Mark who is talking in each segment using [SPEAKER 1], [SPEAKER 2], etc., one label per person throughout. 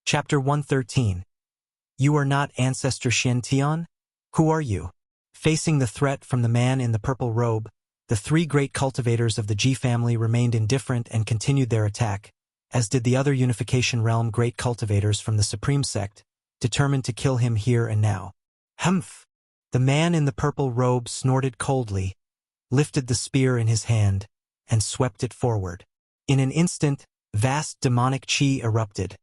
[SPEAKER 1] Chapter 113. You are not Ancestor Xian Tian? Who are you? Facing the threat from the man in the purple robe, the three great cultivators of the Ji family remained indifferent and continued their attack, as did the other Unification Realm great cultivators from the Supreme Sect, determined to kill him here and now. Humph! The man in the purple robe snorted coldly, lifted the spear in his hand, and swept it forward. In an instant, vast demonic chi erupted,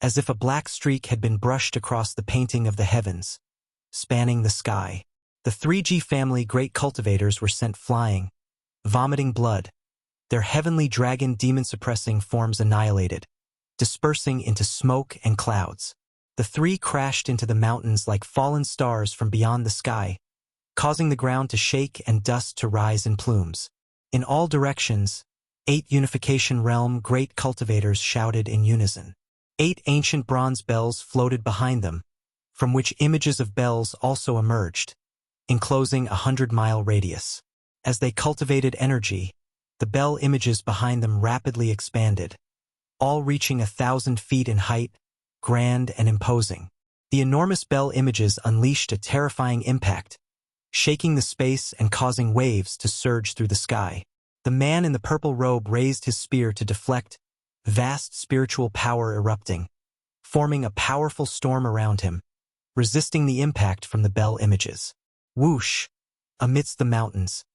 [SPEAKER 1] as if a black streak had been brushed across the painting of the heavens, spanning the sky. The 3G family great cultivators were sent flying, vomiting blood, their heavenly dragon demon-suppressing forms annihilated, dispersing into smoke and clouds. The three crashed into the mountains like fallen stars from beyond the sky, causing the ground to shake and dust to rise in plumes. In all directions, 8 Unification Realm great cultivators shouted in unison. 8 ancient bronze bells floated behind them, from which images of bells also emerged, enclosing a 100-mile radius. As they cultivated energy, the bell images behind them rapidly expanded, all reaching 1,000 feet in height, grand and imposing. The enormous bell images unleashed a terrifying impact, shaking the space and causing waves to surge through the sky. The man in the purple robe raised his spear to deflect, vast spiritual power erupting, forming a powerful storm around him, resisting the impact from the bell images. Whoosh! Amidst the mountains,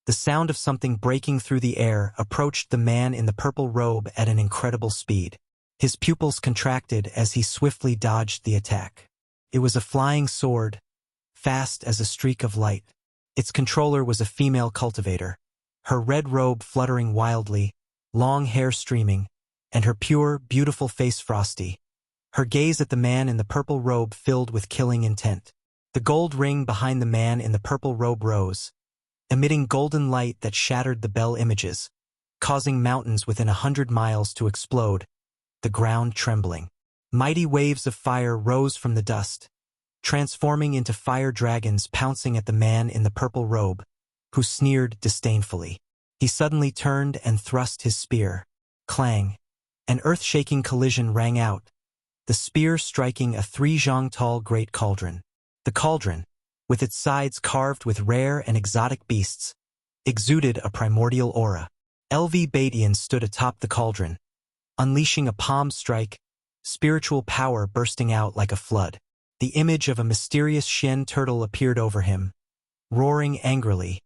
[SPEAKER 1] the sound of something breaking through the air approached the man in the purple robe at an incredible speed. His pupils contracted as he swiftly dodged the attack. It was a flying sword, fast as a streak of light. Its controller was a female cultivator, her red robe fluttering wildly, long hair streaming, and her pure, beautiful face frosty. Her gaze at the man in the purple robe filled with killing intent. The gold ring behind the man in the purple robe rose, emitting golden light that shattered the bell images, causing mountains within 100 miles to explode, the ground trembling. Mighty waves of fire rose from the dust, transforming into fire dragons pouncing at the man in the purple robe, who sneered disdainfully. He suddenly turned and thrust his spear. Clang! An earth-shaking collision rang out, the spear striking a 3-zhang-tall great cauldron. The cauldron, with its sides carved with rare and exotic beasts, exuded a primordial aura. LV Badian stood atop the cauldron, unleashing a palm strike, spiritual power bursting out like a flood. The image of a mysterious Shen turtle appeared over him, roaring angrily,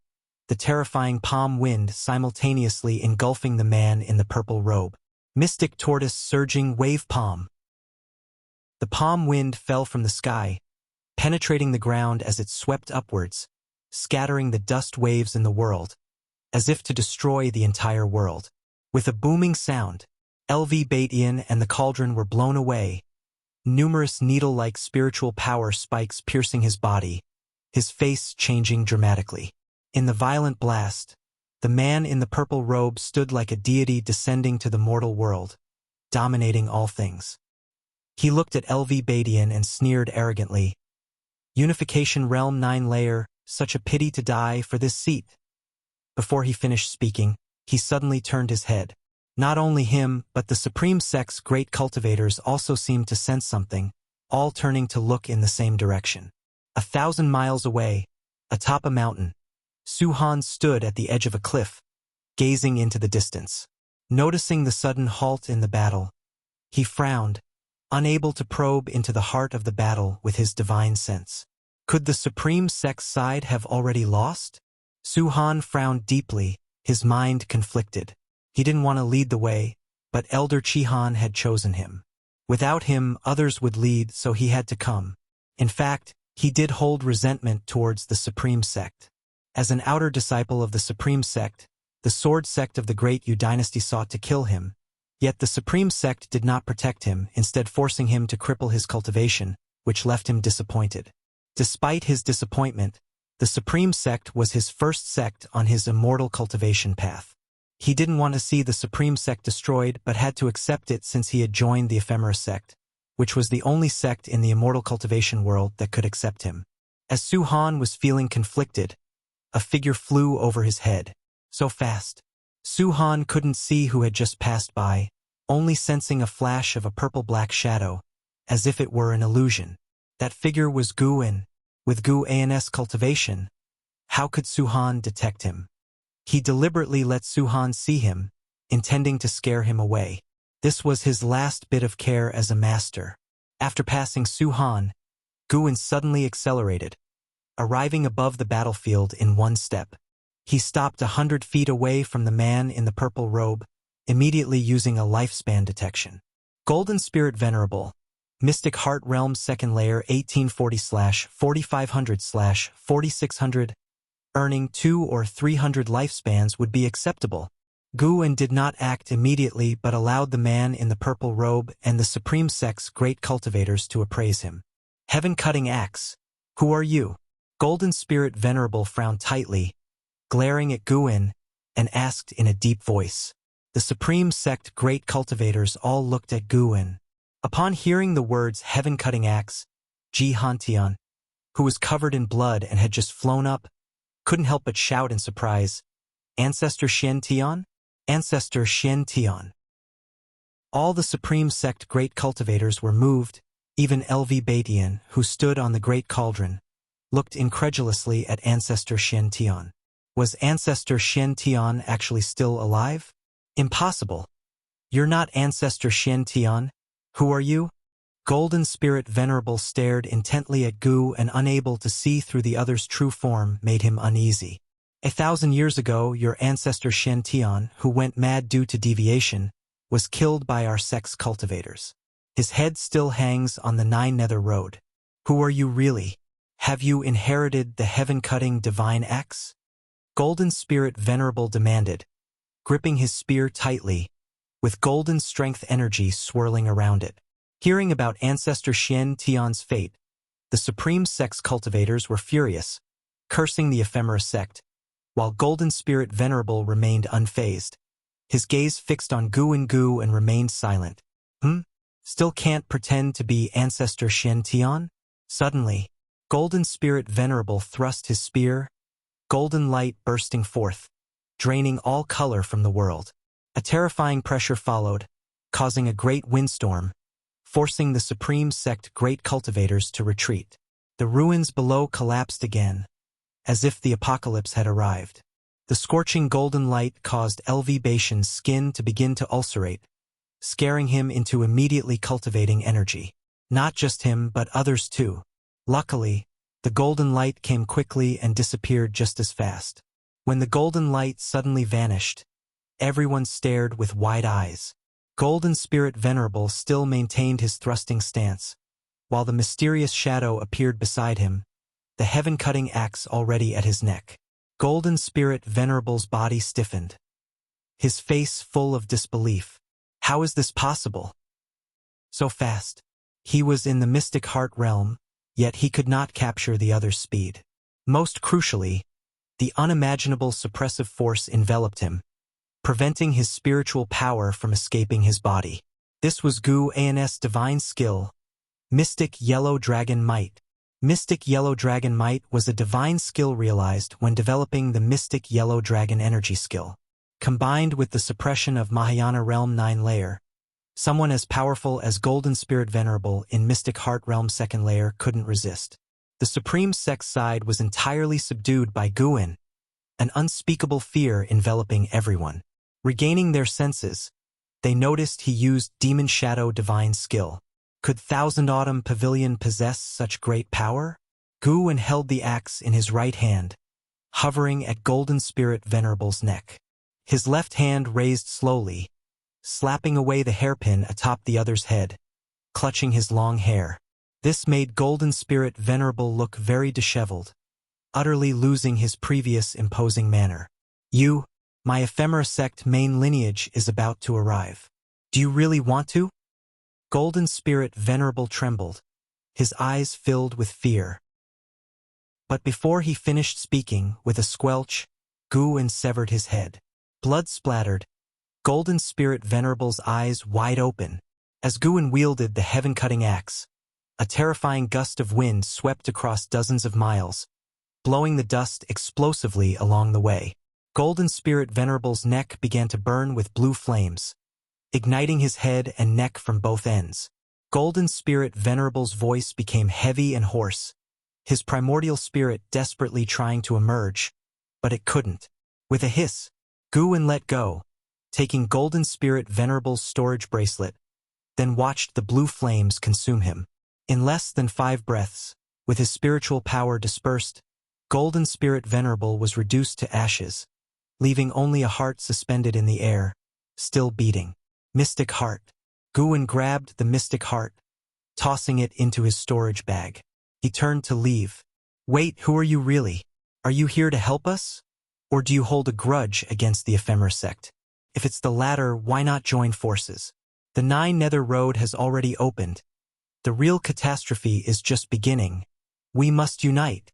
[SPEAKER 1] the terrifying palm wind simultaneously engulfing the man in the purple robe. Mystic tortoise surging wave palm. The palm wind fell from the sky, penetrating the ground as it swept upwards, scattering the dust waves in the world, as if to destroy the entire world. With a booming sound, LV Batian and the cauldron were blown away, numerous needle-like spiritual power spikes piercing his body, his face changing dramatically. In the violent blast, the man in the purple robe stood like a deity descending to the mortal world, dominating all things. He looked at LV Badian and sneered arrogantly. Unification Realm 9-layer, such a pity to die for this seat. Before he finished speaking, he suddenly turned his head. Not only him, but the Supreme Sect's great cultivators also seemed to sense something, all turning to look in the same direction. 1,000 miles away, atop a mountain, Su Han stood at the edge of a cliff, gazing into the distance. Noticing the sudden halt in the battle, he frowned, unable to probe into the heart of the battle with his divine sense. Could the Supreme Sect's side have already lost? Su Han frowned deeply, his mind conflicted. He didn't want to lead the way, but Elder Chi Han had chosen him. Without him, others would lead, so he had to come. In fact, he did hold resentment towards the Supreme Sect. As an outer disciple of the Supreme Sect, the Sword Sect of the Great Yu Dynasty sought to kill him, yet the Supreme Sect did not protect him, instead forcing him to cripple his cultivation, which left him disappointed. Despite his disappointment, the Supreme Sect was his first sect on his immortal cultivation path. He didn't want to see the Supreme Sect destroyed but had to accept it since he had joined the Ephemera Sect, which was the only sect in the immortal cultivation world that could accept him. As Su Han was feeling conflicted, a figure flew over his head. So fast, Su Han couldn't see who had just passed by, only sensing a flash of a purple-black shadow, as if it were an illusion. That figure was Gu, and, with Gu An's cultivation, how could Su-han detect him? He deliberately let Su-han see him, intending to scare him away. This was his last bit of care as a master. After passing Su-han, Gu suddenly accelerated, arriving above the battlefield in one step. He stopped 100 feet away from the man in the purple robe, immediately using a lifespan detection. Golden Spirit Venerable, Mystic Heart Realm 2nd Layer 1840/4500/4600, earning 200 or 300 lifespans would be acceptable. Gu did not act immediately but allowed the man in the purple robe and the Supreme Sect's great cultivators to appraise him. Heaven-cutting axe, who are you? Golden Spirit Venerable frowned tightly, glaring at Gu and asked in a deep voice. The Supreme Sect great cultivators all looked at Gu. Upon hearing the words heaven-cutting axe, Ji Hantian, who was covered in blood and had just flown up, couldn't help but shout in surprise, Ancestor Shen Tian? Ancestor Shen Tian. All the Supreme Sect great cultivators were moved, even LV Batian, who stood on the great cauldron, looked incredulously at Ancestor Shen Tian. Was Ancestor Shen Tian actually still alive? Impossible. You're not Ancestor Shen Tian. Who are you? Golden Spirit Venerable stared intently at Gu and, unable to see through the other's true form, made him uneasy. 1,000 years ago, your ancestor Shen Tian, who went mad due to deviation, was killed by our sect's cultivators. His head still hangs on the Nine Nether Road. Who are you really? Have you inherited the heaven-cutting divine axe? Golden Spirit Venerable demanded, gripping his spear tightly, with golden strength energy swirling around it. Hearing about Ancestor Shen Tian's fate, the Supreme Sect's cultivators were furious, cursing the ephemera sect, while Golden Spirit Venerable remained unfazed. His gaze fixed on Gu and remained silent. Still can't pretend to be Ancestor Shen Tian? Suddenly, Golden Spirit Venerable thrust his spear, golden light bursting forth, draining all color from the world. A terrifying pressure followed, causing a great windstorm, forcing the Supreme Sect great cultivators to retreat. The ruins below collapsed again, as if the apocalypse had arrived. The scorching golden light caused LV Batian's skin to begin to ulcerate, scaring him into immediately cultivating energy. Not just him, but others too. Luckily, the golden light came quickly and disappeared just as fast. When the golden light suddenly vanished, everyone stared with wide eyes. Golden Spirit Venerable still maintained his thrusting stance, while the mysterious shadow appeared beside him, the heaven-cutting axe already at his neck. Golden Spirit Venerable's body stiffened, his face full of disbelief. How is this possible? So fast. He was in the Mystic Heart realm, yet he could not capture the other's speed. Most crucially, the unimaginable suppressive force enveloped him, preventing his spiritual power from escaping his body. This was Gu An's divine skill, Mystic Yellow Dragon Might. Mystic Yellow Dragon Might was a divine skill realized when developing the Mystic Yellow Dragon Energy skill. Combined with the suppression of Mahayana Realm 9 Layer, someone as powerful as Golden Spirit Venerable in Mystic Heart Realm 2nd Layer couldn't resist. The Supreme Sect's side was entirely subdued by Gu, an unspeakable fear enveloping everyone. Regaining their senses, they noticed he used Demon Shadow Divine Skill. Could Thousand Autumn Pavilion possess such great power? Gu held the axe in his right hand, hovering at Golden Spirit Venerable's neck. His left hand raised slowly, slapping away the hairpin atop the other's head, clutching his long hair. This made Golden Spirit Venerable look very disheveled, utterly losing his previous imposing manner. My ephemera sect main lineage is about to arrive. Do you really want to? Golden Spirit Venerable trembled, his eyes filled with fear. But before he finished speaking, with a squelch, Gu severed his head. Blood splattered, Golden Spirit Venerable's eyes wide open. As Gu wielded the heaven-cutting axe, a terrifying gust of wind swept across dozens of miles, blowing the dust explosively along the way. Golden Spirit Venerable's neck began to burn with blue flames, igniting his head and neck from both ends. Golden Spirit Venerable's voice became heavy and hoarse, his primordial spirit desperately trying to emerge, but it couldn't. With a hiss, Guwen let go, taking Golden Spirit Venerable's storage bracelet, then watched the blue flames consume him. In less than 5 breaths, with his spiritual power dispersed, Golden Spirit Venerable was reduced to ashes, leaving only a heart suspended in the air, still beating. Mystic Heart. Guwen grabbed the Mystic Heart, tossing it into his storage bag. He turned to leave. Wait, who are you really? Are you here to help us? Or do you hold a grudge against the Ephemera sect? If it's the latter, why not join forces? The Nine Nether Road has already opened. The real catastrophe is just beginning. We must unite.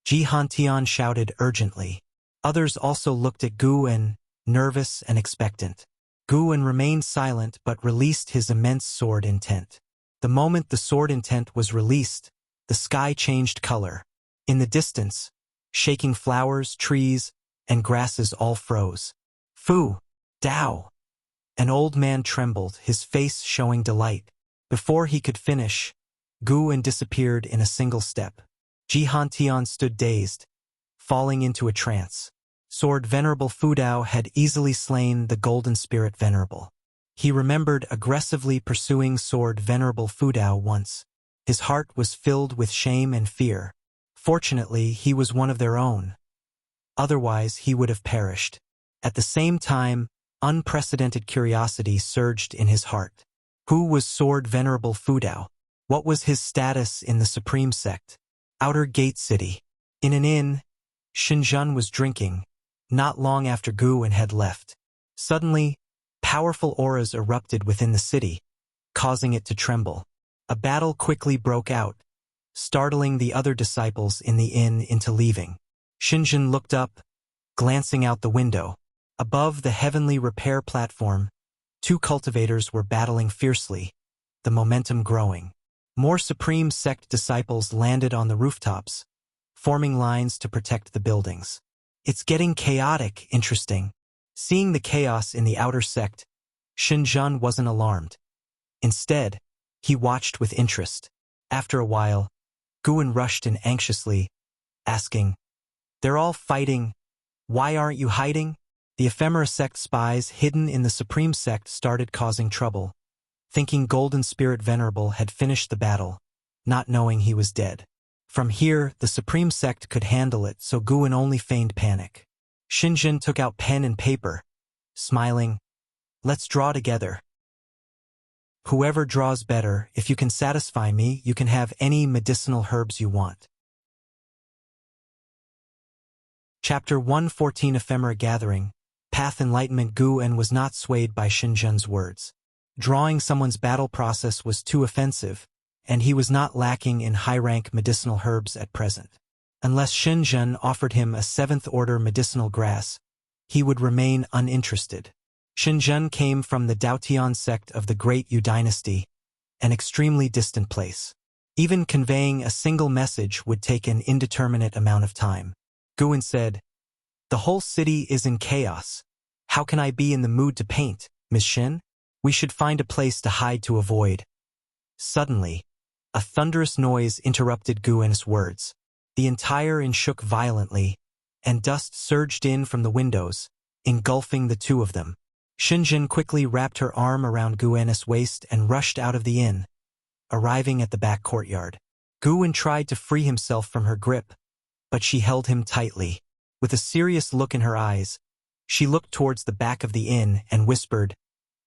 [SPEAKER 1] Ji Hantian shouted urgently. Others also looked at Guwen, nervous and expectant. Guwen remained silent but released his immense sword intent. The moment the sword intent was released, the sky changed color. In the distance, shaking flowers, trees, and grasses all froze. Fu! Dao! An old man trembled, his face showing delight. Before he could finish, Guwen disappeared in a single step. Ji Hantian stood dazed, falling into a trance. Sword Venerable Fu Dao had easily slain the Golden Spirit Venerable. He remembered aggressively pursuing Sword Venerable Fu Dao once. His heart was filled with shame and fear. Fortunately, he was one of their own. Otherwise, he would have perished. At the same time, unprecedented curiosity surged in his heart. Who was Sword Venerable Fu Dao? What was his status in the Supreme Sect? Outer Gate City. In an inn, Xinjun was drinking, not long after Guwen had left. Suddenly, powerful auras erupted within the city, causing it to tremble. A battle quickly broke out, startling the other disciples in the inn into leaving. Xinjun looked up, glancing out the window. Above the heavenly repair platform, 2 cultivators were battling fiercely, the momentum growing. More Supreme Sect disciples landed on the rooftops, forming lines to protect the buildings. It's getting chaotic, interesting. Seeing the chaos in the outer sect, Xinjun wasn't alarmed. Instead, he watched with interest. After a while, Guwen rushed in anxiously, asking, "They're all fighting. Why aren't you hiding?" The Ephemera sect spies hidden in the Supreme Sect started causing trouble, thinking Golden Spirit Venerable had finished the battle, not knowing he was dead. From here, the Supreme Sect could handle it, so Guwen only feigned panic. Xinjun took out pen and paper, smiling, "Let's draw together. Whoever draws better, if you can satisfy me, you can have any medicinal herbs you want." Chapter 114 Ephemera Gathering. Path Enlightenment. Guwen was not swayed by Xinjun's words. Drawing someone's battle process was too offensive, and he was not lacking in high-rank medicinal herbs at present. Unless Xinjun offered him a 7th-order medicinal grass, he would remain uninterested. Xinjun came from the Daotian sect of the Great Yu dynasty, an extremely distant place. Even conveying a single message would take an indeterminate amount of time. Guwen said, "The whole city is in chaos. How can I be in the mood to paint, Miss Xin? We should find a place to hide to avoid." Suddenly, a thunderous noise interrupted Guwen's words. The entire inn shook violently, and dust surged in from the windows, engulfing the 2 of them. Xinjun quickly wrapped her arm around Guwen's waist and rushed out of the inn, arriving at the back courtyard. Guwen tried to free himself from her grip, but she held him tightly. With a serious look in her eyes, she looked towards the back of the inn and whispered,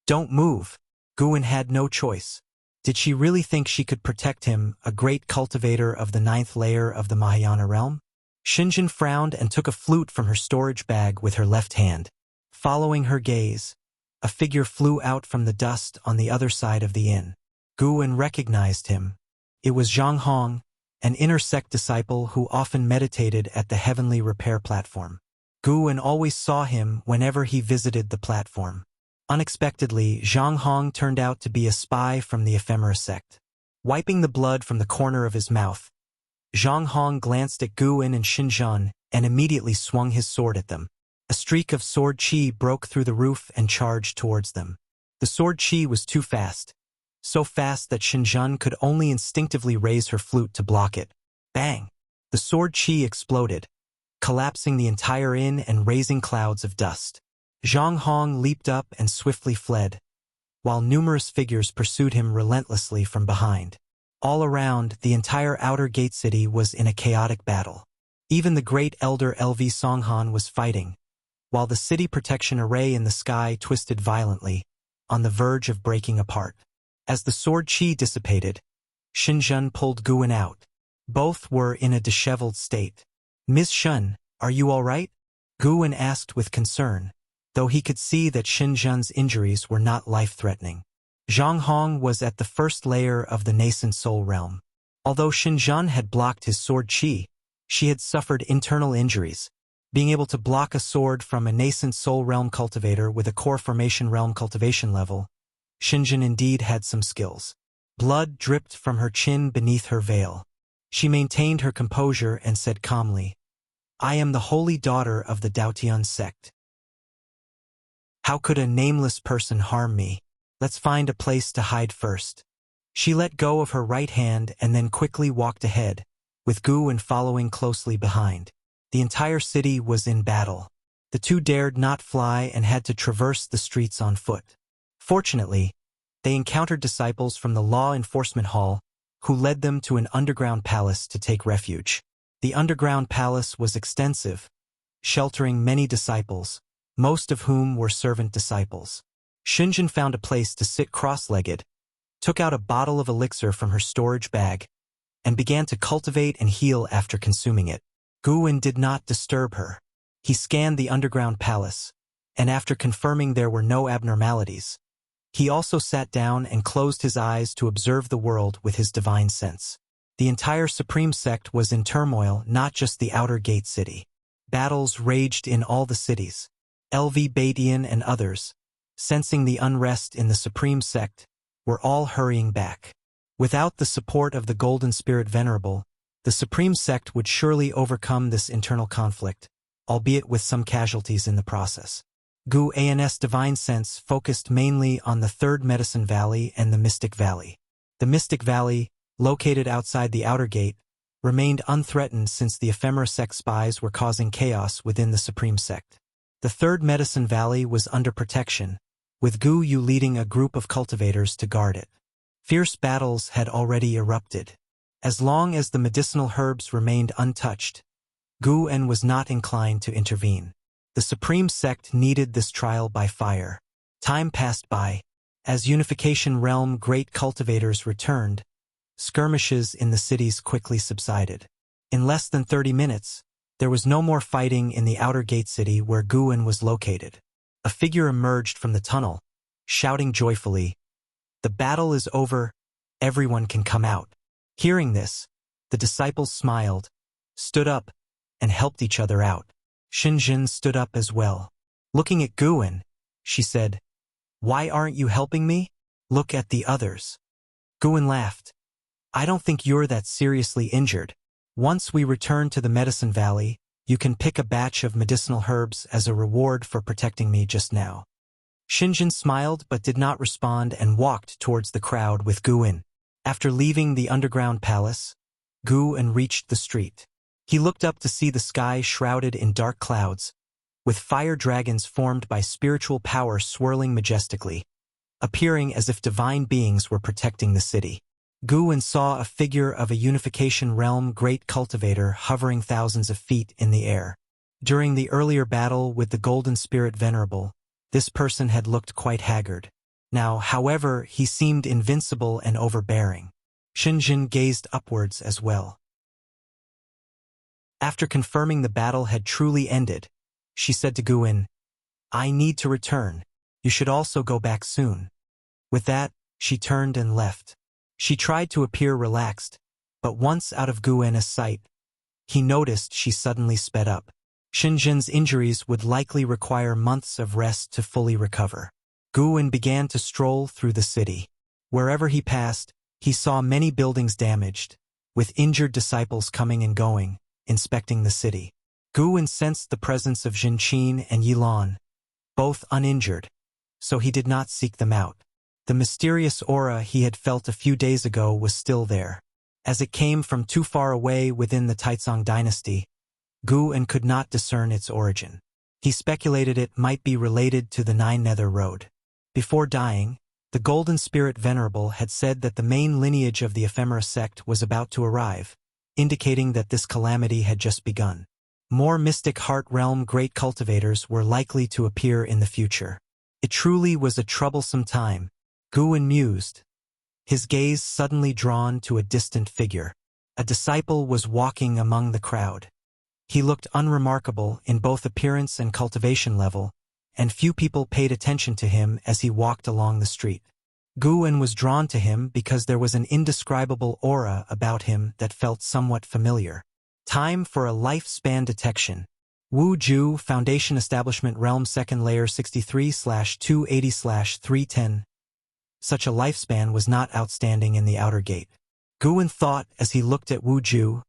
[SPEAKER 1] "Don't move." Guwen had no choice. Did she really think she could protect him, a great cultivator of the 9th layer of the Mahayana realm? Xinjun frowned and took a flute from her storage bag with her left hand. Following her gaze, a figure flew out from the dust on the other side of the inn. Guwen recognized him. It was Zhang Hong, an inner sect disciple who often meditated at the heavenly repair platform. Guwen always saw him whenever he visited the platform. Unexpectedly, Zhang Hong turned out to be a spy from the Ephemera sect. Wiping the blood from the corner of his mouth, Zhang Hong glanced at Guwen and Xinjun and immediately swung his sword at them. A streak of sword chi broke through the roof and charged towards them. The sword chi was too fast, so fast that Xinjun could only instinctively raise her flute to block it. Bang! The sword chi exploded, collapsing the entire inn and raising clouds of dust. Zhang Hong leaped up and swiftly fled, while numerous figures pursued him relentlessly from behind. All around, the entire outer gate city was in a chaotic battle. Even the great elder LV Songhan was fighting, while the city protection array in the sky twisted violently, on the verge of breaking apart. As the sword chi dissipated, Xinjun pulled Guwen out. Both were in a disheveled state. "Ms. Shun, are you all right?" Guwen asked with concern, though he could see that Xinjun's injuries were not life-threatening. Zhang Hong was at the first layer of the nascent soul realm. Although Xinjun had blocked his sword chi, she had suffered internal injuries. Being able to block a sword from a nascent soul realm cultivator with a core formation realm cultivation level, Xinjun indeed had some skills. Blood dripped from her chin beneath her veil. She maintained her composure and said calmly, "I am the holy daughter of the Daotian sect. How could a nameless person harm me? Let's find a place to hide first." She let go of her right hand and then quickly walked ahead, with Guwen following closely behind. The entire city was in battle. The two dared not fly and had to traverse the streets on foot. Fortunately, they encountered disciples from the law enforcement hall who led them to an underground palace to take refuge. The underground palace was extensive, sheltering many disciples, most of whom were servant disciples. Xinjun found a place to sit cross-legged, took out a bottle of elixir from her storage bag, and began to cultivate and heal after consuming it. Guwen did not disturb her. He scanned the underground palace, and after confirming there were no abnormalities, he also sat down and closed his eyes to observe the world with his divine sense. The entire supreme sect was in turmoil, not just the outer gate city. Battles raged in all the cities. LV Badian and others, sensing the unrest in the supreme sect, were all hurrying back. Without the support of the Golden Spirit Venerable, the supreme sect would surely overcome this internal conflict, albeit with some casualties in the process. Gu An's divine sense focused mainly on the Third Medicine Valley and the Mystic Valley. The Mystic Valley, located outside the outer gate, remained unthreatened since the ephemera sect spies were causing chaos within the supreme sect. The Third Medicine Valley was under protection, with Gu Yu leading a group of cultivators to guard it. Fierce battles had already erupted. As long as the medicinal herbs remained untouched, Gu En was not inclined to intervene. The supreme sect needed this trial by fire. Time passed by. As Unification Realm great cultivators returned, skirmishes in the cities quickly subsided. In less than 30 minutes, there was no more fighting in the outer gate city where Gu En was located. A figure emerged from the tunnel, shouting joyfully, "The battle is over, everyone can come out." Hearing this, the disciples smiled, stood up, and helped each other out. Xinjun stood up as well. Looking at Guwen, she said, "Why aren't you helping me? Look at the others." Guwen laughed. "I don't think you're that seriously injured. Once we return to the Medicine Valley, you can pick a batch of medicinal herbs as a reward for protecting me just now." Xinjun smiled but did not respond and walked towards the crowd with Guwen. After leaving the underground palace, Guwen reached the street. He looked up to see the sky shrouded in dark clouds, with fire dragons formed by spiritual power swirling majestically, appearing as if divine beings were protecting the city. Guwen saw a figure of a Unification Realm great cultivator hovering thousands of feet in the air. During the earlier battle with the Golden Spirit Venerable, this person had looked quite haggard. Now, however, he seemed invincible and overbearing. Xinjun gazed upwards as well. After confirming the battle had truly ended, she said to Guwen, "I need to return. You should also go back soon." With that, she turned and left. She tried to appear relaxed, but once out of Guwen's sight, he noticed she suddenly sped up. Xinjun's injuries would likely require months of rest to fully recover. Guwen began to stroll through the city. Wherever he passed, he saw many buildings damaged, with injured disciples coming and going, inspecting the city. Guwen sensed the presence of Jinqin and Yilan, both uninjured, so he did not seek them out. The mysterious aura he had felt a few days ago was still there. As it came from too far away within the Taicang dynasty, Guan could not discern its origin. He speculated it might be related to the Nine Nether Road. Before dying, the Golden Spirit Venerable had said that the main lineage of the Ephemera sect was about to arrive, indicating that this calamity had just begun. More mystic heart realm great cultivators were likely to appear in the future. It truly was a troublesome time, Guan mused, his gaze suddenly drawn to a distant figure. A disciple was walking among the crowd. He looked unremarkable in both appearance and cultivation level, and few people paid attention to him as he walked along the street. Guan was drawn to him because there was an indescribable aura about him that felt somewhat familiar. Time for a lifespan detection. Wuxia, Foundation Establishment Realm 2nd Layer 63/280/310. Such a lifespan was not outstanding in the outer gate. Guan thought as he looked at Wuxia,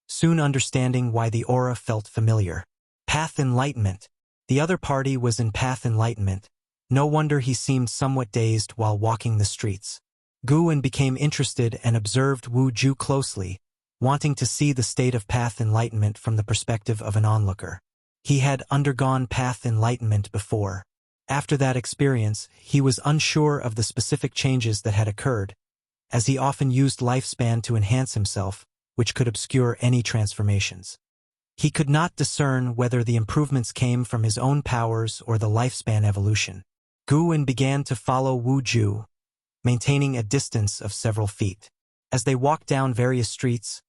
[SPEAKER 1] soon understanding why the aura felt familiar. Path Enlightenment. The other party was in Path Enlightenment. No wonder he seemed somewhat dazed while walking the streets. Guan became interested and observed Wuxia closely, wanting to see the state of Path Enlightenment from the perspective of an onlooker. He had undergone Path Enlightenment before. After that experience, he was unsure of the specific changes that had occurred, as he often used lifespan to enhance himself, which could obscure any transformations. He could not discern whether the improvements came from his own powers or the lifespan evolution. Guan began to follow Wuxia, maintaining a distance of several feet. As they walked down various streets,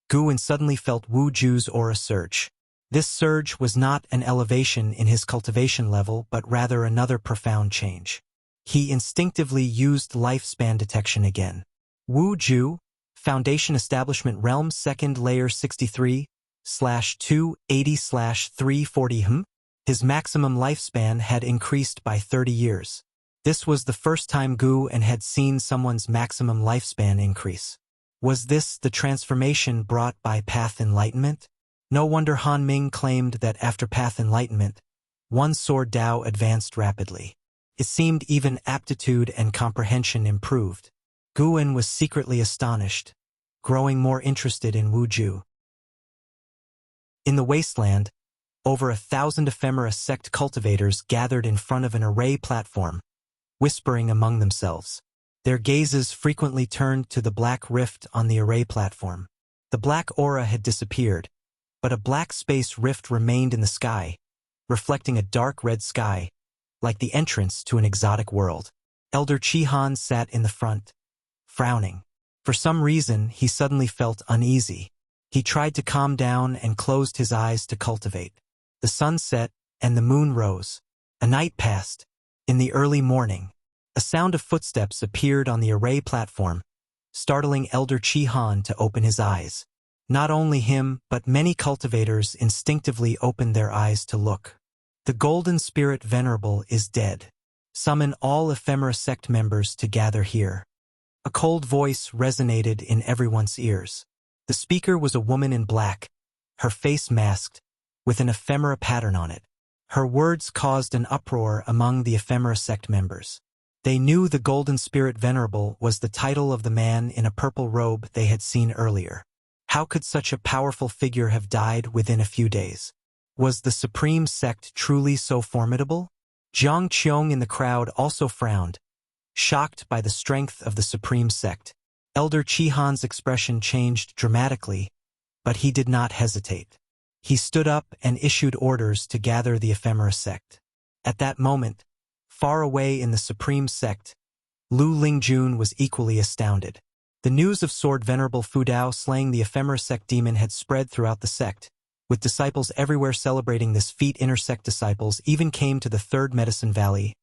[SPEAKER 1] Guan suddenly felt Wuxia's aura surge. This surge was not an elevation in his cultivation level but rather another profound change. He instinctively used lifespan detection again. Wuxia, Foundation Establishment Realm 2nd Layer 63/280/340. His maximum lifespan had increased by 30 years. This was the first time Guan had seen someone's maximum lifespan increase. Was this the transformation brought by Path Enlightenment? No wonder Han Ming claimed that after Path Enlightenment, one's sword Dao advanced rapidly. It seemed even aptitude and comprehension improved. Guan was secretly astonished, growing more interested in Wuxia. In the wasteland, over 1,000 ephemera sect cultivators gathered in front of an array platform, whispering among themselves. Their gazes frequently turned to the black rift on the array platform. The black aura had disappeared, but a black space rift remained in the sky, reflecting a dark red sky, like the entrance to an exotic world. Elder Chihan sat in the front, frowning. For some reason, he suddenly felt uneasy. He tried to calm down and closed his eyes to cultivate. The sun set, and the moon rose. A night passed. In the early morning, a sound of footsteps appeared on the array platform, startling Elder Chihan to open his eyes. Not only him, but many cultivators instinctively opened their eyes to look. The Golden Spirit Venerable is dead. Summon all ephemera sect members to gather here. A cold voice resonated in everyone's ears. The speaker was a woman in black, her face masked, with an ephemera pattern on it. Her words caused an uproar among the ephemera sect members. They knew the Golden Spirit Venerable was the title of the man in a purple robe they had seen earlier. How could such a powerful figure have died within a few days? Was the Supreme Sect truly so formidable? Jiang Qiong in the crowd also frowned, shocked by the strength of the Supreme Sect. Elder Chihan's expression changed dramatically, but he did not hesitate. He stood up and issued orders to gather the ephemera sect. At that moment, far away in the Supreme Sect, Lu Lingjun was equally astounded. The news of Sword Venerable Fu Dao slaying the ephemera sect demon had spread throughout the sect, with disciples everywhere celebrating this feat. Intersect disciples even came to the Third Medicine Valley,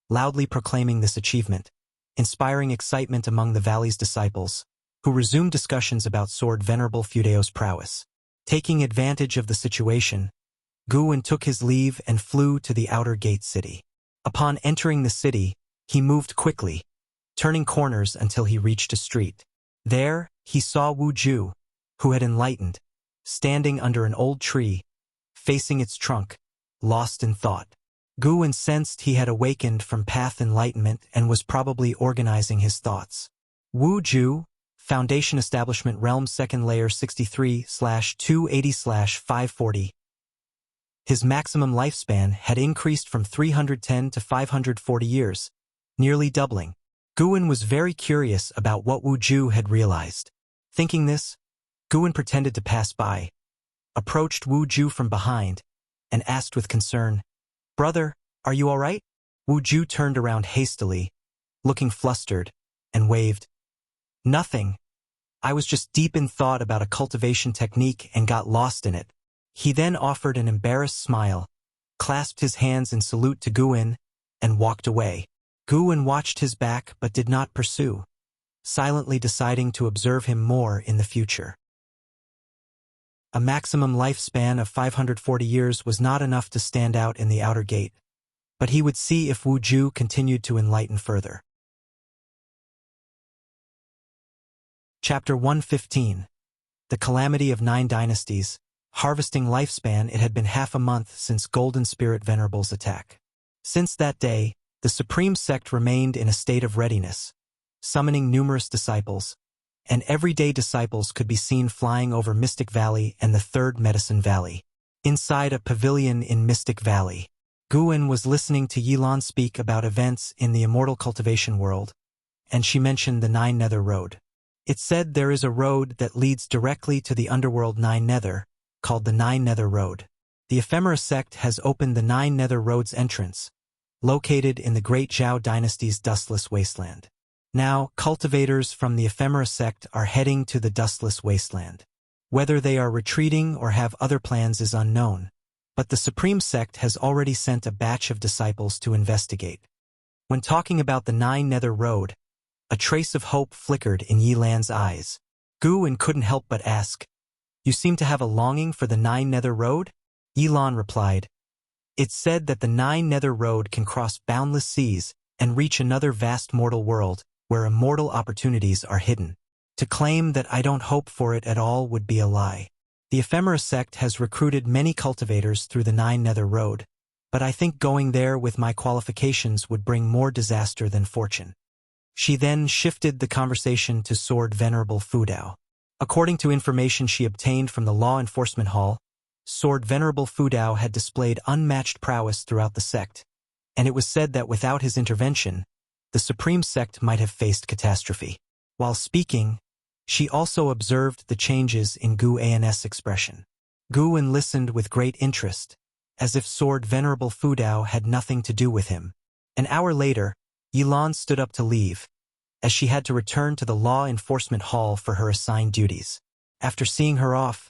[SPEAKER 1] loudly proclaiming this achievement, inspiring excitement among the valley's disciples, who resumed discussions about Sword Venerable Fu Dao's prowess. Taking advantage of the situation, Guan took his leave and flew to the outer gate city. Upon entering the city, he moved quickly, turning corners until he reached a street. There, he saw Wuxia, who had enlightened, standing under an old tree, facing its trunk, lost in thought. Guwen sensed he had awakened from path enlightenment and was probably organizing his thoughts. Wu Ju, Foundation Establishment Realm 2nd Layer 63/280/540. His maximum lifespan had increased from 310 to 540 years, nearly doubling. Guwen was very curious about what Wu Ju had realized. Thinking this, Guwen pretended to pass by, approached Wu Ju from behind, and asked with concern, "Brother, are you all right?" Wu Ju turned around hastily, looking flustered, and waved. "Nothing. I was just deep in thought about a cultivation technique and got lost in it." He then offered an embarrassed smile, clasped his hands in salute to Guwen, and walked away. Guwen watched his back but did not pursue, silently deciding to observe him more in the future. A maximum lifespan of 540 years was not enough to stand out in the outer gate, but he would see if Wu Ju continued to enlighten further. Chapter 115. The Calamity of 9 Dynasties. Harvesting lifespan. It had been half a month since Golden Spirit Venerable's attack. Since that day, the Supreme Sect remained in a state of readiness, summoning numerous disciples, and everyday disciples could be seen flying over Mystic Valley and the Third Medicine Valley. Inside a pavilion in Mystic Valley, Guwen was listening to Yilan speak about events in the immortal cultivation world, and she mentioned the 9 Nether Road. It said there is a road that leads directly to the underworld 9 Nether, called the 9 Nether Road. The Ephemera Sect has opened the 9 Nether Road's entrance, located in the Great Zhao Dynasty's dustless wasteland. Now, cultivators from the Ephemera Sect are heading to the dustless wasteland. Whether they are retreating or have other plans is unknown, but the Supreme Sect has already sent a batch of disciples to investigate. When talking about the 9 Nether Road, a trace of hope flickered in Yilan's eyes. Guwen couldn't help but ask, "You seem to have a longing for the 9 Nether Road?" Yilan replied, "It's said that the 9 Nether Road can cross boundless seas and reach another vast mortal world where immortal opportunities are hidden. To claim that I don't hope for it at all would be a lie. The Ephemera Sect has recruited many cultivators through the 9 Nether Road, but I think going there with my qualifications would bring more disaster than fortune." She then shifted the conversation to Sword Venerable Fudao. According to information she obtained from the Law Enforcement Hall, Sword Venerable Fudao had displayed unmatched prowess throughout the sect, and it was said that without his intervention, the Supreme Sect might have faced catastrophe. While speaking, she also observed the changes in Gu An's expression. Guwen listened with great interest, as if Sword Venerable Fudao had nothing to do with him. An hour later, Yilan stood up to leave, as she had to return to the Law Enforcement Hall for her assigned duties. After seeing her off,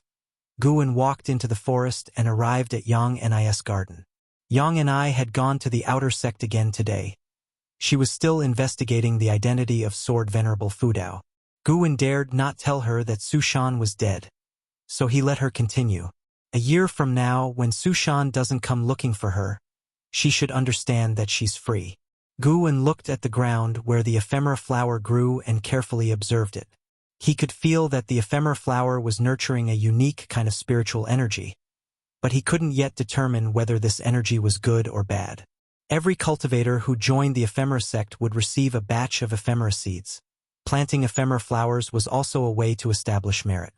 [SPEAKER 1] Guwen walked into the forest and arrived at Yang Nis garden. Yang Ni had gone to the outer sect again today. She was still investigating the identity of Sword Venerable Fudao. Guwen dared not tell her that Sushan was dead, so he let her continue. A year from now, when Sushan doesn't come looking for her, she should understand that she's free. Guwen looked at the ground where the ephemera flower grew and carefully observed it. He could feel that the ephemera flower was nurturing a unique kind of spiritual energy, but he couldn't yet determine whether this energy was good or bad. Every cultivator who joined the ephemera sect would receive a batch of ephemera seeds. Planting ephemera flowers was also a way to establish merit.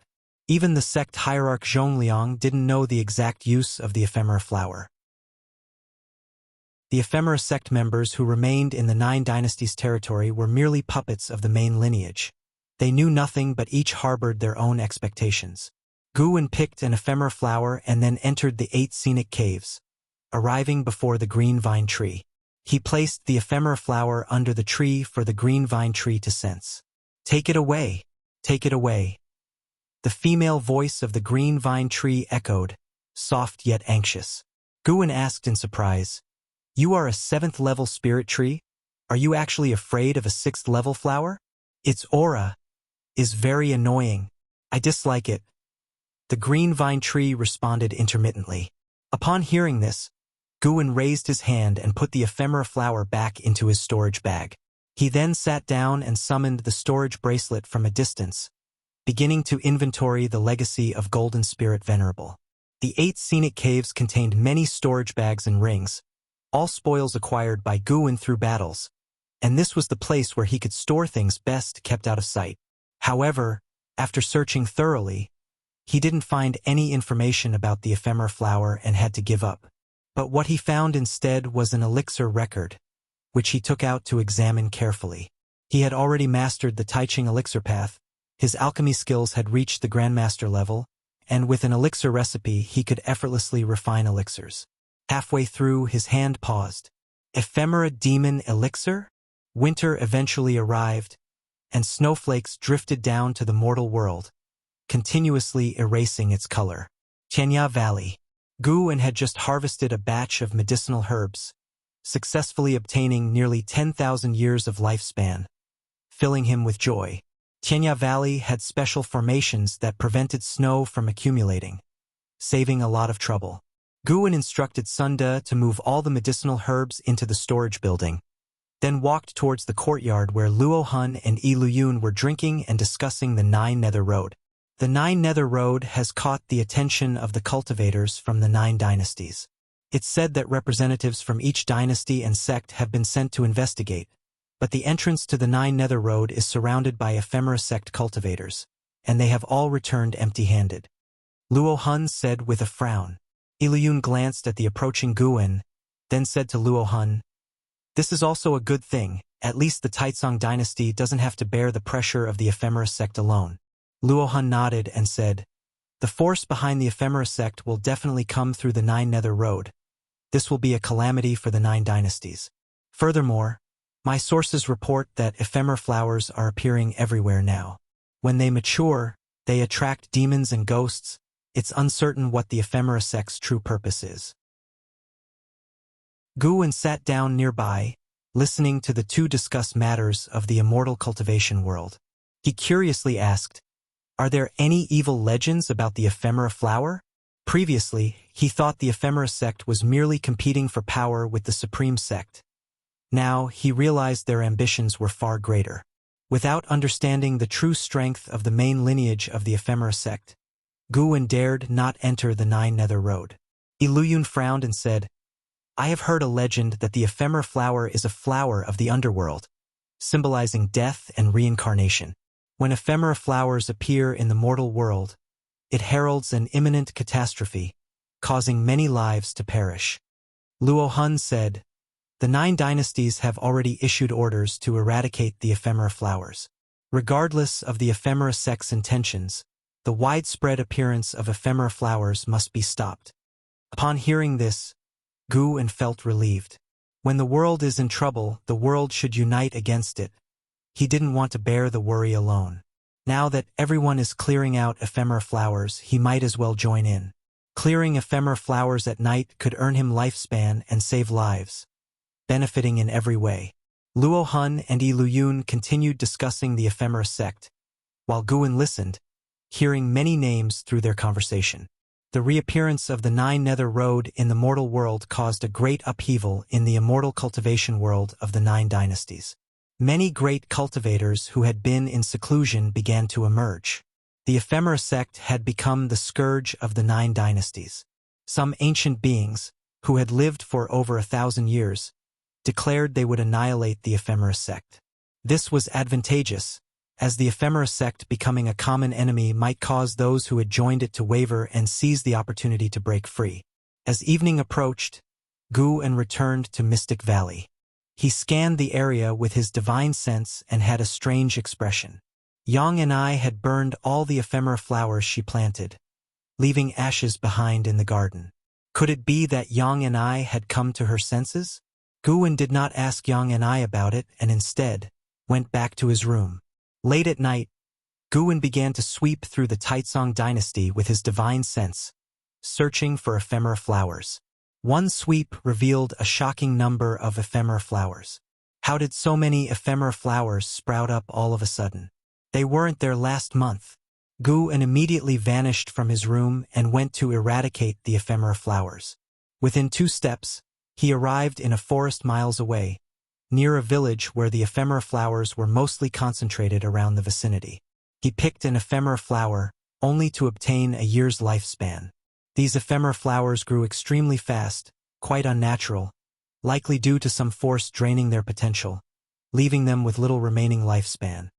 [SPEAKER 1] Even the sect hierarch Zhongliang didn't know the exact use of the ephemera flower. The ephemera sect members who remained in the 9 Dynasties territory were merely puppets of the main lineage. They knew nothing but each harbored their own expectations. Guwen picked an ephemera flower and then entered the 8 scenic caves, arriving before the green vine tree. He placed the ephemera flower under the tree for the green vine tree to sense. "Take it away, take it away." The female voice of the green vine tree echoed, soft yet anxious. Guwen asked in surprise, "You are a 7th level spirit tree? Are you actually afraid of a 6th level flower? Its aura is very annoying. I dislike it." The green vine tree responded intermittently. Upon hearing this, Guwen raised his hand and put the ephemera flower back into his storage bag. He then sat down and summoned the storage bracelet from a distance, beginning to inventory the legacy of Golden Spirit Venerable. The 8 scenic caves contained many storage bags and rings, all spoils acquired by Guwen through battles, and this was the place where he could store things best kept out of sight. However, after searching thoroughly, he didn't find any information about the ephemera flower and had to give up. But what he found instead was an elixir record, which he took out to examine carefully. He had already mastered the Taicang elixir path, his alchemy skills had reached the grandmaster level, and with an elixir recipe he could effortlessly refine elixirs. Halfway through, his hand paused. Ephemera demon elixir? Winter eventually arrived, and snowflakes drifted down to the mortal world, continuously erasing its color. Taicang Valley. Guwen had just harvested a batch of medicinal herbs, successfully obtaining nearly 10,000 years of lifespan, filling him with joy. Taicang Valley had special formations that prevented snow from accumulating, saving a lot of trouble. Guwen instructed Sunda to move all the medicinal herbs into the storage building, then walked towards the courtyard where Luo Hun and Yi Luyun were drinking and discussing the Nine Nether Road. The Nine Nether Road has caught the attention of the cultivators from the 9 dynasties. It's said that representatives from each dynasty and sect have been sent to investigate, but the entrance to the Nine Nether Road is surrounded by ephemera sect cultivators, and they have all returned empty-handed. Luo Hun said with a frown. Yi Luyun glanced at the approaching Guwen, then said to Luo Hun, "This is also a good thing, at least the Taicang dynasty doesn't have to bear the pressure of the ephemera sect alone." Luo Hun nodded and said, "The force behind the ephemera sect will definitely come through the Nine Nether Road. This will be a calamity for the 9 dynasties. Furthermore, my sources report that ephemera flowers are appearing everywhere now. When they mature, they attract demons and ghosts. It's uncertain what the ephemera sect's true purpose is." Guwen sat down nearby, listening to the two discuss matters of the immortal cultivation world. He curiously asked, "Are there any evil legends about the ephemera flower?" Previously, he thought the ephemera sect was merely competing for power with the supreme sect. Now, he realized their ambitions were far greater. Without understanding the true strength of the main lineage of the ephemera sect, Guwen dared not enter the Nine Nether Road. Yi Luyun frowned and said, "I have heard a legend that the ephemera flower is a flower of the underworld, symbolizing death and reincarnation. When ephemera flowers appear in the mortal world, it heralds an imminent catastrophe, causing many lives to perish." Luo Hun said, "The 9 dynasties have already issued orders to eradicate the ephemera flowers. Regardless of the ephemera sect's intentions, the widespread appearance of ephemera flowers must be stopped." Upon hearing this, Guwen felt relieved. When the world is in trouble, the world should unite against it. He didn't want to bear the worry alone. Now that everyone is clearing out ephemera flowers, he might as well join in. Clearing ephemera flowers at night could earn him lifespan and save lives, benefiting in every way. Luo Hun and Yi Luyun continued discussing the ephemera sect, while Guwen listened, hearing many names through their conversation. The reappearance of the Nine Nether Road in the mortal world caused a great upheaval in the immortal cultivation world of the 9 dynasties. Many great cultivators who had been in seclusion began to emerge. The ephemera sect had become the scourge of the 9 dynasties. Some ancient beings, who had lived for over 1,000 years, declared they would annihilate the ephemera sect. This was advantageous, as the ephemera sect becoming a common enemy might cause those who had joined it to waver and seize the opportunity to break free. As evening approached, Guwen returned to Mystic Valley. He scanned the area with his divine sense and had a strange expression. Yang and I had burned all the ephemera flowers she planted, leaving ashes behind in the garden. Could it be that Yang and I had come to her senses? Guwen did not ask Yang and I about it and instead went back to his room. Late at night, Guwen began to sweep through the Taicang dynasty with his divine sense, searching for ephemera flowers. One sweep revealed a shocking number of ephemera flowers. How did so many ephemera flowers sprout up all of a sudden? They weren't there last month. Guwen immediately vanished from his room and went to eradicate the ephemera flowers. Within 2 steps, he arrived in a forest miles away, near a village where the ephemera flowers were mostly concentrated around the vicinity. He picked an ephemera flower, only to obtain a year's lifespan. These ephemera flowers grew extremely fast, quite unnatural, likely due to some force draining their potential, leaving them with little remaining lifespan.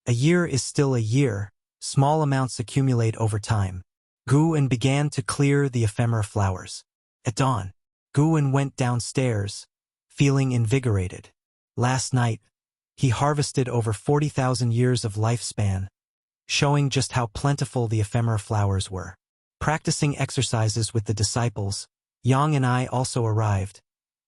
[SPEAKER 1] A year is still a year, small amounts accumulate over time. Guwen began to clear the ephemera flowers. At dawn, Guwen went downstairs, feeling invigorated. Last night, he harvested over 40,000 years of lifespan, showing just how plentiful the ephemera flowers were. Practicing exercises with the disciples, Yang and I also arrived,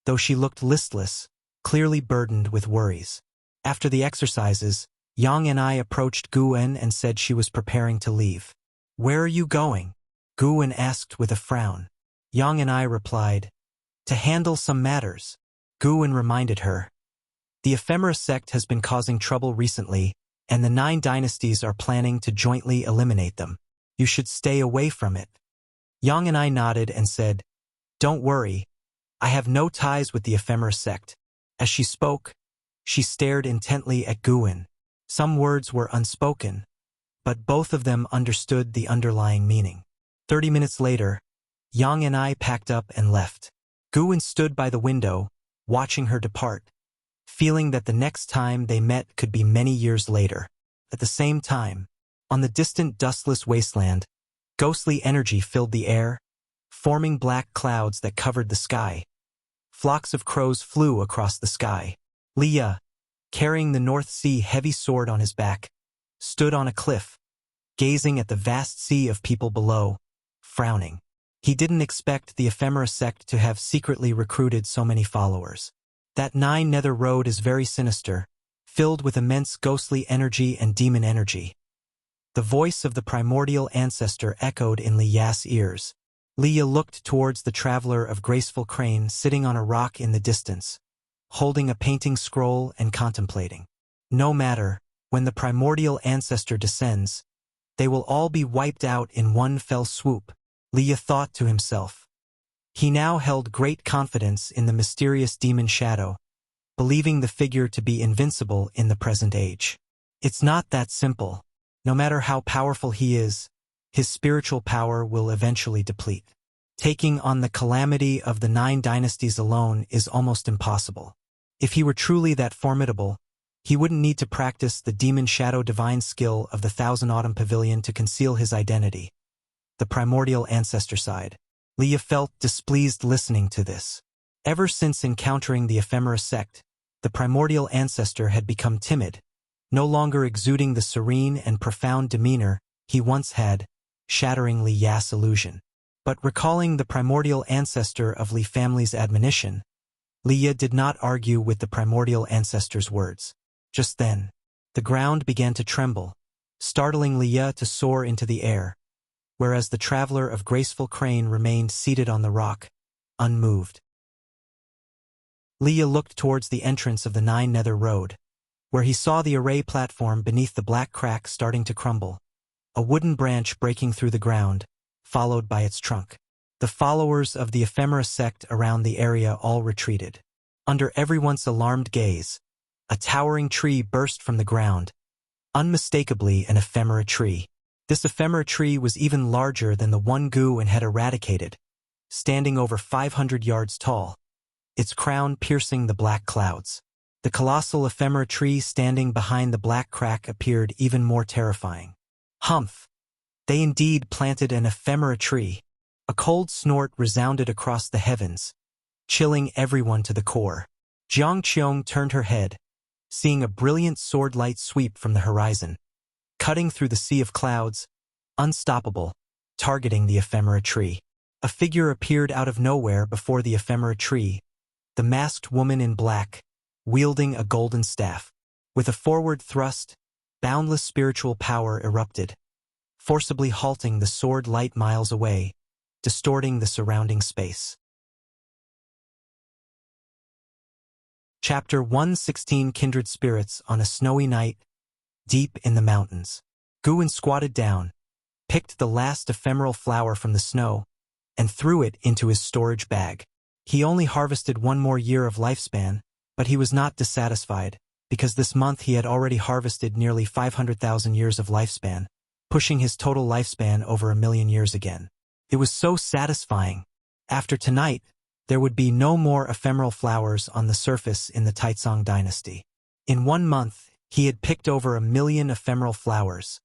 [SPEAKER 1] though she looked listless, clearly burdened with worries. After the exercises, Yang and I approached Guwen and said she was preparing to leave. "Where are you going?" Guwen asked with a frown. Yang and I replied, "To handle some matters." Guwen reminded her, "The ephemera sect has been causing trouble recently, and the 9 dynasties are planning to jointly eliminate them. You should stay away from it." Yang and I nodded and said, "Don't worry, I have no ties with the ephemera sect." As she spoke, she stared intently at Guwen. Some words were unspoken, but both of them understood the underlying meaning. 30 minutes later, Yang and I packed up and left. Guwen stood by the window, watching her depart, feeling that the next time they met could be many years later. At the same time, on the distant dustless wasteland, ghostly energy filled the air, forming black clouds that covered the sky. Flocks of crows flew across the sky. Leah, carrying the North Sea heavy sword on his back, stood on a cliff, gazing at the vast sea of people below, frowning. He didn't expect the ephemera sect to have secretly recruited so many followers. That 9 Nether road is very sinister, filled with immense ghostly energy and demon energy. The voice of the primordial ancestor echoed in Leah's ears. Leah looked towards the traveler of graceful crane sitting on a rock in the distance, holding a painting scroll and contemplating. No matter, when the primordial ancestor descends, they will all be wiped out in one fell swoop, Leah thought to himself. He now held great confidence in the mysterious demon shadow, believing the figure to be invincible in the present age. It's not that simple. No matter how powerful he is, his spiritual power will eventually deplete. Taking on the calamity of the 9 dynasties alone is almost impossible. If he were truly that formidable, he wouldn't need to practice the demon shadow divine skill of the Thousand Autumn Pavilion to conceal his identity. The primordial ancestor sighed. Leah felt displeased listening to this. Ever since encountering the ephemera sect, the primordial ancestor had become timid, no longer exuding the serene and profound demeanor he once had, shattering Leah's illusion. But recalling the primordial ancestor of Li family's admonition, Leah did not argue with the primordial ancestor's words. Just then, the ground began to tremble, startling Leah to soar into the air, whereas the traveler of graceful crane remained seated on the rock, unmoved. Leah looked towards the entrance of the 9 Nether road, where he saw the array platform beneath the black crack starting to crumble, a wooden branch breaking through the ground, followed by its trunk. The followers of the ephemera sect around the area all retreated. Under everyone's alarmed gaze, a towering tree burst from the ground, unmistakably an ephemera tree. This ephemera tree was even larger than the one Guwen had eradicated, standing over 500 yards tall, its crown piercing the black clouds. The colossal ephemera tree standing behind the black crack appeared even more terrifying. Humph! They indeed planted an ephemera tree. A cold snort resounded across the heavens, chilling everyone to the core. Jiang Qiong turned her head, seeing a brilliant sword-light sweep from the horizon, cutting through the sea of clouds, unstoppable, targeting the ephemera tree. A figure appeared out of nowhere before the ephemera tree, the masked woman in black, wielding a golden staff. With a forward thrust, boundless spiritual power erupted, forcibly halting the sword light miles away, distorting the surrounding space. Chapter 116 Kindred Spirits on a Snowy Night, Deep in the Mountains. Guwen squatted down, picked the last ephemeral flower from the snow, and threw it into his storage bag. He only harvested 1 more year of lifespan, but he was not dissatisfied, because this month he had already harvested nearly 500,000 years of lifespan, pushing his total lifespan over 1 million years again. It was so satisfying. After tonight, There would be no more ephemeral flowers on the surface in the Taicang dynasty. In 1 month, he had picked over 1 million ephemeral flowers,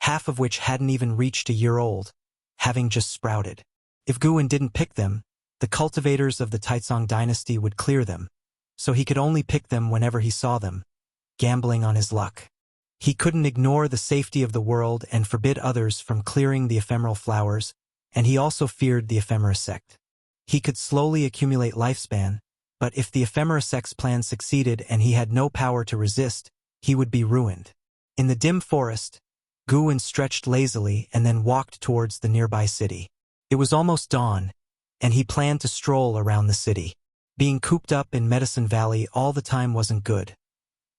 [SPEAKER 1] half of which hadn't even reached a year old, having just sprouted. If Guan didn't pick them, the cultivators of the Taicang dynasty would clear them, so he could only pick them whenever he saw them, gambling on his luck. He couldn't ignore the safety of the world and forbid others from clearing the ephemeral flowers, and he also feared the ephemera sect. He could slowly accumulate lifespan, but if the ephemera sect's plan succeeded and he had no power to resist, he would be ruined. In the dim forest, Guan stretched lazily and then walked towards the nearby city. It was almost dawn, and he planned to stroll around the city. Being cooped up in Medicine Valley all the time wasn't good.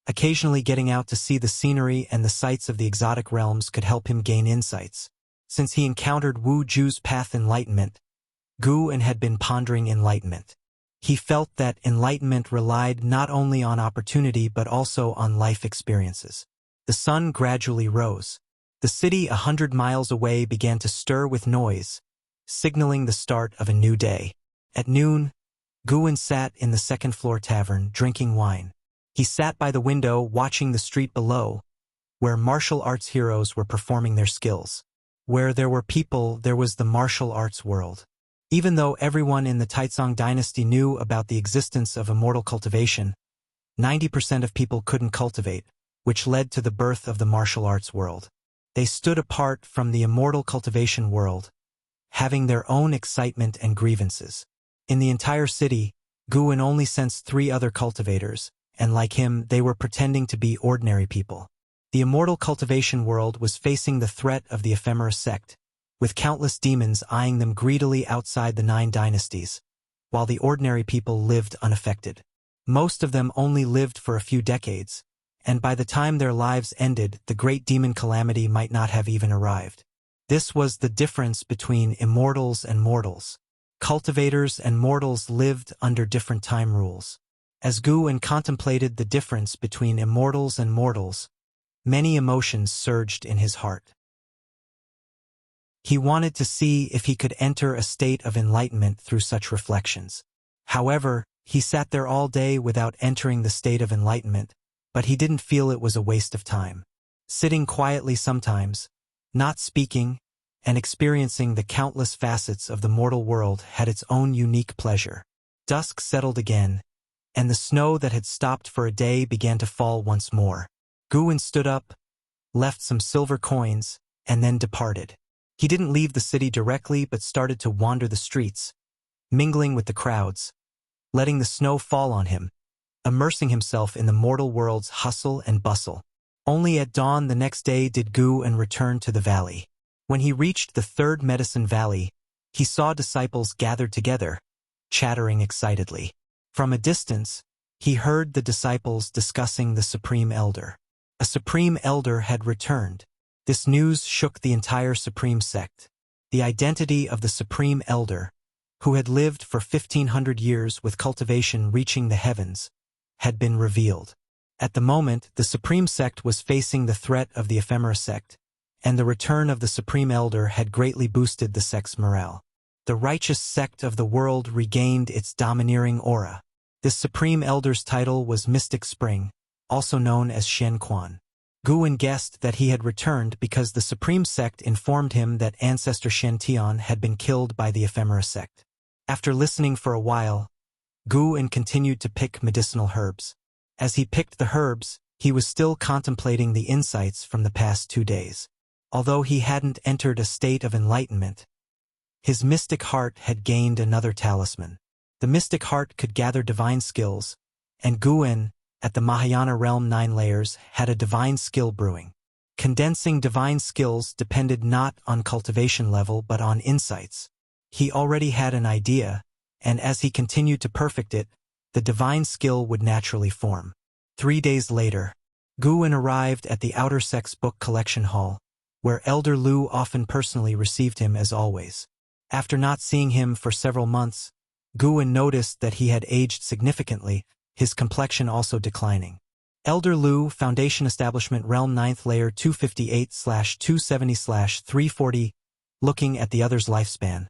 [SPEAKER 1] Occasionally getting out to see the scenery and the sights of the exotic realms could help him gain insights. Since he encountered Wu Ju's path enlightenment, Guan had been pondering enlightenment. He felt that enlightenment relied not only on opportunity but also on life experiences. The sun gradually rose. The city 100 miles away began to stir with noise, signaling the start of a new day. At noon, Guan sat in the second-floor tavern, drinking wine. He sat by the window watching the street below, where martial arts heroes were performing their skills. Where there were people, there was the martial arts world. Even though everyone in the Taicang dynasty knew about the existence of immortal cultivation, 90% of people couldn't cultivate, which led to the birth of the martial arts world. They stood apart from the immortal cultivation world, having their own excitement and grievances. In the entire city, Guan only sensed 3 other cultivators, and like him, they were pretending to be ordinary people. The immortal cultivation world was facing the threat of the ephemera sect, with countless demons eyeing them greedily outside the 9 dynasties, while the ordinary people lived unaffected. Most of them only lived for a few decades, and by the time their lives ended, the great demon calamity might not have even arrived. This was the difference between immortals and mortals. Cultivators and mortals lived under different time rules. As Guan contemplated the difference between immortals and mortals, many emotions surged in his heart. He wanted to see if he could enter a state of enlightenment through such reflections. However, he sat there all day without entering the state of enlightenment, but he didn't feel it was a waste of time. Sitting quietly sometimes, not speaking, and experiencing the countless facets of the mortal world had its own unique pleasure. Dusk settled again, and the snow that had stopped for a day began to fall once more. Guan stood up, left some silver coins, and then departed. He didn't leave the city directly but started to wander the streets, mingling with the crowds, letting the snow fall on him, immersing himself in the mortal world's hustle and bustle. Only at dawn the next day did Guan return to the valley. When he reached the 3rd Medicine Valley, he saw disciples gathered together, chattering excitedly. From a distance, he heard the disciples discussing the Supreme Elder. A Supreme Elder had returned. This news shook the entire Supreme sect. The identity of the Supreme Elder, who had lived for 1,500 years with cultivation reaching the heavens, had been revealed. At the moment, the Supreme sect was facing the threat of the ephemera sect, and the return of the Supreme Elder had greatly boosted the sect's morale. The righteous sect of the world regained its domineering aura. This Supreme Elder's title was Mystic Spring, also known as Shen Quan. Guan guessed that he had returned because the Supreme Sect informed him that ancestor Shen Tian had been killed by the ephemera sect. After listening for a while, Guan continued to pick medicinal herbs. As he picked the herbs, he was still contemplating the insights from the past 2 days. Although he hadn't entered a state of enlightenment, his mystic heart had gained another talisman. The mystic heart could gather divine skills, and Guan, at the Mahayana realm 9 layers, had a divine skill brewing. Condensing divine skills depended not on cultivation level but on insights. He already had an idea, and as he continued to perfect it, the divine skill would naturally form. 3 days later, Guan arrived at the Outer Sect's book collection hall, where Elder Lu often personally received him as always. After not seeing him for several months, Guan noticed that he had aged significantly, his complexion also declining. Elder Lu, Foundation Establishment Realm 9th Layer 258/270/340, looking at the other's lifespan.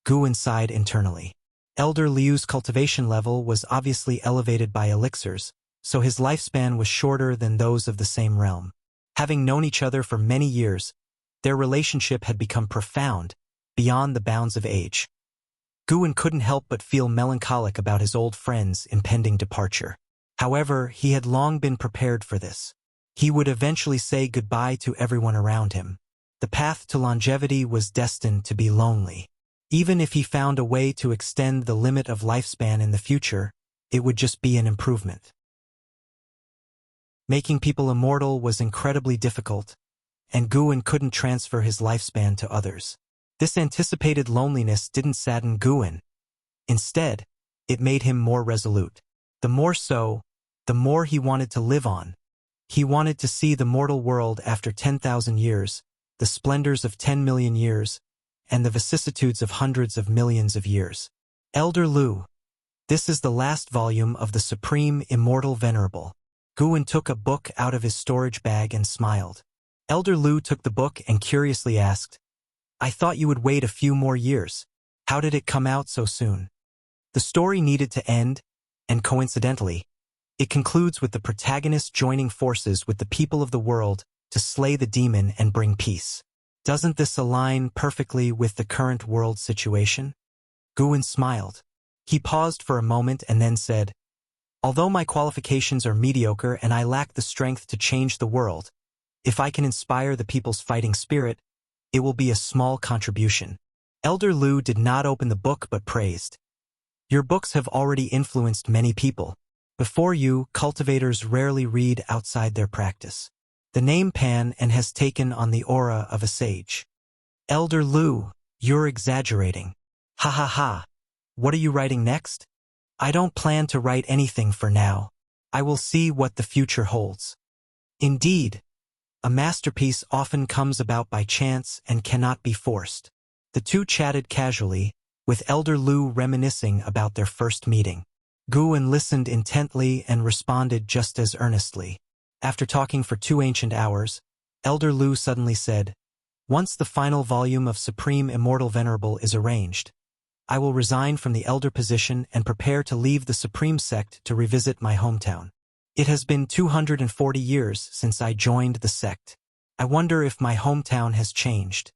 [SPEAKER 1] Guan sighed internally. Elder Liu's cultivation level was obviously elevated by elixirs, so his lifespan was shorter than those of the same realm. Having known each other for many years, their relationship had become profound, beyond the bounds of age. Guan couldn't help but feel melancholic about his old friend's impending departure. However, he had long been prepared for this. He would eventually say goodbye to everyone around him. The path to longevity was destined to be lonely. Even if he found a way to extend the limit of lifespan in the future, it would just be an improvement. Making people immortal was incredibly difficult, and Guan couldn't transfer his lifespan to others. This anticipated loneliness didn't sadden Guan. Instead, it made him more resolute. The more so, the more he wanted to live on. He wanted to see the mortal world after 10,000 years, the splendors of 10 million years, and the vicissitudes of hundreds of millions of years. Elder Lu. This is the last volume of the Supreme Immortal Venerable. Guan took a book out of his storage bag and smiled. Elder Lu took the book and curiously asked, "I thought you would wait a few more years. How did it come out so soon?" The story needed to end, and coincidentally, it concludes with the protagonist joining forces with the people of the world to slay the demon and bring peace. Doesn't this align perfectly with the current world situation? Guan smiled. He paused for a moment and then said, "Although my qualifications are mediocre and I lack the strength to change the world, if I can inspire the people's fighting spirit, it will be a small contribution." Elder Lu did not open the book but praised. "Your books have already influenced many people. Before you, cultivators rarely read outside their practice. The name Pan and has taken on the aura of a sage." Elder Lu, you're exaggerating. Ha ha ha. What are you writing next? I don't plan to write anything for now. I will see what the future holds. Indeed, a masterpiece often comes about by chance and cannot be forced. The two chatted casually, with Elder Lu reminiscing about their first meeting. Guan listened intently and responded just as earnestly. After talking for 2 ancient hours, Elder Lu suddenly said, "Once the final volume of Supreme Immortal Venerable is arranged, I will resign from the elder position and prepare to leave the Supreme Sect to revisit my hometown. It has been 240 years since I joined the sect. I wonder if my hometown has changed."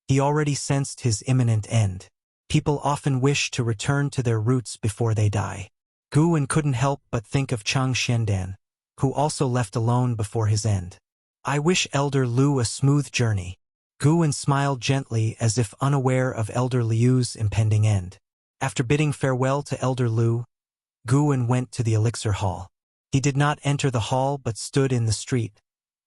[SPEAKER 1] He already sensed his imminent end. People often wish to return to their roots before they die. Guan couldn't help but think of Chang Xiandan, who also left alone before his end. "I wish Elder Lu a smooth journey." Guan smiled gently as if unaware of Elder Liu's impending end. After bidding farewell to Elder Lu, Guan went to the elixir hall. He did not enter the hall but stood in the street,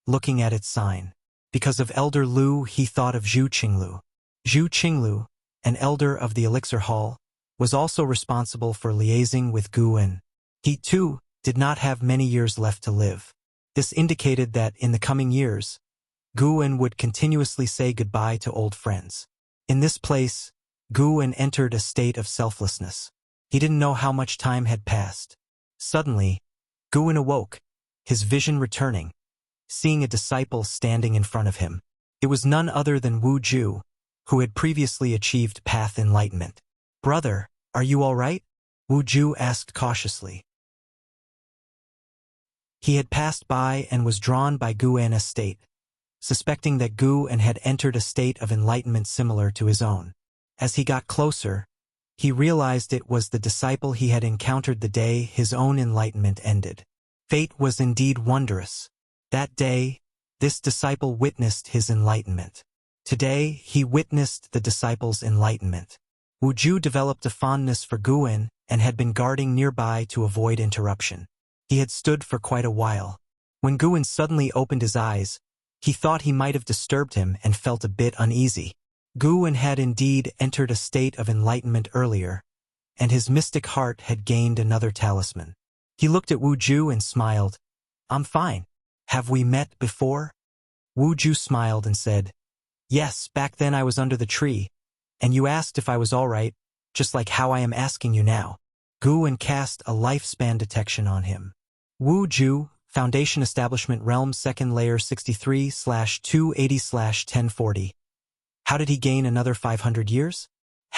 [SPEAKER 1] looking at its sign. Because of Elder Lu, he thought of Zhu Qinglu. Zhu Qinglu, an elder of the elixir hall, was also responsible for liaising with Guan. He, too, did not have many years left to live. This indicated that in the coming years, Guan would continuously say goodbye to old friends. In this place, Guan entered a state of selflessness. He didn't know how much time had passed. Suddenly, Guan awoke, his vision returning, seeing a disciple standing in front of him. It was none other than Wu Ju, who had previously achieved path enlightenment. "Brother, are you all right?" Wu Ju asked cautiously. He had passed by and was drawn by Guan's state, suspecting that Guan had entered a state of enlightenment similar to his own. As he got closer, he realized it was the disciple he had encountered the day his own enlightenment ended. Fate was indeed wondrous. That day, this disciple witnessed his enlightenment. Today, he witnessed the disciple's enlightenment. Wu Ju developed a fondness for Guan and had been guarding nearby to avoid interruption. He had stood for quite a while. When Guan suddenly opened his eyes, he thought he might have disturbed him and felt a bit uneasy. Guan had indeed entered a state of enlightenment earlier, and his mystic heart had gained another talisman. He looked at Wu Ju and smiled. "I'm fine. Have we met before?" Wu Ju smiled and said, "Yes, back then I was under the tree, and you asked if I was all right, just like how I am asking you now." Guan cast a lifespan detection on him. Wu Ju, Foundation Establishment Realm 2nd Layer 63/280/1040. How did he gain another 500 years?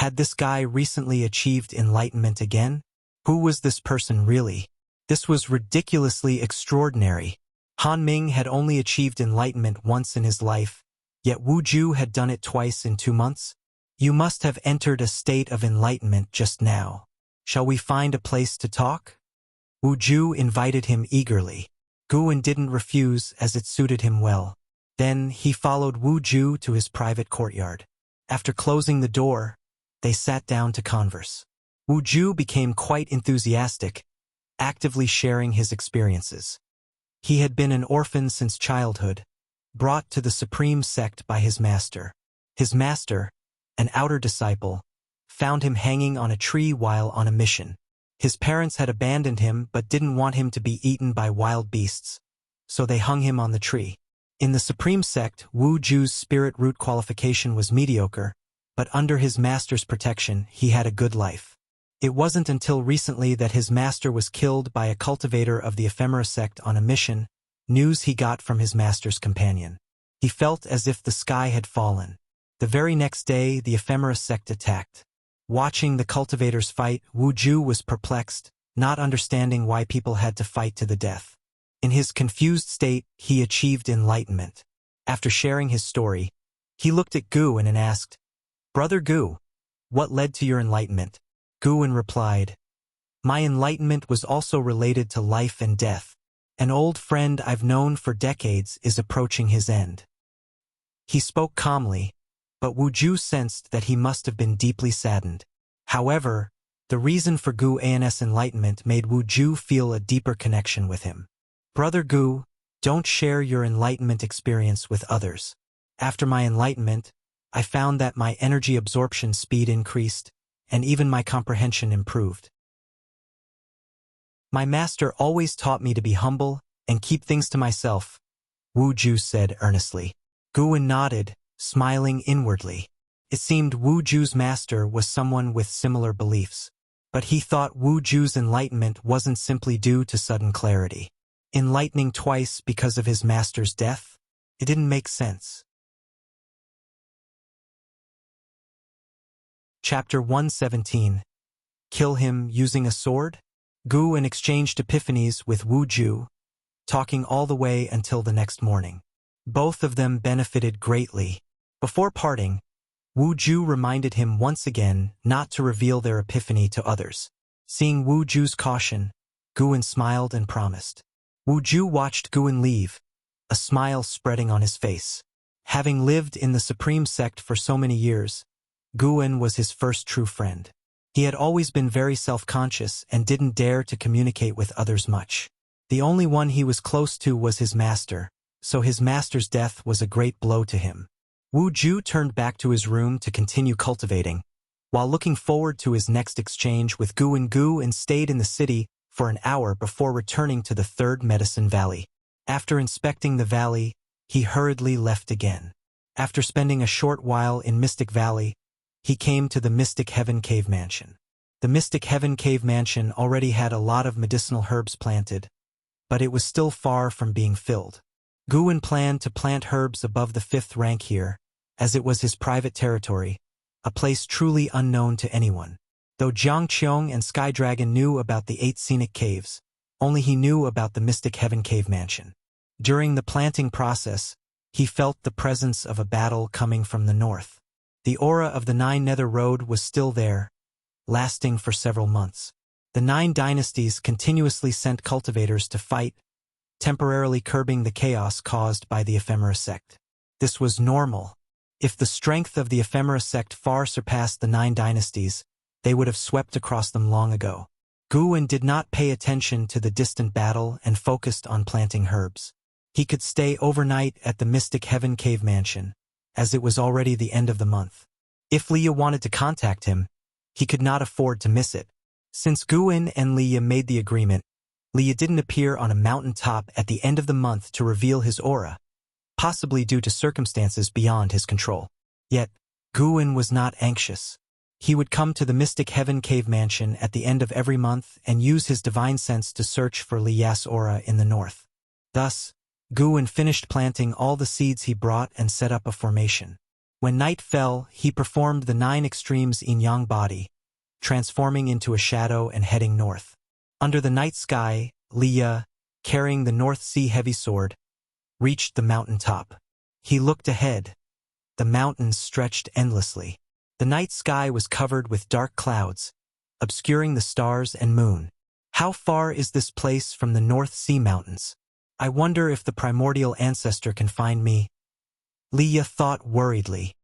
[SPEAKER 1] Had this guy recently achieved enlightenment again? Who was this person really? This was ridiculously extraordinary. Han Ming had only achieved enlightenment once in his life, yet Wu Ju had done it twice in 2 months. You must have entered a state of enlightenment just now. Shall we find a place to talk? Wu Ju invited him eagerly. Guan didn't refuse as it suited him well. Then he followed Wu Ju to his private courtyard. After closing the door, they sat down to converse. Wu Ju became quite enthusiastic, actively sharing his experiences. He had been an orphan since childhood, brought to the supreme sect by his master. His master, an outer disciple, found him hanging on a tree while on a mission. His parents had abandoned him but didn't want him to be eaten by wild beasts, so they hung him on the tree. In the supreme sect, Wu Ju's spirit root qualification was mediocre, but under his master's protection, he had a good life. It wasn't until recently that his master was killed by a cultivator of the ephemera sect on a mission, news he got from his master's companion. He felt as if the sky had fallen. The very next day, the ephemera sect attacked. Watching the cultivators fight, Wu Ju was perplexed, not understanding why people had to fight to the death. In his confused state, he achieved enlightenment. After sharing his story, he looked at Guan and asked, "Brother Gu, what led to your enlightenment?" Guan replied, "My enlightenment was also related to life and death. An old friend I've known for decades is approaching his end." He spoke calmly, but Wu Ju sensed that he must have been deeply saddened. However, the reason for Guan's enlightenment made Wu Ju feel a deeper connection with him. "Brother Gu, don't share your enlightenment experience with others. After my enlightenment, I found that my energy absorption speed increased, and even my comprehension improved. My master always taught me to be humble and keep things to myself," Wu Ju said earnestly. Guan nodded, smiling inwardly. It seemed Wu Ju's master was someone with similar beliefs. But he thought Wu Ju's enlightenment wasn't simply due to sudden clarity. Enlightening twice because of his master's death? It didn't make sense. Chapter 117. Kill him using a sword? Guan exchanged epiphanies with Wu Ju, talking all the way until the next morning. Both of them benefited greatly. Before parting, Wu Ju reminded him once again not to reveal their epiphany to others. Seeing Wu Ju's caution, Guan smiled and promised. Wu Ju watched Guan leave, a smile spreading on his face. Having lived in the supreme sect for so many years, Guan was his first true friend. He had always been very self-conscious and didn't dare to communicate with others much. The only one he was close to was his master, so his master's death was a great blow to him. Wu Ju turned back to his room to continue cultivating, while looking forward to his next exchange with Guan stayed in the city for an hour before returning to the third medicine valley. After inspecting the valley, he hurriedly left again. After spending a short while in Mystic Valley, he came to the Mystic Heaven Cave Mansion. The Mystic Heaven Cave Mansion already had a lot of medicinal herbs planted, but it was still far from being filled. Guan planned to plant herbs above the 5th rank here, as it was his private territory, a place truly unknown to anyone. Though Jiang Qiong and Sky Dragon knew about the 8 scenic caves, only he knew about the Mystic Heaven Cave Mansion. During the planting process, he felt the presence of a battle coming from the north. The aura of the 9 Nether Road was still there, lasting for several months. The 9 dynasties continuously sent cultivators to fight, temporarily curbing the chaos caused by the ephemera sect. This was normal. If the strength of the ephemera sect far surpassed the 9 dynasties, they would have swept across them long ago. Guan did not pay attention to the distant battle and focused on planting herbs. He could stay overnight at the Mystic Heaven Cave Mansion, as it was already the end of the month. If Leah wanted to contact him, he could not afford to miss it. Since Guan and Leah made the agreement, Leah didn't appear on a mountaintop at the end of the month to reveal his aura, possibly due to circumstances beyond his control. Yet, Guan was not anxious. He would come to the Mystic Heaven Cave Mansion at the end of every month and use his divine sense to search for Leah's aura in the north. Thus, Guan finished planting all the seeds he brought and set up a formation. When night fell, he performed the 9 extremes yin-yang body, transforming into a shadow and heading north. Under the night sky, Liya, carrying the North Sea heavy sword, reached the mountain top. He looked ahead. The mountains stretched endlessly. The night sky was covered with dark clouds, obscuring the stars and moon. How far is this place from the North Sea mountains? I wonder if the primordial ancestor can find me. Liya thought worriedly.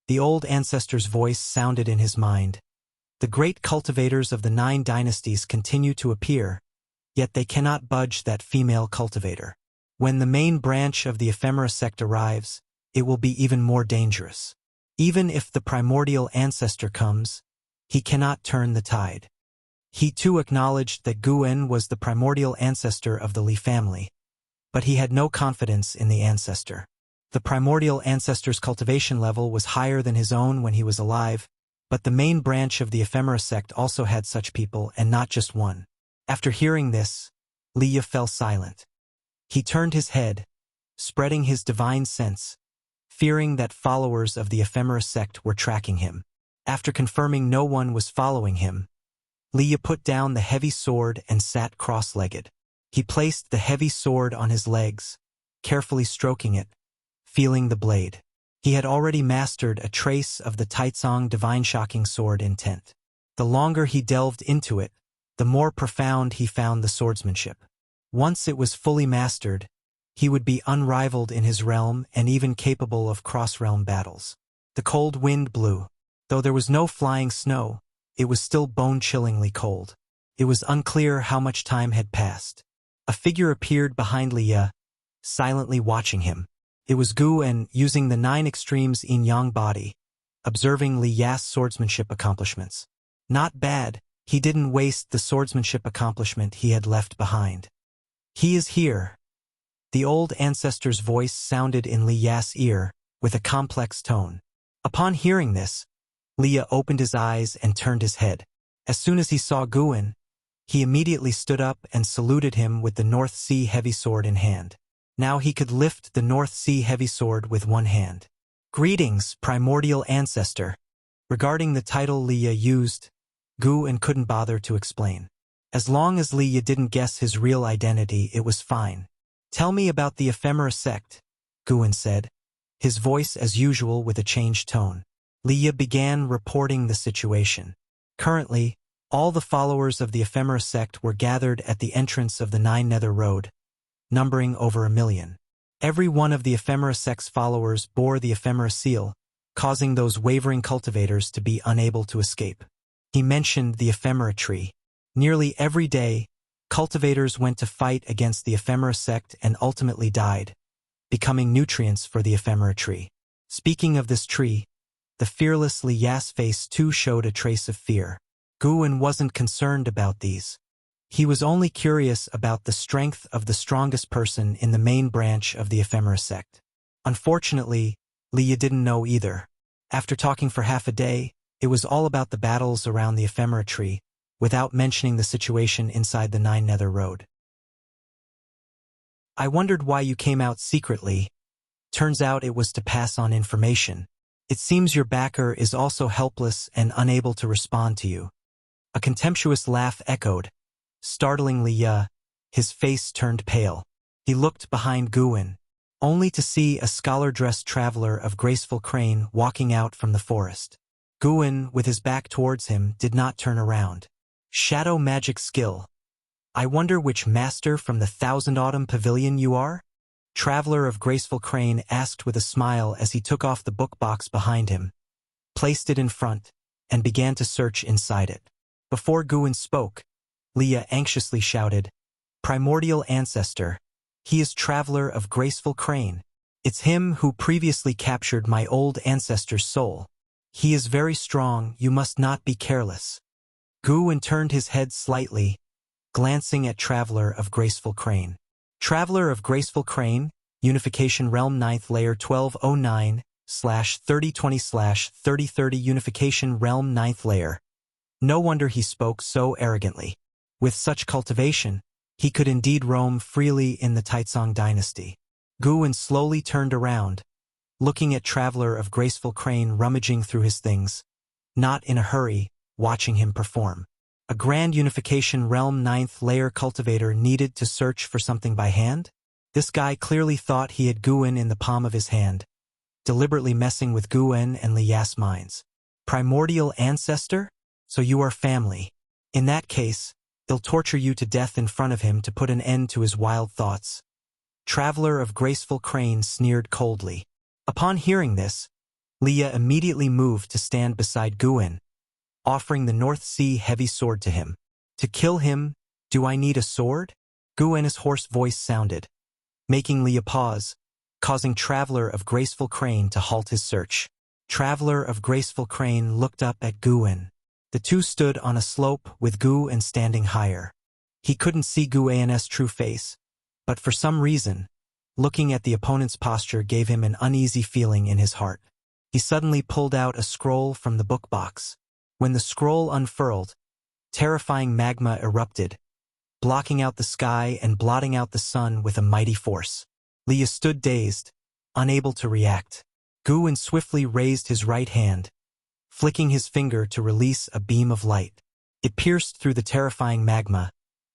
[SPEAKER 1] The old ancestor's voice sounded in his mind. The great cultivators of the 9 dynasties continue to appear, yet they cannot budge that female cultivator. When the main branch of the ephemera sect arrives, it will be even more dangerous. Even if the primordial ancestor comes, he cannot turn the tide. He too acknowledged that Guwen was the primordial ancestor of the Li family, but he had no confidence in the ancestor. The primordial ancestor's cultivation level was higher than his own when he was alive, but the main branch of the ephemera sect also had such people and not just one. After hearing this, Liya fell silent. He turned his head, spreading his divine sense, fearing that followers of the ephemera sect were tracking him. After confirming no one was following him, Liya put down the heavy sword and sat cross-legged. He placed the heavy sword on his legs, carefully stroking it, feeling the blade. He had already mastered a trace of the Taicang Divine shocking sword intent. The longer he delved into it, the more profound he found the swordsmanship. Once it was fully mastered, he would be unrivaled in his realm and even capable of cross-realm battles. The cold wind blew. Though there was no flying snow, it was still bone-chillingly cold. It was unclear how much time had passed. A figure appeared behind Liya, silently watching him. It was Guwen, using the 9 extremes yin-yang body, observing Liya's swordsmanship accomplishments. Not bad, he didn't waste the swordsmanship accomplishment he had left behind. He is here. The old ancestor's voice sounded in Liya's ear, with a complex tone. Upon hearing this, Liya opened his eyes and turned his head. As soon as he saw Guwen, he immediately stood up and saluted him with the North Sea heavy sword in hand. Now he could lift the North Sea heavy sword with one hand. Greetings, primordial ancestor. Regarding the title Liya used, Guwen couldn't bother to explain. As long as Liya didn't guess his real identity, it was fine. Tell me about the ephemera sect, Guwen said, his voice as usual with a changed tone. Liya began reporting the situation. Currently, all the followers of the ephemera sect were gathered at the entrance of the 9 Nether Road, numbering over 1 million. Every one of the ephemera sect's followers bore the ephemera seal, causing those wavering cultivators to be unable to escape. He mentioned the ephemera tree. Nearly every day, cultivators went to fight against the ephemera sect and ultimately died, becoming nutrients for the ephemera tree. Speaking of this tree, the fearless Liya's face too showed a trace of fear. Guwen wasn't concerned about these. He was only curious about the strength of the strongest person in the main branch of the ephemera sect. Unfortunately, Liya didn't know either. After talking for half a day, it was all about the battles around the ephemera tree, without mentioning the situation inside the 9 Nether Road. I wondered why you came out secretly. Turns out it was to pass on information. It seems your backer is also helpless and unable to respond to you. A contemptuous laugh echoed. Startling Liya, his face turned pale. He looked behind Guwen, only to see a scholar-dressed traveler of graceful crane walking out from the forest. Guwen, with his back towards him, did not turn around. Shadow magic skill. I wonder which master from the Thousand Autumn Pavilion you are? Traveler of graceful crane asked with a smile as he took off the book box behind him, placed it in front, and began to search inside it. Before Guwen spoke, Liya anxiously shouted, Primordial ancestor. He is Traveler of graceful crane. It's him who previously captured my old ancestor's soul. He is very strong, you must not be careless. Guwen turned his head slightly, glancing at Traveler of graceful crane. Traveler of graceful crane, Unification Realm 9th Layer 1209/3020/3030 Unification Realm 9th Layer. No wonder he spoke so arrogantly. With such cultivation, he could indeed roam freely in the Taicang dynasty. Guwen slowly turned around, looking at Traveler of Graceful Crane rummaging through his things, not in a hurry, watching him perform. A Grand Unification Realm 9th layer cultivator needed to search for something by hand? This guy clearly thought he had Guwen in the palm of his hand, deliberately messing with Guwen and Li Ya's minds. Primordial ancestor? So you are family. In that case, he'll torture you to death in front of him to put an end to his wild thoughts. Traveler of Graceful Crane sneered coldly. Upon hearing this, Leah immediately moved to stand beside Guwen, offering the North Sea heavy sword to him. To kill him, do I need a sword? Guwen's hoarse voice sounded, making Leah pause, causing Traveler of Graceful Crane to halt his search. Traveler of Graceful Crane looked up at Guwen. The two stood on a slope with Guwen standing higher. He couldn't see Guwen's true face, but for some reason, looking at the opponent's posture gave him an uneasy feeling in his heart. He suddenly pulled out a scroll from the book box. When the scroll unfurled, terrifying magma erupted, blocking out the sky and blotting out the sun with a mighty force. Leah stood dazed, unable to react. Guwen swiftly raised his right hand, flicking his finger to release a beam of light. It pierced through the terrifying magma,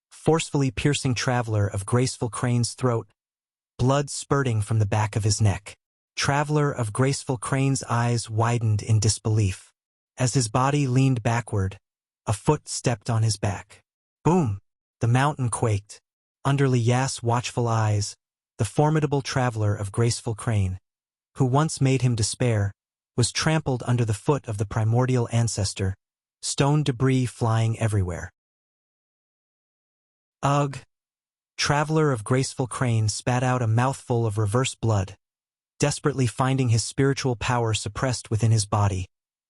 [SPEAKER 1] forcefully piercing Traveler of Graceful Crane's throat, blood spurting from the back of his neck. Traveler of Graceful Crane's eyes widened in disbelief. As his body leaned backward, a foot stepped on his back. Boom! The mountain quaked. Under Li Ya's watchful eyes, the formidable Traveler of Graceful Crane, who once made him despair, was trampled under the foot of the primordial ancestor, stone debris flying everywhere. Ugh! Traveler of Graceful Crane spat out a mouthful of reverse blood, desperately finding his spiritual power suppressed within his body,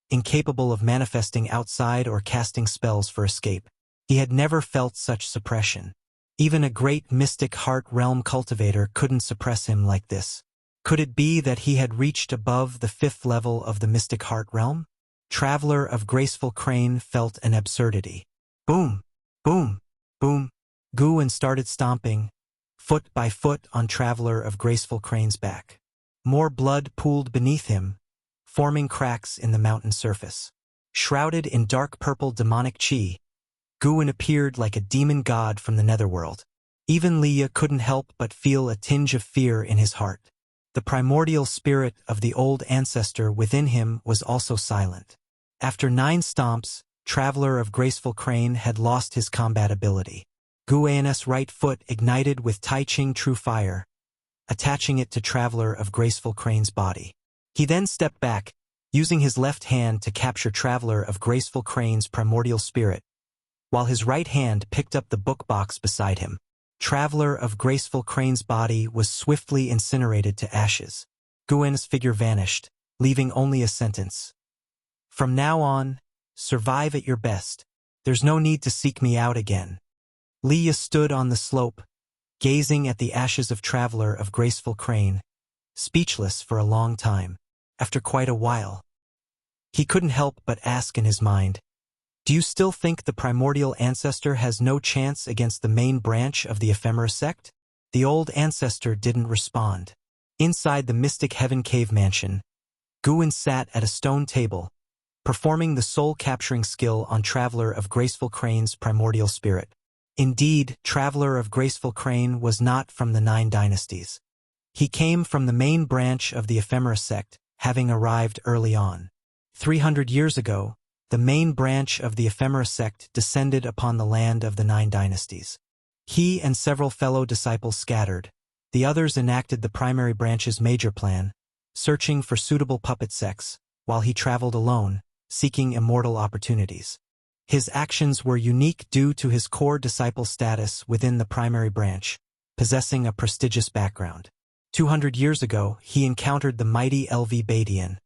[SPEAKER 1] incapable of manifesting outside or casting spells for escape. He had never felt such suppression. Even a great mystic heart realm cultivator couldn't suppress him like this. Could it be that he had reached above the 5th level of the mystic heart realm? Traveler of Graceful Crane felt an absurdity. Boom! Boom! Boom! Guwen started stomping, foot by foot on Traveler of Graceful Crane's back. More blood pooled beneath him, forming cracks in the mountain surface. Shrouded in dark purple demonic chi, Guwen appeared like a demon god from the netherworld. Even Leah couldn't help but feel a tinge of fear in his heart. The primordial spirit of the old ancestor within him was also silent. After 9 stomps, Traveler of Graceful Crane had lost his combat ability. Guwen's right foot ignited with Taicang True Fire, attaching it to Traveler of Graceful Crane's body. He then stepped back, using his left hand to capture Traveler of Graceful Crane's primordial spirit, while his right hand picked up the book box beside him. Traveler of Graceful Crane's body was swiftly incinerated to ashes. Guwen's figure vanished, leaving only a sentence. From now on, survive at your best. There's no need to seek me out again. Leah stood on the slope, gazing at the ashes of Traveler of Graceful Crane, speechless for a long time. After quite a while, he couldn't help but ask in his mind, do you still think the primordial ancestor has no chance against the main branch of the Ephemera sect? The old ancestor didn't respond. Inside the Mystic Heaven Cave Mansion, Guwen sat at a stone table, performing the soul-capturing skill on Traveler of Graceful Crane's primordial spirit. Indeed, Traveler of Graceful Crane was not from the 9 dynasties. He came from the main branch of the Ephemera sect, having arrived early on. 300 years ago, the main branch of the Ephemera sect descended upon the land of the 9 dynasties. He and several fellow disciples scattered. The others enacted the primary branch's major plan, searching for suitable puppet sects, while he traveled alone, seeking immortal opportunities. His actions were unique due to his core disciple status within the primary branch, possessing a prestigious background. 200 years ago, he encountered the mighty LV Badian.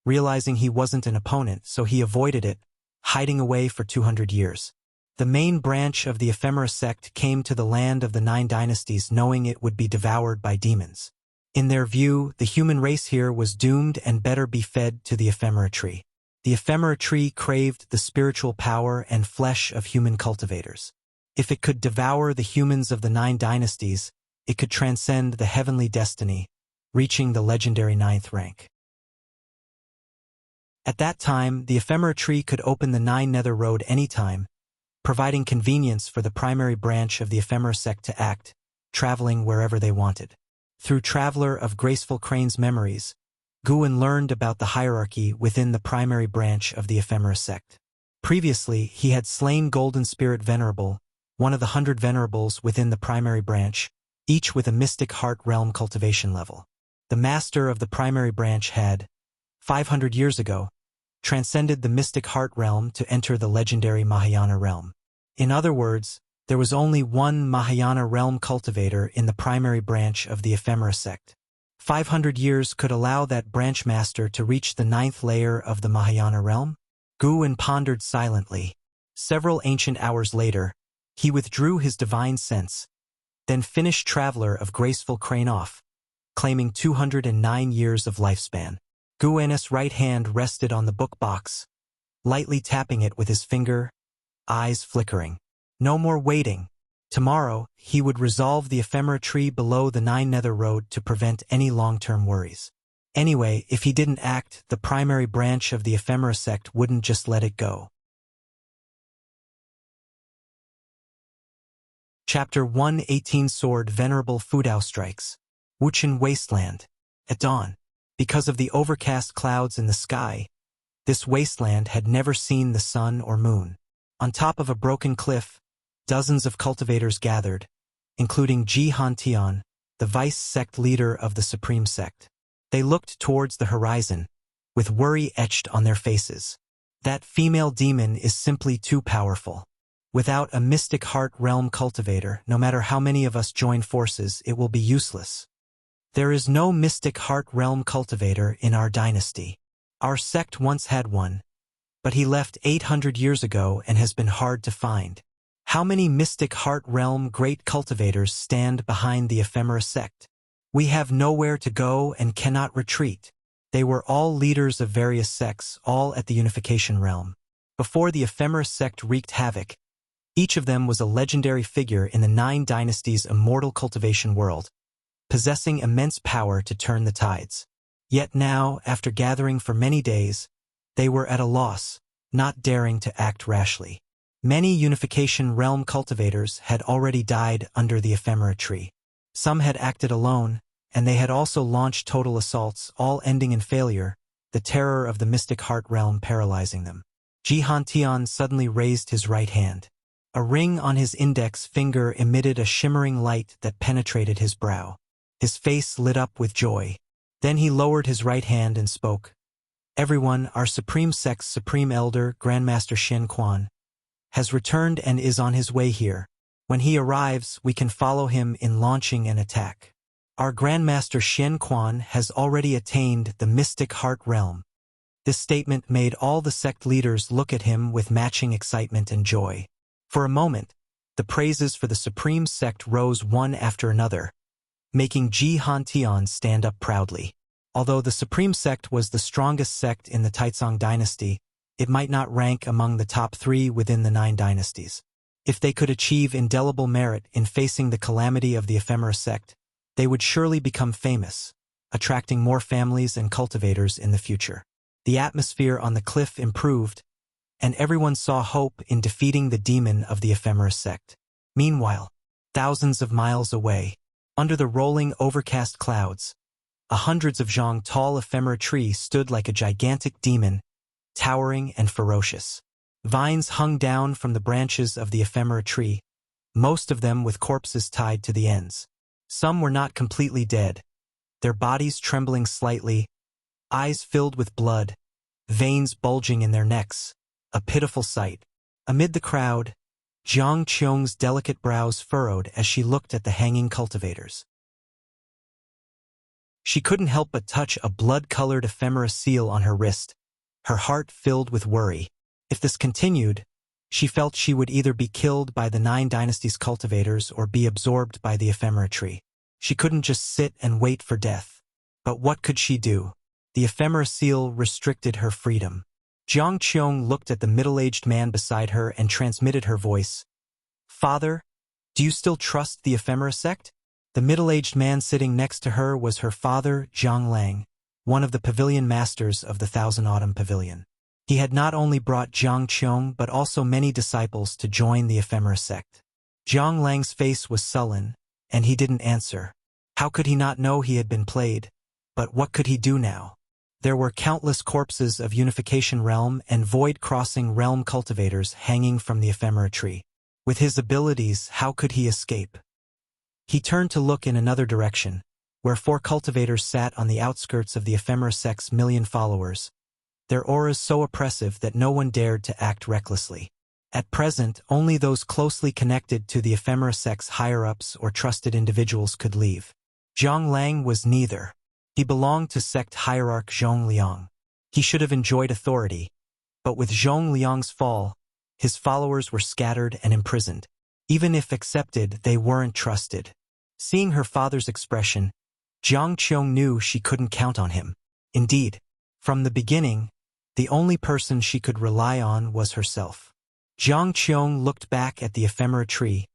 [SPEAKER 1] Realizing he wasn't an opponent, so he avoided it, hiding away for 200 years. The main branch of the Ephemera sect came to the land of the 9 dynasties knowing it would be devoured by demons. In their view, the human race here was doomed and better be fed to the Ephemera tree. The Ephemera tree craved the spiritual power and flesh of human cultivators. If it could devour the humans of the 9 dynasties, it could transcend the heavenly destiny, reaching the legendary 9th rank. At that time, the ephemera tree could open the 9 Nether Road anytime, providing convenience for the primary branch of the ephemera sect to act, traveling wherever they wanted. Through Traveler of Graceful Crane's memories, Guin learned about the hierarchy within the primary branch of the ephemera sect. Previously, he had slain Golden Spirit Venerable, one of the 100 venerables within the primary branch, each with a mystic heart realm cultivation level. The master of the primary branch had, 500 years ago, transcended the mystic heart realm to enter the legendary Mahayana realm. In other words, there was only one Mahayana realm cultivator in the primary branch of the ephemera sect. 500 years could allow that branch master to reach the 9th layer of the Mahayana realm? Guin pondered silently. Several ancient hours later, he withdrew his divine sense, then finished Traveler of Graceful Crane off, claiming 209 years of lifespan. Guin's right hand rested on the book box, lightly tapping it with his finger, eyes flickering. No more waiting. Tomorrow, he would resolve the ephemera tree below the 9 Nether Road to prevent any long-term worries. Anyway, if he didn't act, the primary branch of the ephemera sect wouldn't just let it go. Chapter 118 Sword Venerable Fudao strikes. Wuxian Wasteland. At dawn. Because of the overcast clouds in the sky, this wasteland had never seen the sun or moon. On top of a broken cliff, dozens of cultivators gathered, including Ji Hantian, the vice sect leader of the Supreme Sect. They looked towards the horizon, with worry etched on their faces. That female demon is simply too powerful. Without a mystic heart realm cultivator, no matter how many of us join forces, it will be useless. There is no mystic heart realm cultivator in our dynasty. Our sect once had one, but he left 800 years ago and has been hard to find. How many mystic heart realm great cultivators stand behind the ephemera sect? We have nowhere to go and cannot retreat. They were all leaders of various sects, all at the unification realm. Before the ephemera sect wreaked havoc, each of them was a legendary figure in the 9 dynasties' immortal cultivation world, possessing immense power to turn the tides. Yet now, after gathering for many days, they were at a loss, not daring to act rashly. Many unification realm cultivators had already died under the ephemera tree. Some had acted alone, and they had also launched total assaults, all ending in failure, the terror of the mystic heart realm paralyzing them. Ji Hantian suddenly raised his right hand. A ring on his index finger emitted a shimmering light that penetrated his brow. His face lit up with joy. Then he lowered his right hand and spoke. Everyone, our Supreme Sect's Supreme Elder, Grandmaster Shen Quan, has returned and is on his way here. When he arrives, we can follow him in launching an attack. Our Grandmaster Shen Quan has already attained the Mystic Heart Realm. This statement made all the sect leaders look at him with matching excitement and joy. For a moment, the praises for the Supreme Sect rose one after another, making Ji Hantian stand up proudly. Although the Supreme Sect was the strongest sect in the Taicang dynasty, it might not rank among the top 3 within the 9 dynasties. If they could achieve indelible merit in facing the calamity of the ephemera sect, they would surely become famous, attracting more families and cultivators in the future. The atmosphere on the cliff improved, and everyone saw hope in defeating the demon of the ephemera sect. Meanwhile, thousands of miles away, under the rolling overcast clouds, hundreds of zhang tall ephemera tree stood like a gigantic demon, towering and ferocious. Vines hung down from the branches of the ephemera tree, most of them with corpses tied to the ends. Some were not completely dead, their bodies trembling slightly, eyes filled with blood, veins bulging in their necks, a pitiful sight. Amid the crowd, Jiang Qiong's delicate brows furrowed as she looked at the hanging cultivators. She couldn't help but touch a blood-colored ephemera seal on her wrist, her heart filled with worry. If this continued, she felt she would either be killed by the 9 dynasties cultivators or be absorbed by the ephemera tree. She couldn't just sit and wait for death. But what could she do? The ephemera seal restricted her freedom. Jiang Qiong looked at the middle-aged man beside her and transmitted her voice. Father, do you still trust the ephemera sect? The middle-aged man sitting next to her was her father, Zhang Lang, one of the pavilion masters of the Thousand Autumn Pavilion. He had not only brought Jiang Qiong but also many disciples to join the ephemera sect. Zhang Lang's face was sullen, and he didn't answer. How could he not know he had been played? But what could he do now? There were countless corpses of Unification Realm and Void-Crossing Realm cultivators hanging from the ephemera tree. With his abilities, how could he escape? He turned to look in another direction, where 4 cultivators sat on the outskirts of the ephemera sect's million followers, their auras so oppressive that no one dared to act recklessly. At present, only those closely connected to the ephemera sect's higher-ups or trusted individuals could leave. Zhang Lang was neither. He belonged to sect hierarch Zhong Liang. He should have enjoyed authority, but with Zhong Liang's fall, his followers were scattered and imprisoned. Even if accepted, they weren't trusted. Seeing her father's expression, Jiang Qiong knew she couldn't count on him. Indeed, from the beginning, the only person she could rely on was herself. Jiang Qiong looked back at the ephemera tree,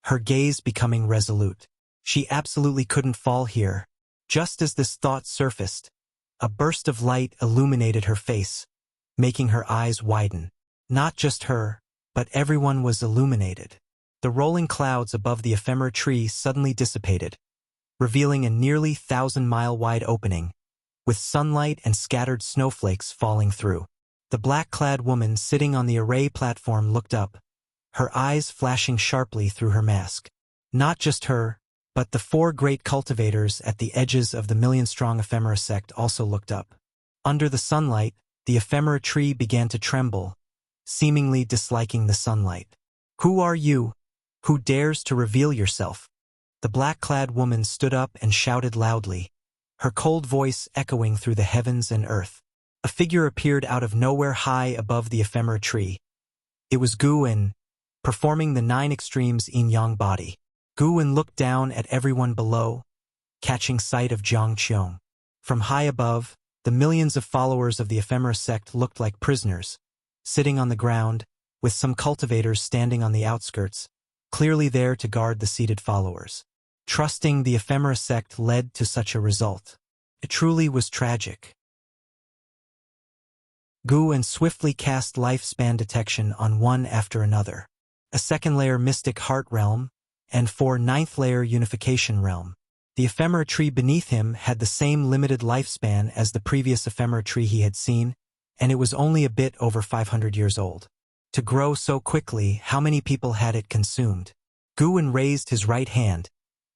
[SPEAKER 1] her gaze becoming resolute. She absolutely couldn't fall here. Just as this thought surfaced, a burst of light illuminated her face, making her eyes widen. Not just her, but everyone was illuminated. The rolling clouds above the ephemera tree suddenly dissipated, revealing a nearly 1,000-mile-wide opening, with sunlight and scattered snowflakes falling through. The black-clad woman sitting on the array platform looked up, her eyes flashing sharply through her mask. Not just her, but the 4 great cultivators at the edges of the million-strong ephemera sect also looked up. Under the sunlight, the ephemera tree began to tremble, seemingly disliking the sunlight. "Who are you? Who dares to reveal yourself?" The black-clad woman stood up and shouted loudly, her cold voice echoing through the heavens and earth. A figure appeared out of nowhere high above the ephemera tree. It was Gu Wen, performing the 9 extremes yin-yang body. Gu Wen looked down at everyone below, catching sight of Jiang Qiong. From high above, the millions of followers of the ephemera sect looked like prisoners, sitting on the ground, with some cultivators standing on the outskirts, clearly there to guard the seated followers. Trusting the ephemera sect led to such a result. It truly was tragic. Gu Wen swiftly cast lifespan detection on one after another. A 2nd-layer Mystic Heart Realm, and 4 9th-layer Unification Realm. The ephemera tree beneath him had the same limited lifespan as the previous ephemera tree he had seen, and it was only a bit over 500 years old. To grow so quickly, how many people had it consumed? Gu Wen raised his right hand,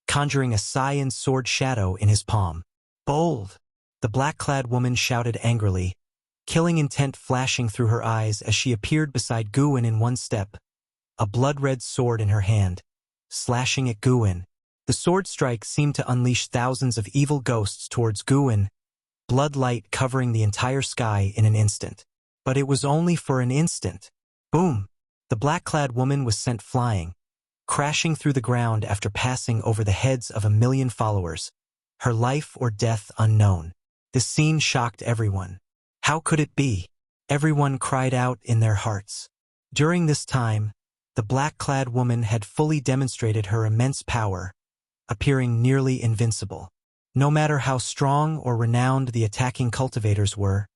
[SPEAKER 1] conjuring a Saiyan sword shadow in his palm. "Bold!" The black-clad woman shouted angrily, killing intent flashing through her eyes as she appeared beside Gu Wen in one step, a blood-red sword in her hand, slashing at Gu Wen. The sword strike seemed to unleash thousands of evil ghosts towards Gu Wen, blood light covering the entire sky in an instant. But it was only for an instant. Boom! The black-clad woman was sent flying, crashing through the ground after passing over the heads of 1 million followers, her life or death unknown. This scene shocked everyone. How could it be? Everyone cried out in their hearts. During this time, the black-clad woman had fully demonstrated her immense power, appearing nearly invincible. No matter how strong or renowned the attacking cultivators were,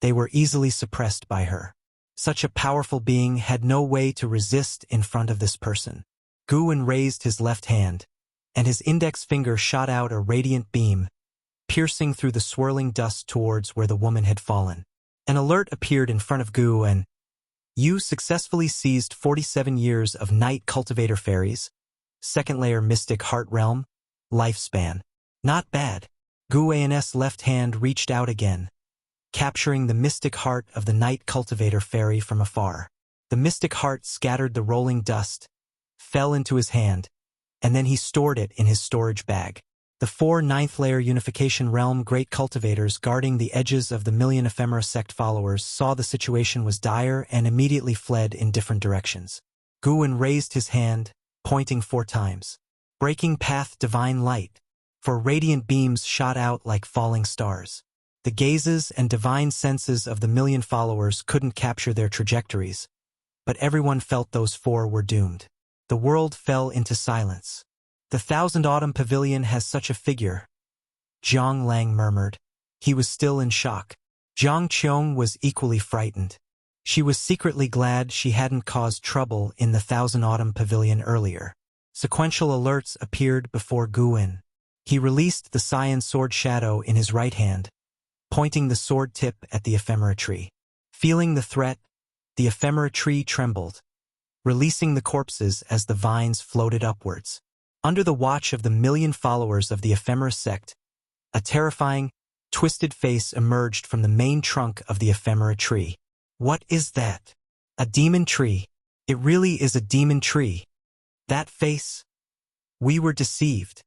[SPEAKER 1] they were easily suppressed by her. Such a powerful being had no way to resist in front of this person. Gu Wen raised his left hand, and his index finger shot out a radiant beam, piercing through the swirling dust towards where the woman had fallen. An alert appeared in front of Gu Wen. "You successfully seized 47 years of Night Cultivator Fairies, 2nd-layer Mystic Heart Realm, lifespan. Not bad." Gu Wen's left hand reached out again, capturing the mystic heart of the Night Cultivator Fairy from afar. The mystic heart scattered the rolling dust, fell into his hand, and then he stored it in his storage bag. The 4 9th-layer Unification Realm Great Cultivators guarding the edges of the million ephemera sect followers saw the situation was dire and immediately fled in different directions. Gu Wen raised his hand, pointing 4 times. Breaking path divine light. 4 radiant beams shot out like falling stars. The gazes and divine senses of the million followers couldn't capture their trajectories, but everyone felt those 4 were doomed. The world fell into silence. The Thousand Autumn Pavilion has such a figure, Zhang Lang murmured. He was still in shock. Zhang Qiong was equally frightened. She was secretly glad she hadn't caused trouble in the Thousand Autumn Pavilion earlier. Sequential alerts appeared before Guwen. He released the cyan sword shadow in his right hand, pointing the sword tip at the ephemera tree. Feeling the threat, the ephemera tree trembled, releasing the corpses as the vines floated upwards. Under the watch of the million followers of the ephemera sect, a terrifying, twisted face emerged from the main trunk of the ephemera tree. What is that? A demon tree. It really is a demon tree. That face? We were deceived.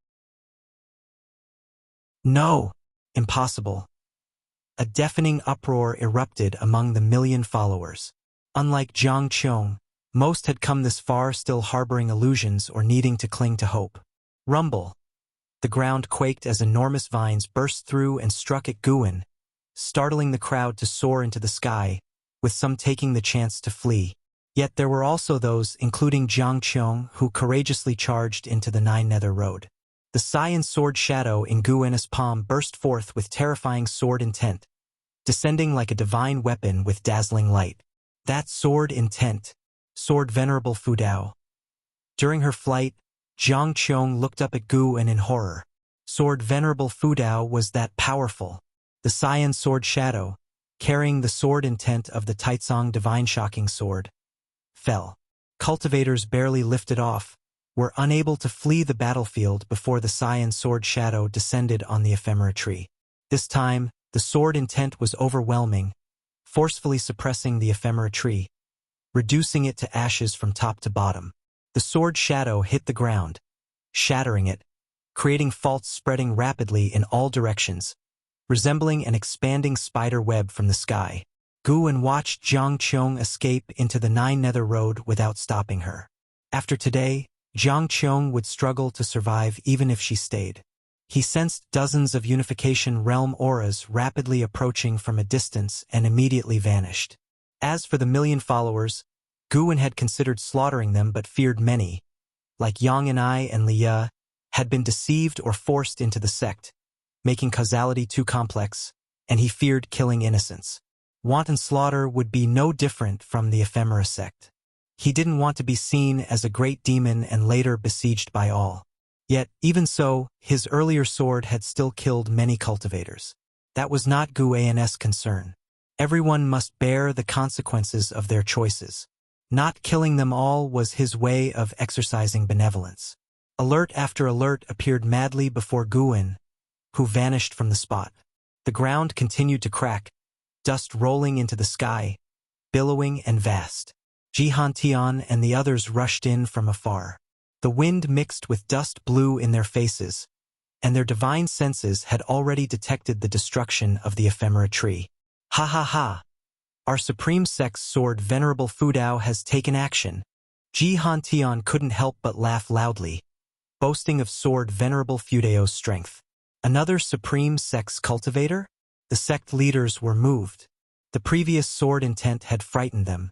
[SPEAKER 1] No! Impossible. A deafening uproar erupted among the million followers. Unlike Zhang Qiong, most had come this far still harboring illusions or needing to cling to hope. Rumble. The ground quaked as enormous vines burst through and struck at Guwen, startling the crowd to soar into the sky, with some taking the chance to flee. Yet there were also those, including Zhang Qiong, who courageously charged into the Nine Nether Road. The cyan sword shadow in Guwen's palm burst forth with terrifying sword intent, descending like a divine weapon with dazzling light. That sword intent, sword Venerable Fudao. During her flight, Zhang Qiong looked up at Guwen in horror. Sword Venerable Fudao was that powerful. The cyan sword shadow, carrying the sword intent of the Taicang Divine shocking sword, fell. Cultivators barely lifted off, were unable to flee the battlefield before the cyan sword shadow descended on the ephemera tree. This time, the sword intent was overwhelming, forcefully suppressing the ephemera tree, reducing it to ashes from top to bottom. The sword shadow hit the ground, shattering it, creating faults spreading rapidly in all directions, resembling an expanding spider web from the sky. Guwen watched Zhang Qiong escape into the Nine Nether Road without stopping her. After today, Zhang Qiong would struggle to survive even if she stayed. He sensed dozens of Unification Realm auras rapidly approaching from a distance and immediately vanished. As for the million followers, Guwen had considered slaughtering them but feared many, like Yang and I and Liya, had been deceived or forced into the sect, making causality too complex, and he feared killing innocents. Wanton slaughter would be no different from the ephemera sect. He didn't want to be seen as a great demon and later besieged by all. Yet, even so, his earlier sword had still killed many cultivators. That was not Guwen's concern. Everyone must bear the consequences of their choices. Not killing them all was his way of exercising benevolence. Alert after alert appeared madly before Guwen, who vanished from the spot. The ground continued to crack, dust rolling into the sky, billowing and vast. Jihan Tian and the others rushed in from afar. The wind mixed with dust blew in their faces, and their divine senses had already detected the destruction of the ephemera tree. Ha ha ha! Our supreme sect's sword Venerable Fudao has taken action. Jihan Tian couldn't help but laugh loudly, boasting of sword Venerable Fudao's strength. Another supreme sect's cultivator? The sect leaders were moved. The previous sword intent had frightened them,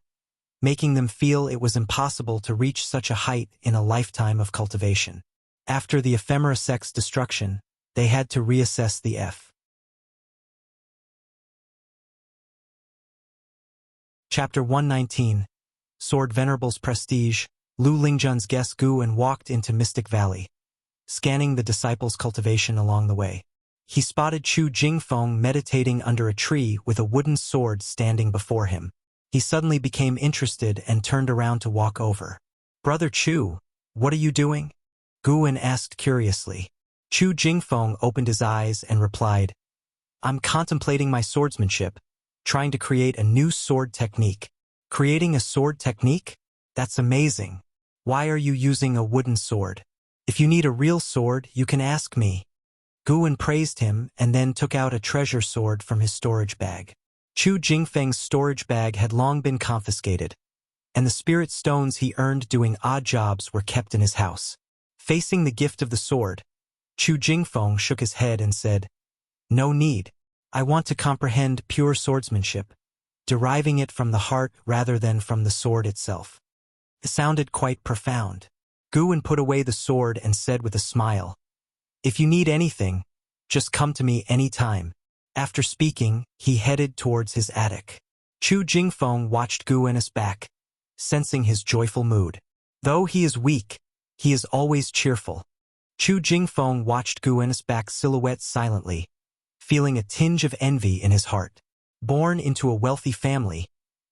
[SPEAKER 1] making them feel it was impossible to reach such a height in a lifetime of cultivation. After the ephemera sect's destruction, they had to reassess the F. Chapter 119. Sword Venerable's Prestige. Lu Lingjun's guest Guwen walked into Mystic Valley, scanning the disciples' cultivation along the way. He spotted Chu Jingfeng meditating under a tree with a wooden sword standing before him. He suddenly became interested and turned around to walk over. "Brother Chu, what are you doing?" Guwen asked curiously. Chu Jingfeng opened his eyes and replied, "I'm contemplating my swordsmanship, trying to create a new sword technique." "Creating a sword technique? That's amazing. Why are you using a wooden sword? If you need a real sword, you can ask me." Guwen praised him and then took out a treasure sword from his storage bag. Chu Jingfeng's storage bag had long been confiscated, and the spirit stones he earned doing odd jobs were kept in his house. Facing the gift of the sword, Chu Jingfeng shook his head and said, "No need. I want to comprehend pure swordsmanship, deriving it from the heart rather than from the sword itself." It sounded quite profound. Guwen put away the sword and said with a smile, "If you need anything, just come to me any time." After speaking, he headed towards his attic. Chu Jingfeng watched Guwen's back, sensing his joyful mood. Though he is weak, he is always cheerful. Chu Jingfeng watched Guwen's back silhouette silently, feeling a tinge of envy in his heart. Born into a wealthy family,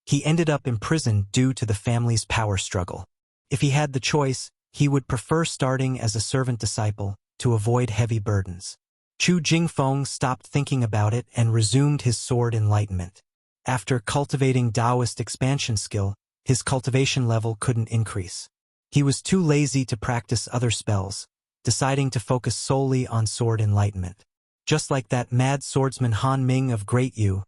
[SPEAKER 1] he ended up imprisoned due to the family's power struggle. If he had the choice, he would prefer starting as a servant disciple to avoid heavy burdens. Chu Jingfeng stopped thinking about it and resumed his sword enlightenment. After cultivating Taoist expansion skill, his cultivation level couldn't increase. He was too lazy to practice other spells, deciding to focus solely on sword enlightenment. Just like that mad swordsman Han Ming of Great Yu,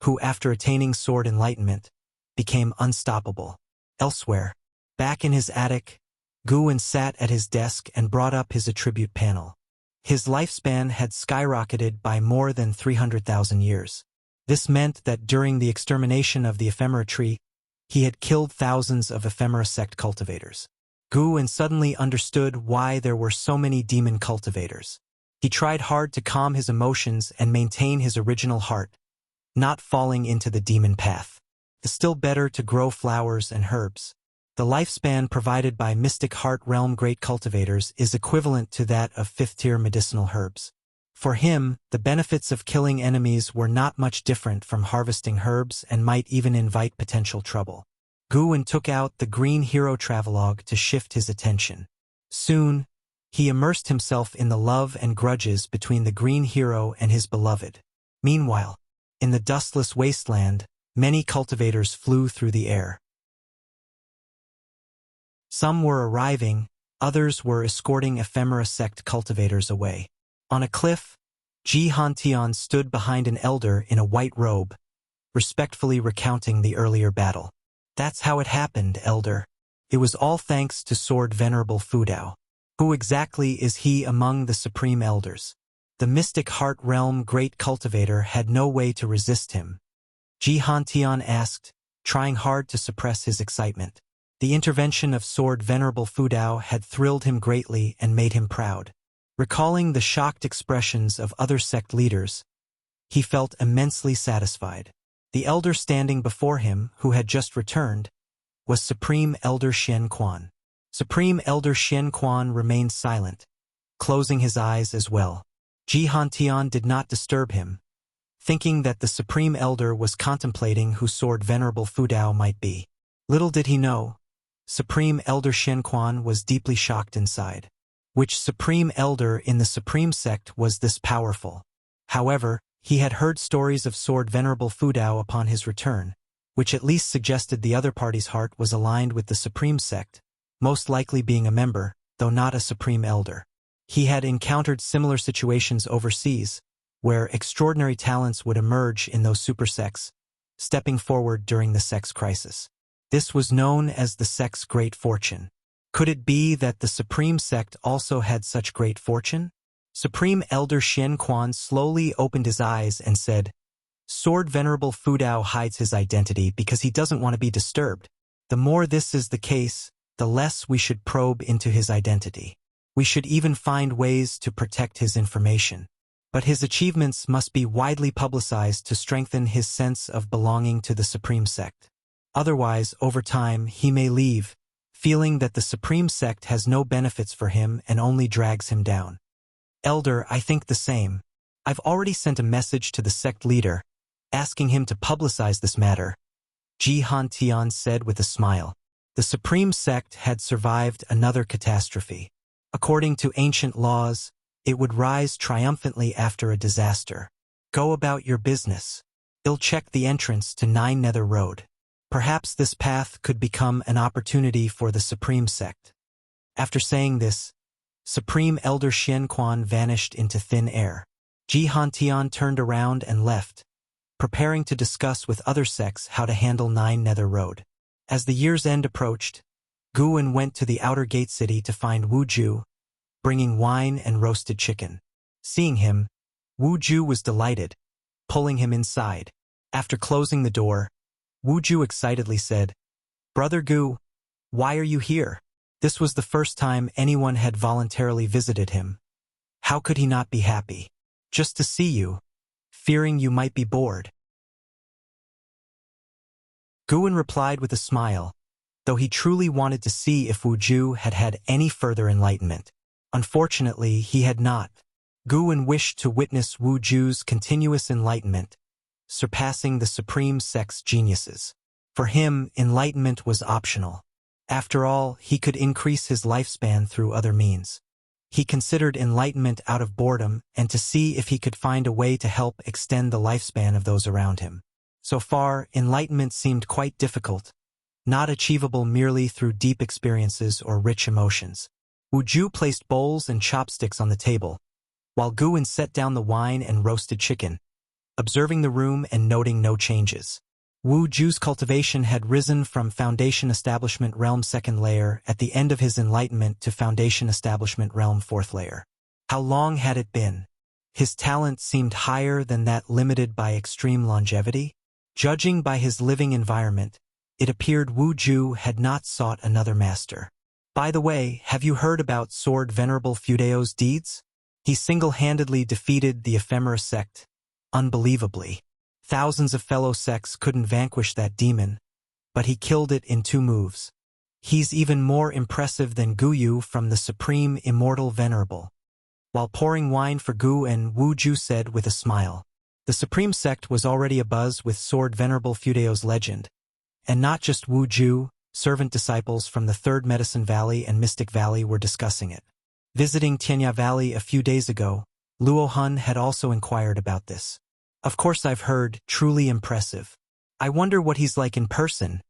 [SPEAKER 1] who after attaining sword enlightenment, became unstoppable. Elsewhere, back in his attic, Guwen sat at his desk and brought up his attribute panel. His lifespan had skyrocketed by more than 300,000 years. This meant that during the extermination of the ephemera tree, he had killed thousands of ephemera sect cultivators. Guwen suddenly understood why there were so many demon cultivators. He tried hard to calm his emotions and maintain his original heart, not falling into the demon path. It's still better to grow flowers and herbs. The lifespan provided by Mystic Heart Realm Great Cultivators is equivalent to that of 5th-tier medicinal herbs. For him, the benefits of killing enemies were not much different from harvesting herbs and might even invite potential trouble. Guwen took out the Green Hero Travelogue to shift his attention. Soon, he immersed himself in the love and grudges between the Green Hero and his beloved. Meanwhile, in the dustless wasteland, many cultivators flew through the air. Some were arriving, others were escorting ephemera sect cultivators away. On a cliff, Ji Hantian stood behind an elder in a white robe, respectfully recounting the earlier battle. "That's how it happened, elder. It was all thanks to Sword Venerable Fudao. Who exactly is he among the supreme elders?" The Mystic Heart Realm Great Cultivator had no way to resist him. Ji Hantian asked, trying hard to suppress his excitement. The intervention of Sword Venerable Fudao had thrilled him greatly and made him proud. Recalling the shocked expressions of other sect leaders, he felt immensely satisfied. The elder standing before him, who had just returned, was Supreme Elder Xian Quan. Supreme Elder Xian Quan remained silent, closing his eyes as well. Ji Hantian did not disturb him, thinking that the Supreme Elder was contemplating who Sword Venerable Fudao might be. Little did he know, Supreme Elder Xian Quan was deeply shocked inside. Which Supreme Elder in the Supreme Sect was this powerful? However, he had heard stories of Sword Venerable Fudao upon his return, which at least suggested the other party's heart was aligned with the Supreme Sect, most likely being a member, though not a Supreme Elder. He had encountered similar situations overseas, where extraordinary talents would emerge in those super sects, stepping forward during the sect's crisis. This was known as the sect's great fortune. Could it be that the Supreme Sect also had such great fortune? Supreme Elder Xian Quan slowly opened his eyes and said, "Sword Venerable Fudao hides his identity because he doesn't want to be disturbed. The more this is the case, the less we should probe into his identity. We should even find ways to protect his information. But his achievements must be widely publicized to strengthen his sense of belonging to the Supreme Sect. Otherwise, over time, he may leave, feeling that the Supreme Sect has no benefits for him and only drags him down." "Elder, I think the same. I've already sent a message to the sect leader, asking him to publicize this matter," Ji Hantian said with a smile. The Supreme Sect had survived another catastrophe. According to ancient laws, it would rise triumphantly after a disaster. "Go about your business. I'll check the entrance to Nine Nether Road. Perhaps this path could become an opportunity for the Supreme Sect." After saying this, Supreme Elder Xian Quan vanished into thin air. Ji Hantian turned around and left, preparing to discuss with other sects how to handle Nine Nether Road. As the year's end approached, Guwen went to the outer gate city to find Wu Ju, bringing wine and roasted chicken. Seeing him, Wu Ju was delighted, pulling him inside. After closing the door, Wu Ju excitedly said, "Brother Gu, why are you here? This was the first time anyone had voluntarily visited him. How could he not be happy? Just to see you, fearing you might be bored. Guwen replied with a smile, though he truly wanted to see if Wuju had had any further enlightenment. Unfortunately, he had not. Guwen wished to witness Wuju's continuous enlightenment, surpassing the supreme sect's geniuses. For him, enlightenment was optional. After all, he could increase his lifespan through other means. He considered enlightenment out of boredom and to see if he could find a way to help extend the lifespan of those around him. So far, enlightenment seemed quite difficult, not achievable merely through deep experiences or rich emotions. Wuju placed bowls and chopsticks on the table, while Guwen set down the wine and roasted chicken, observing the room and noting no changes. Wuju's cultivation had risen from Foundation Establishment Realm 2nd layer at the end of his enlightenment to Foundation Establishment Realm 4th layer. How long had it been? His talent seemed higher than that limited by extreme longevity. Judging by his living environment, it appeared Wuju had not sought another master. By the way, have you heard about Sword Venerable Fudeo's deeds? He single-handedly defeated the Ephemera sect. Unbelievably. Thousands of fellow sects couldn't vanquish that demon, but he killed it in 2 moves. He's even more impressive than Guyu from the Supreme Immortal Venerable. While pouring wine for Guwen, Wuju said with a smile. The Supreme Sect was already abuzz with Sword Venerable Fudeo's legend, and not just Wuju, servant disciples from the 3rd Medicine Valley and Mystic Valley were discussing it. Visiting Tianya Valley a few days ago, Luo Hun had also inquired about this. Of course I've heard, truly impressive. I wonder what he's like in person,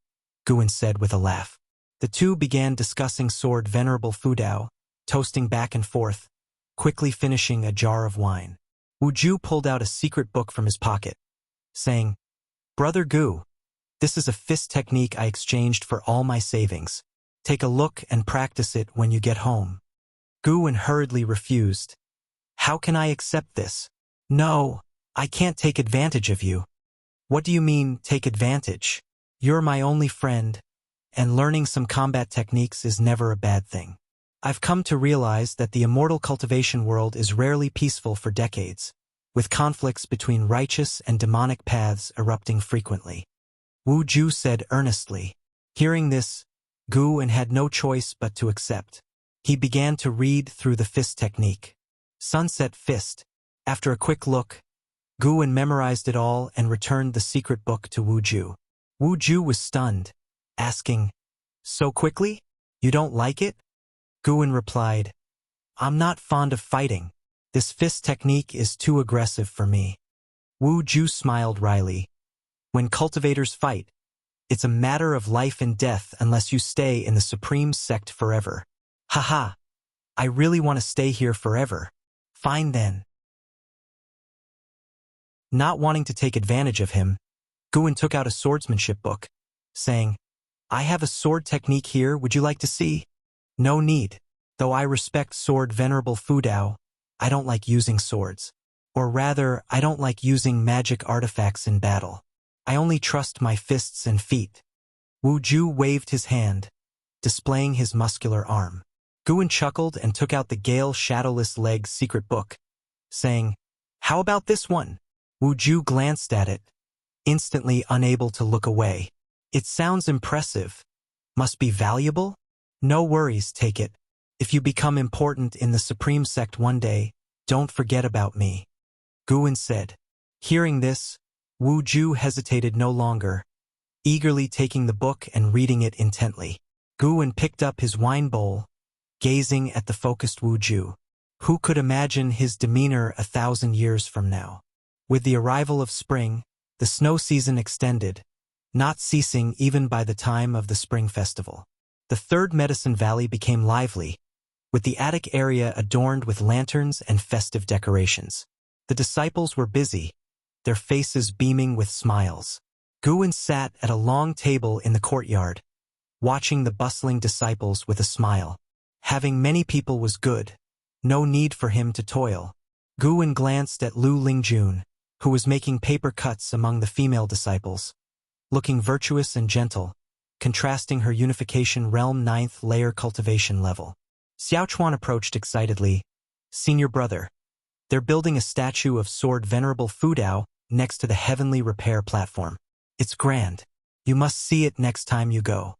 [SPEAKER 1] Guwen said with a laugh. The two began discussing Sword Venerable Fudao, toasting back and forth, quickly finishing a jar of wine. Wuju pulled out a secret book from his pocket, saying, "Brother Gu, this is a fist technique I exchanged for all my savings. Take a look and practice it when you get home." Guwen hurriedly refused. "How can I accept this? No, I can't take advantage of you." "What do you mean, take advantage? You're my only friend, and learning some combat techniques is never a bad thing. I've come to realize that the immortal cultivation world is rarely peaceful for decades, with conflicts between righteous and demonic paths erupting frequently," Wuju said earnestly. Hearing this, Guwen had no choice but to accept. He began to read through the fist technique. Sunset Fist. After a quick look, Guwen memorized it all and returned the secret book to Wuju. Wuju was stunned, asking, "So quickly? You don't like it?" Guwen replied, "I'm not fond of fighting. This fist technique is too aggressive for me." Wuju smiled wryly. "When cultivators fight, it's a matter of life and death unless you stay in the Supreme Sect forever." "Haha, I really want to stay here forever." "Fine then." Not wanting to take advantage of him, Guwen took out a swordsmanship book, saying, "I have a sword technique here, would you like to see?" "No need. Though I respect Sword Venerable Fudao, I don't like using swords. Or rather, I don't like using magic artifacts in battle. I only trust my fists and feet." Wuju waved his hand, displaying his muscular arm. Guwen chuckled and took out the Gale Shadowless Leg's secret book, saying, "How about this one?" Wuju glanced at it, instantly unable to look away. "It sounds impressive. Must be valuable?" "No worries, take it. If you become important in the Supreme Sect one day, don't forget about me," Guwen said. Hearing this, Wuju hesitated no longer, eagerly taking the book and reading it intently. Guwen picked up his wine bowl, gazing at the focused Wuju. Who could imagine his demeanor 1,000 years from now? With the arrival of spring, the snow season extended, not ceasing even by the time of the spring festival. The 3rd Medicine Valley became lively, with the attic area adorned with lanterns and festive decorations. The disciples were busy, their faces beaming with smiles. Guwen sat at a long table in the courtyard, watching the bustling disciples with a smile. Having many people was good, no need for him to toil. Guwen glanced at Lu Lingjun, who was making paper cuts among the female disciples. Looking virtuous and gentle, contrasting her Unification Realm 9th layer cultivation level. Xiaochuan approached excitedly. Senior brother, they're building a statue of Sword Venerable Fudao next to the Heavenly Repair platform. It's grand. You must see it next time you go.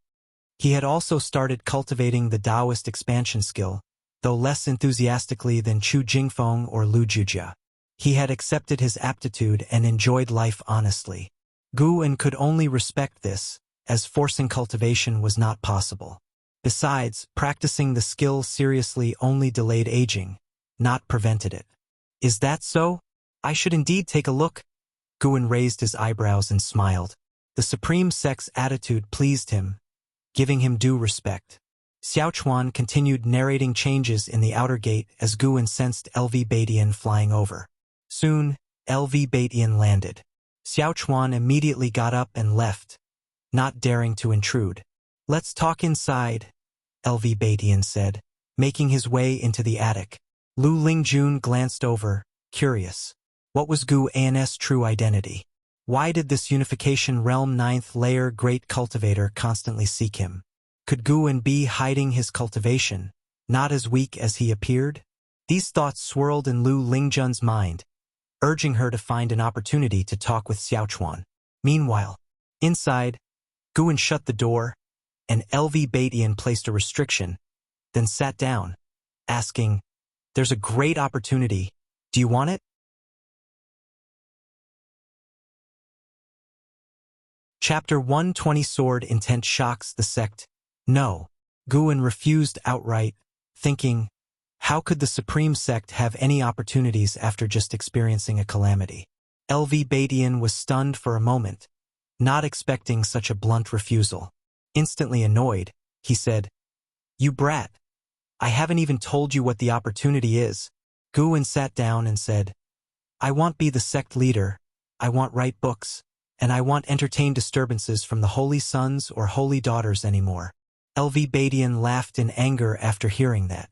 [SPEAKER 1] He had also started cultivating the Taoist expansion skill, though less enthusiastically than Chu Jingfeng or Lu Jujia. He had accepted his aptitude and enjoyed life honestly. Guan could only respect this, as forcing cultivation was not possible. Besides, practicing the skill seriously only delayed aging, not prevented it. Is that so? I should indeed take a look. Guan raised his eyebrows and smiled. The Supreme Sect's attitude pleased him, giving him due respect. Xiaochuan continued narrating changes in the outer gate as Guan sensed LV Baidian flying over. Soon, LV Baidian landed. Xiaochuan immediately got up and left, not daring to intrude. Let's talk inside, LV Baidian said, making his way into the attic. Lu Lingjun glanced over, curious. What was Gu An's true identity? Why did this Unification Realm 9th layer great cultivator constantly seek him? Could Guan be hiding his cultivation, not as weak as he appeared? These thoughts swirled in Lu Lingjun's mind, urging her to find an opportunity to talk with Xiaochuan. Meanwhile, inside, Guan shut the door, and LV Baidian placed a restriction, then sat down, asking, "There's a great opportunity. Do you want it?" Chapter 120 Sword Intent shocks the sect. No. Guan refused outright, thinking, how could the Supreme Sect have any opportunities after just experiencing a calamity? LV Baidian was stunned for a moment, not expecting such a blunt refusal. Instantly annoyed, he said, "You brat. I haven't even told you what the opportunity is." Guan sat down and said, "I won't be the sect leader, I won't write books, and I won't entertain disturbances from the holy sons or holy daughters anymore." LV Baidian laughed in anger after hearing that.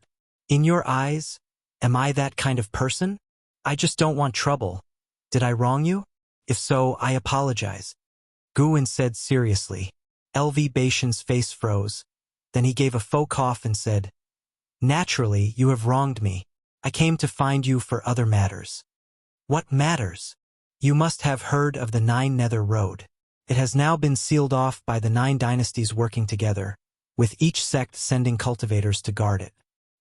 [SPEAKER 1] "In your eyes, am I that kind of person? I just don't want trouble. Did I wrong you? If so, I apologize." Guan said seriously. LV Baidian's face froze. Then he gave a faux cough and said, "Naturally, you have wronged me. I came to find you for other matters." "What matters?" "You must have heard of the Nine Nether Road. It has now been sealed off by the 9 dynasties working together, with each sect sending cultivators to guard it.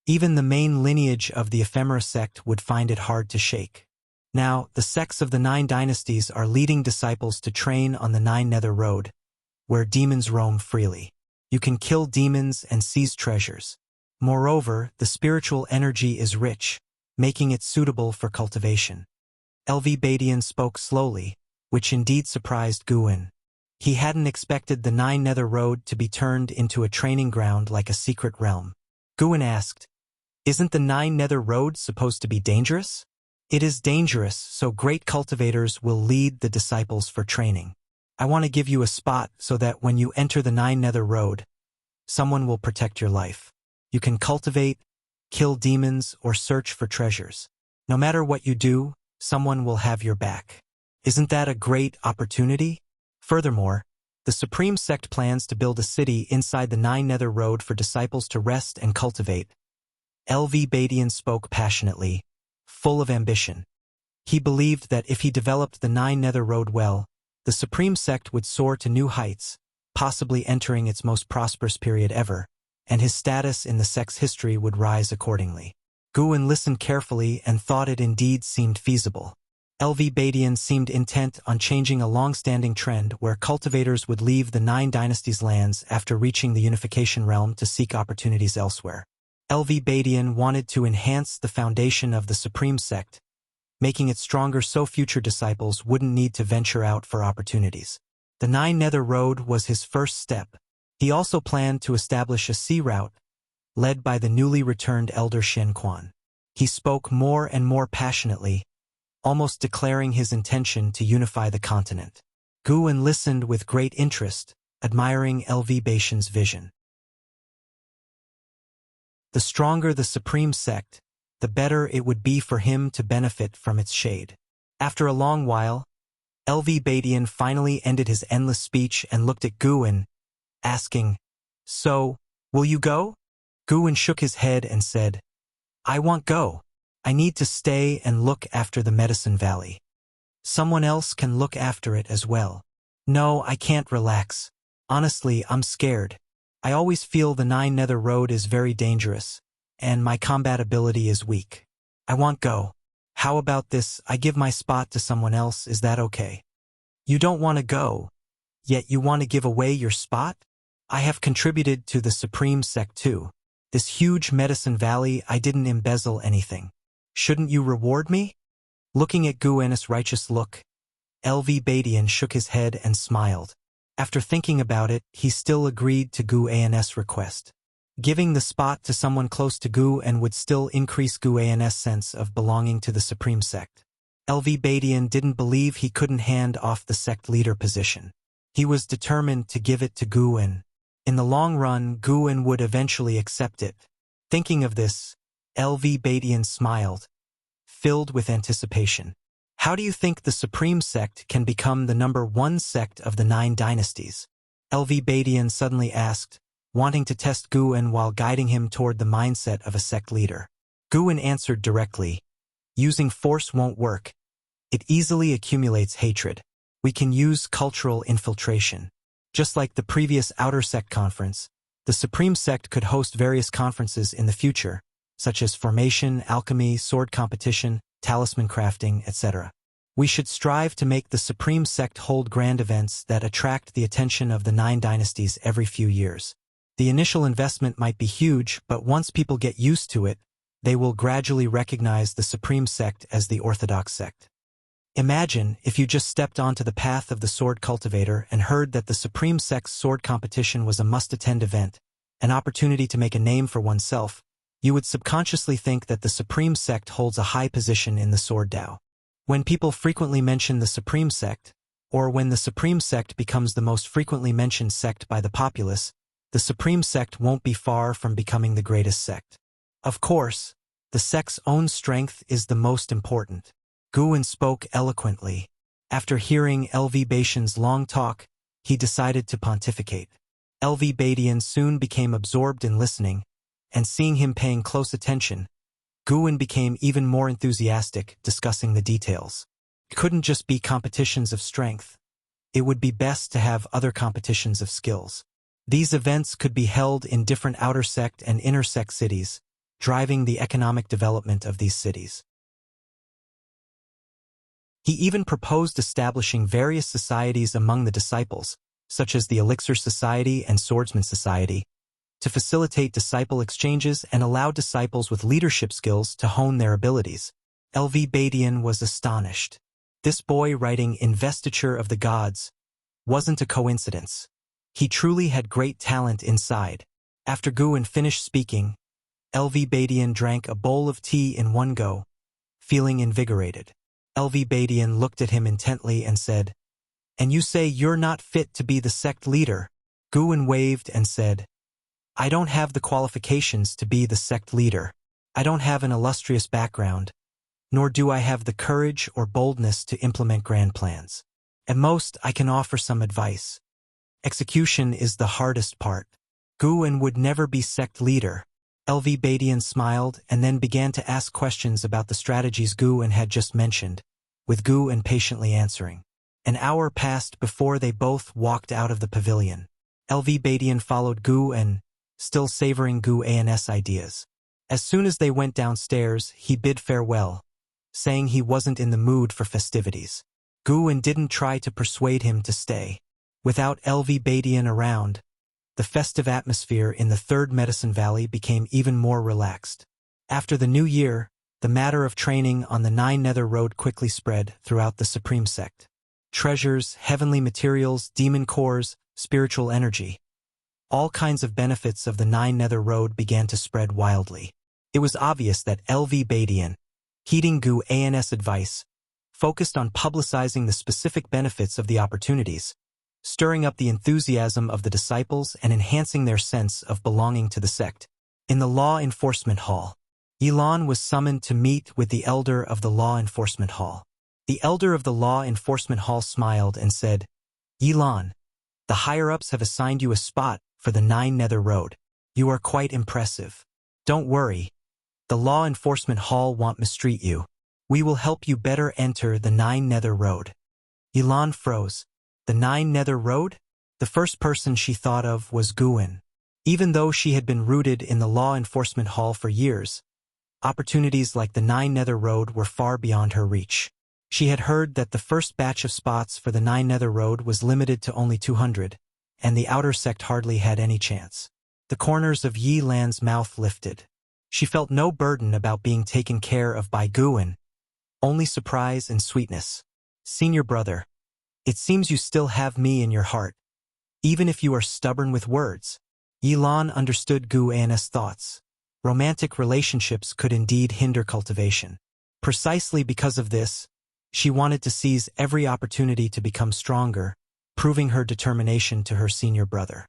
[SPEAKER 1] Even the main lineage of the Ephemera sect would find it hard to shake. Now, the sects of the 9 dynasties are leading disciples to train on the 9 Nether Road, where demons roam freely. You can kill demons and seize treasures. Moreover, the spiritual energy is rich, making it suitable for cultivation." LV Baidian spoke slowly, which indeed surprised Guan. He hadn't expected the 9 Nether Road to be turned into a training ground like a secret realm. Guan asked, "Isn't the 9 Nether Road supposed to be dangerous?" "It is dangerous, so great cultivators will lead the disciples for training. I want to give you a spot so that when you enter the 9 Nether Road, someone will protect your life. You can cultivate, kill demons, or search for treasures. No matter what you do, someone will have your back. Isn't that a great opportunity? Furthermore, the Supreme Sect plans to build a city inside the 9 Nether Road for disciples to rest and cultivate." LV Baidian spoke passionately, full of ambition. He believed that if he developed the 9 Nether Road well, the Supreme Sect would soar to new heights, possibly entering its most prosperous period ever, and his status in the sect's history would rise accordingly. Guan listened carefully and thought it indeed seemed feasible. LV Baidian seemed intent on changing a long-standing trend where cultivators would leave the 9 dynasties' lands after reaching the Unification Realm to seek opportunities elsewhere. LV Baidian wanted to enhance the foundation of the Supreme Sect, making it stronger so future disciples wouldn't need to venture out for opportunities. The 9 Nether Road was his first step. He also planned to establish a sea route, led by the newly returned Elder Shen Quan. He spoke more and more passionately, almost declaring his intention to unify the continent. Guan listened with great interest, admiring LV Baidian's vision. The stronger the Supreme Sect, the better it would be for him to benefit from its shade. After a long while, LV Baidian finally ended his endless speech and looked at Guan, asking, "So, will you go?" Guwen shook his head and said, "I won't go. I need to stay and look after the Medicine Valley. Someone else can look after it as well. No, I can't relax. Honestly, I'm scared. I always feel the Nine Nether Road is very dangerous, and my combat ability is weak. I won't go. How about this, I give my spot to someone else, is that okay?" "You don't want to go, yet you want to give away your spot?" "I have contributed to the Supreme Sect too. This huge Medicine Valley, I didn't embezzle anything. Shouldn't you reward me?" Looking at Guwen's righteous look, LV Badian shook his head and smiled. After thinking about it, he still agreed to Guwen's request. Giving the spot to someone close to Guwen would still increase Guwen's sense of belonging to the Supreme Sect. LV Badian didn't believe he couldn't hand off the sect leader position. He was determined to give it to Guwen. In the long run, Guwen would eventually accept it. Thinking of this, LV Badian smiled, filled with anticipation. "How do you think the Supreme Sect can become the #1 sect of the 9 dynasties?" LV Badian suddenly asked, wanting to test Guwen while guiding him toward the mindset of a sect leader. Guwen answered directly, "Using force won't work. It easily accumulates hatred. We can use cultural infiltration. Just like the previous Outer Sect conference, the Supreme Sect could host various conferences in the future, such as formation, alchemy, sword competition, talisman crafting, etc. We should strive to make the Supreme Sect hold grand events that attract the attention of the 9 dynasties every few years. The initial investment might be huge, but once people get used to it, they will gradually recognize the Supreme Sect as the orthodox sect. Imagine if you just stepped onto the path of the sword cultivator and heard that the Supreme Sect's sword competition was a must-attend event, an opportunity to make a name for oneself. You would subconsciously think that the Supreme Sect holds a high position in the Sword Dao. When people frequently mention the Supreme Sect, or when the Supreme Sect becomes the most frequently mentioned sect by the populace, the Supreme Sect won't be far from becoming the greatest sect. Of course, the sect's own strength is the most important. Guwen spoke eloquently. After hearing LV Badian's long talk, he decided to pontificate. LV Badian soon became absorbed in listening, and seeing him paying close attention, Guwen became even more enthusiastic, discussing the details. It couldn't just be competitions of strength. It would be best to have other competitions of skills. These events could be held in different outer sect and inner sect cities, driving the economic development of these cities. He even proposed establishing various societies among the disciples, such as the Elixir Society and Swordsman Society, to facilitate disciple exchanges and allow disciples with leadership skills to hone their abilities. LV Badian was astonished. This boy writing Investiture of the Gods wasn't a coincidence. He truly had great talent inside. After Guwen finished speaking, LV Badian drank a bowl of tea in one go, feeling invigorated. LV Badian looked at him intently and said, "And you say you're not fit to be the sect leader?" Guwen waved and said, "I don't have the qualifications to be the sect leader. I don't have an illustrious background, nor do I have the courage or boldness to implement grand plans. At most, I can offer some advice. Execution is the hardest part. Guwen would never be sect leader." LV Badian smiled and then began to ask questions about the strategies Guwen had just mentioned, with Guwen patiently answering. An hour passed before they both walked out of the pavilion. LV Badian followed Guwen, still savoring Guwen's ideas. As soon as they went downstairs, he bid farewell, saying he wasn't in the mood for festivities. Guwen didn't try to persuade him to stay. Without LV Badian around, the festive atmosphere in the Third Medicine Valley became even more relaxed. After the new year, the matter of training on the 9 Nether Road quickly spread throughout the Supreme Sect. Treasures, heavenly materials, demon cores, spiritual energy. All kinds of benefits of the 9 Nether Road began to spread wildly. It was obvious that LV Badian, heeding Guwen's advice, focused on publicizing the specific benefits of the opportunities, stirring up the enthusiasm of the disciples and enhancing their sense of belonging to the sect. In the Law Enforcement Hall, Yilan was summoned to meet with the elder of the Law Enforcement Hall. The elder of the Law Enforcement Hall smiled and said, "Yilan, The higher-ups have assigned you a spot for the 9 Nether Road. You are quite impressive. Don't worry. The Law Enforcement Hall won't mistreat you. We will help you better enter the 9 Nether Road. Yilan froze. The 9 Nether Road? The first person she thought of was Guin. Even though she had been rooted in the Law Enforcement Hall for years, opportunities like the 9 Nether Road were far beyond her reach. She had heard that the first batch of spots for the 9 Nether Road was limited to only 200, and the outer sect hardly had any chance. The corners of Yi Lan's mouth lifted. She felt no burden about being taken care of by Guin, only surprise and sweetness. Senior brother, it seems you still have me in your heart, even if you are stubborn with words. Yilan understood Guan's thoughts. Romantic relationships could indeed hinder cultivation. Precisely because of this, she wanted to seize every opportunity to become stronger, proving her determination to her senior brother.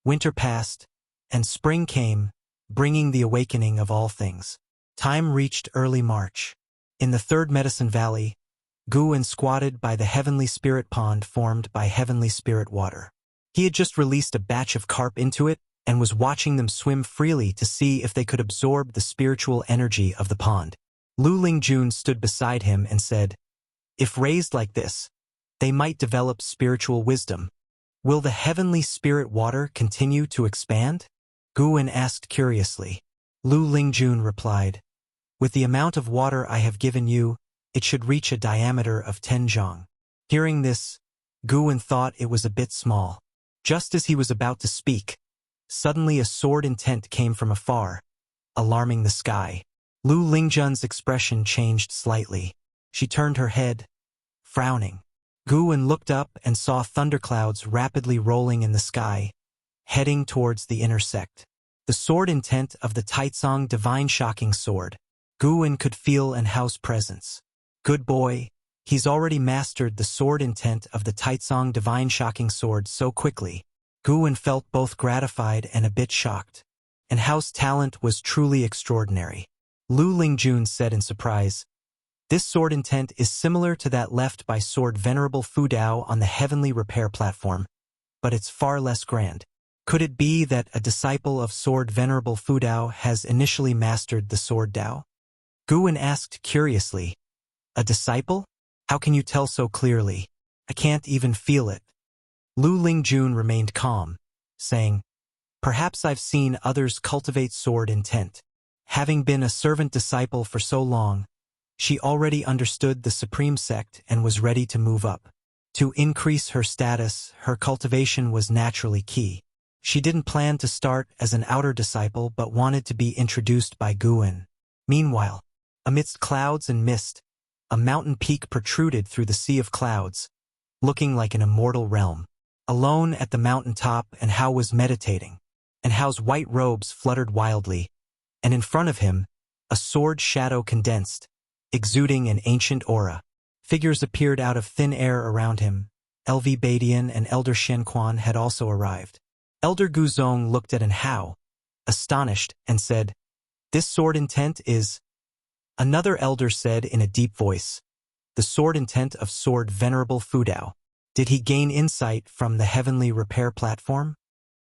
[SPEAKER 1] Winter passed, and spring came, bringing the awakening of all things. Time reached early March. In the third Medicine Valley, Guin squatted by the Heavenly Spirit Pond formed by Heavenly Spirit water. He had just released a batch of carp into it and was watching them swim freely to see if they could absorb the spiritual energy of the pond. Lu Lingjun stood beside him and said, "If raised like this, they might develop spiritual wisdom. Will the Heavenly Spirit water continue to expand?" Guin asked curiously. Lu Lingjun replied, "With the amount of water I have given you, it should reach a diameter of 10 zhang." Hearing this, Guin thought it was a bit small. Just as he was about to speak, suddenly a sword intent came from afar, alarming the sky. Lu Lingjun's expression changed slightly. She turned her head, frowning. Guin looked up and saw thunderclouds rapidly rolling in the sky, heading towards the inner sect. The sword intent of the Taicang Divine shocking sword. Guin could feel Anhao's presence. Good boy, he's already mastered the sword intent of the Taicang Divine shocking sword so quickly. Guin felt both gratified and a bit shocked. Anhao's talent was truly extraordinary. Lu Lingjun said in surprise, "This sword intent is similar to that left by Sword Venerable Fu Dao on the Heavenly Repair platform, but it's far less grand. Could it be that a disciple of Sword Venerable Fu Dao has initially mastered the Sword Dao?" Guin asked curiously, "A disciple? How can you tell so clearly? I can't even feel it." Lu Lingjun remained calm, saying, "Perhaps I've seen others cultivate sword intent. Having been a servant disciple for so long, she already understood the Supreme Sect and was ready to move up. To increase her status, her cultivation was naturally key. She didn't plan to start as an outer disciple but wanted to be introduced by Guin. Meanwhile, amidst clouds and mist, a mountain peak protruded through the sea of clouds, looking like an immortal realm. Alone at the mountain top, Anhao was meditating. Anhao's white robes fluttered wildly, and in front of him, a sword shadow condensed, exuding an ancient aura. Figures appeared out of thin air around him. LV Badian and Elder Shenquan had also arrived. Elder Guzong looked at Anhao, astonished, and said, "This sword intent is—" Another elder said in a deep voice, "The sword intent of Sword Venerable Fu Dao. Did he gain insight from the Heavenly Repair platform?"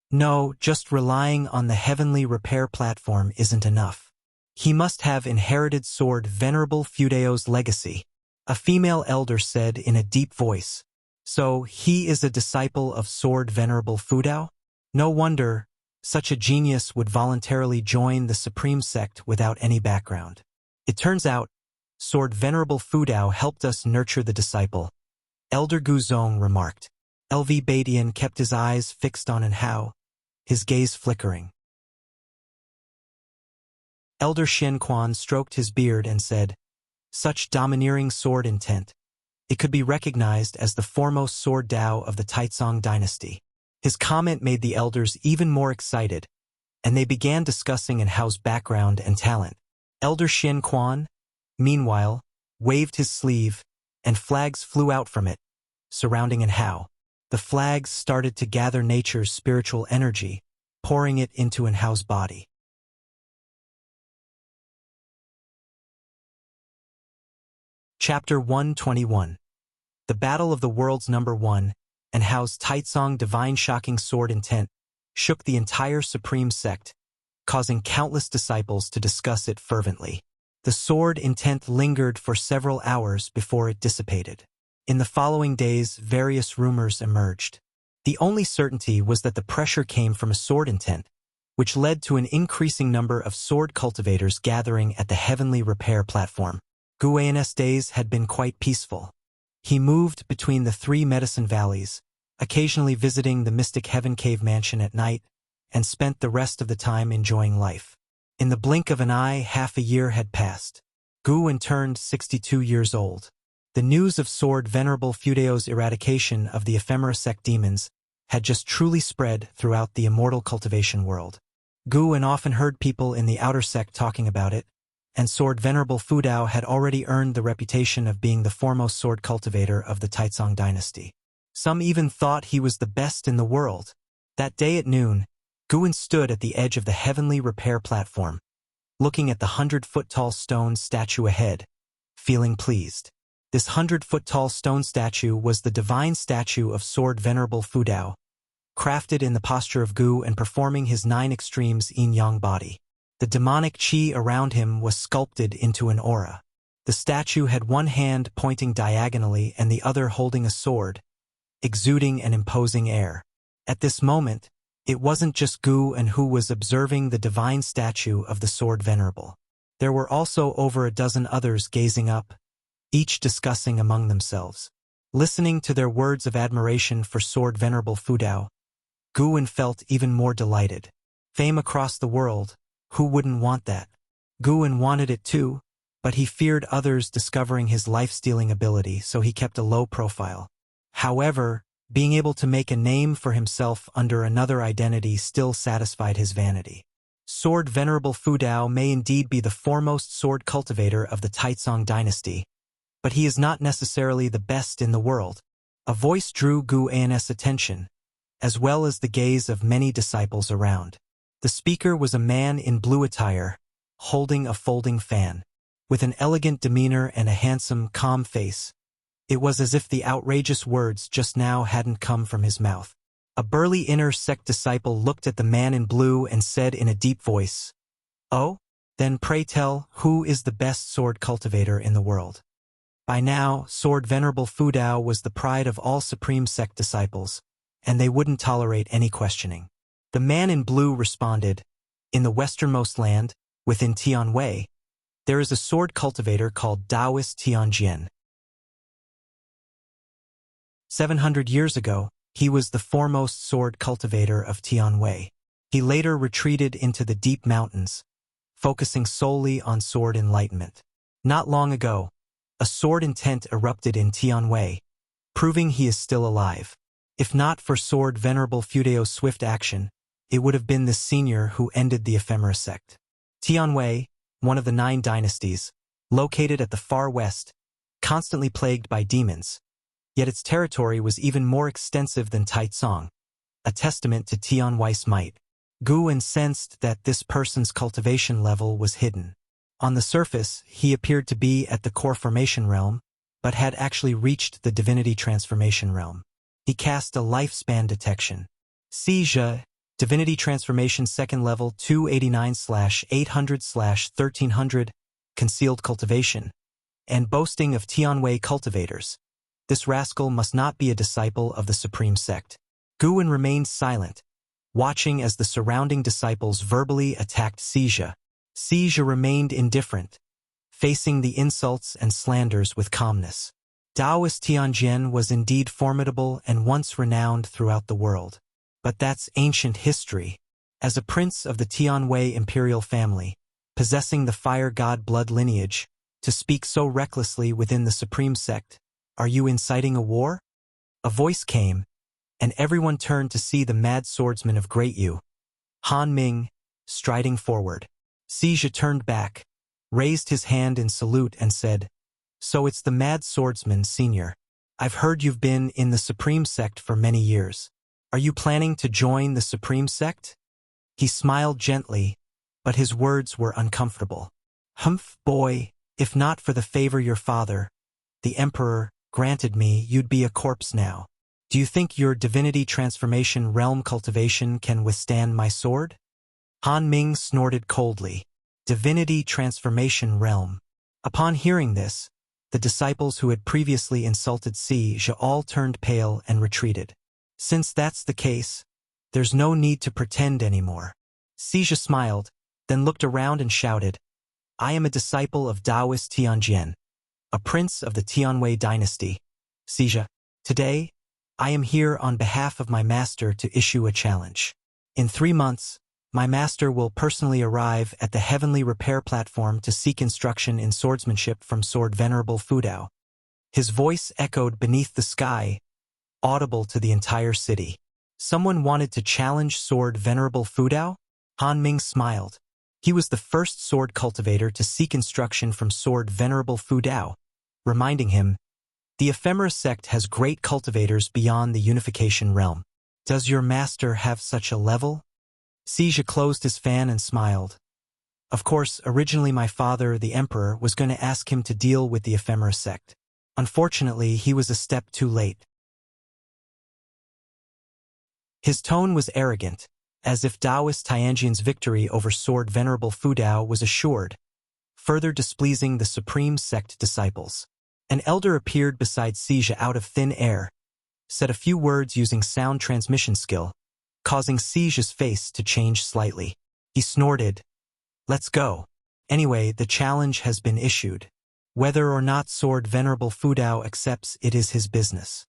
[SPEAKER 1] "No, just relying on the Heavenly Repair platform isn't enough. He must have inherited Sword Venerable Fu Dao's legacy," a female elder said in a deep voice. "So he is a disciple of Sword Venerable Fu Dao? No wonder such a genius would voluntarily join the Supreme Sect without any background. It turns out, Sword Venerable Fu Dao helped us nurture the disciple," Elder Guzong remarked. LV Badian kept his eyes fixed on Anhao, his gaze flickering. Elder Shenquan stroked his beard and said, "Such domineering sword intent. It could be recognized as the foremost sword Dao of the Taicang dynasty." His comment made the elders even more excited, and they began discussing Anhao's background and talent. Elder Shenquan, meanwhile, waved his sleeve, and flags flew out from it, surrounding Anhao. The flags started to gather nature's spiritual energy, pouring it into Anhao's body. Chapter 121. The battle of the world's #1, and Hao's Taicang Divine shocking sword intent, shook the entire supreme sect, causing countless disciples to discuss it fervently. The sword intent lingered for several hours before it dissipated. In the following days, various rumors emerged. The only certainty was that the pressure came from a sword intent, which led to an increasing number of sword cultivators gathering at the heavenly repair platform. Guan's days had been quite peaceful. He moved between the 3 medicine valleys, occasionally visiting the Mystic Heaven Cave mansion at night, and spent the rest of the time enjoying life. In the blink of an eye, half a year had passed. Guan turned 62 years old. The news of Sword Venerable Fudeo's eradication of the ephemera sect demons had just truly spread throughout the immortal cultivation world. Guan often heard people in the outer sect talking about it, and Sword Venerable Fudao had already earned the reputation of being the foremost sword cultivator of the Taicang dynasty. Some even thought he was the best in the world. That day at noon, Guan stood at the edge of the heavenly repair platform, looking at the 100-foot-tall stone statue ahead, feeling pleased. This 100-foot-tall stone statue was the divine statue of Sword Venerable Fudao, crafted in the posture of Gu and performing his 9 extremes yin-yang body. The demonic qi around him was sculpted into an aura. The statue had one hand pointing diagonally and the other holding a sword, exuding an imposing air. At this moment, it wasn't just Guan who was observing the divine statue of the Sword Venerable. There were also over a dozen others gazing up, each discussing among themselves. Listening to their words of admiration for Sword Venerable Fudao, Guan felt even more delighted. Fame across the world, who wouldn't want that? Guan wanted it too, but he feared others discovering his life-stealing ability, so he kept a low profile. However, being able to make a name for himself under another identity still satisfied his vanity. Sword Venerable Fudao may indeed be the foremost sword cultivator of the Taicang dynasty, but he is not necessarily the best in the world. A voice drew Guan's attention, as well as the gaze of many disciples around. The speaker was a man in blue attire, holding a folding fan. With an elegant demeanor and a handsome, calm face, it was as if the outrageous words just now hadn't come from his mouth. A burly inner sect disciple looked at the man in blue and said in a deep voice, "Oh? Then pray tell, who is the best sword cultivator in the world?" By now, Sword Venerable Fudao was the pride of all Supreme Sect disciples, and they wouldn't tolerate any questioning. The man in blue responded, "In the westernmost land, within Tianwei, there is a sword cultivator called Taoist Tianjian. 700 years ago, he was the foremost sword cultivator of Tianwei. He later retreated into the deep mountains, focusing solely on sword enlightenment. Not long ago, a sword intent erupted in Tianwei, proving he is still alive. If not for Sword Venerable Fudeo's swift action, it would have been the senior who ended the ephemera sect. Tianwei, one of the 9 dynasties, located at the far west, constantly plagued by demons, yet its territory was even more extensive than Taicang, a testament to Tianwei's might. Guan sensed that this person's cultivation level was hidden. On the surface, he appeared to be at the core formation realm, but had actually reached the divinity transformation realm. He cast a lifespan detection. Xia, divinity transformation 2nd level 289/800/1300, concealed cultivation, and boasting of Tianwei cultivators. This rascal must not be a disciple of the Supreme Sect. Guan remained silent, watching as the surrounding disciples verbally attacked Xia. Xia remained indifferent, facing the insults and slanders with calmness. Taoist Tianjian was indeed formidable and once renowned throughout the world. But that's ancient history. As a prince of the Tianwei imperial family, possessing the fire god blood lineage, to speak so recklessly within the Supreme Sect, are you inciting a war? A voice came, and everyone turned to see the mad swordsman of Great Yu, Han Ming, striding forward. Xia turned back, raised his hand in salute and said, "So it's the mad swordsman, senior. I've heard you've been in the Supreme Sect for many years. Are you planning to join the Supreme Sect?" He smiled gently, but his words were uncomfortable. "Humph, boy, if not for the favor your father, the Emperor, granted me, you'd be a corpse now. Do you think your divinity transformation realm cultivation can withstand my sword? Han Ming snorted coldly. Divinity transformation realm. Upon hearing this, the disciples who had previously insulted Xie all turned pale and retreated. Since that's the case, there's no need to pretend anymore. Xie smiled, then looked around and shouted, I am a disciple of Taoist Tianjian, a prince of the Tianwei dynasty. Xie, today, I am here on behalf of my master to issue a challenge. In 3 months, my master will personally arrive at the heavenly repair platform to seek instruction in swordsmanship from Sword Venerable Fudao. His voice echoed beneath the sky, audible to the entire city. Someone wanted to challenge Sword Venerable Fudao? Han Ming smiled. He was the first sword cultivator to seek instruction from Sword Venerable Fudao, reminding him, the ephemera sect has great cultivators beyond the unification realm. Does your master have such a level? Xie closed his fan and smiled. Of course, originally my father, the emperor, was going to ask him to deal with the ephemera sect. Unfortunately, he was a step too late. His tone was arrogant, as if Taoist Tianjian's victory over Sword Venerable Fudao was assured, further displeasing the supreme sect disciples. An elder appeared beside Xie out of thin air, said a few words using sound transmission skill, causing Xie's face to change slightly. He snorted, let's go. Anyway, the challenge has been issued. Whether or not Sword Venerable Fudao accepts it is his business.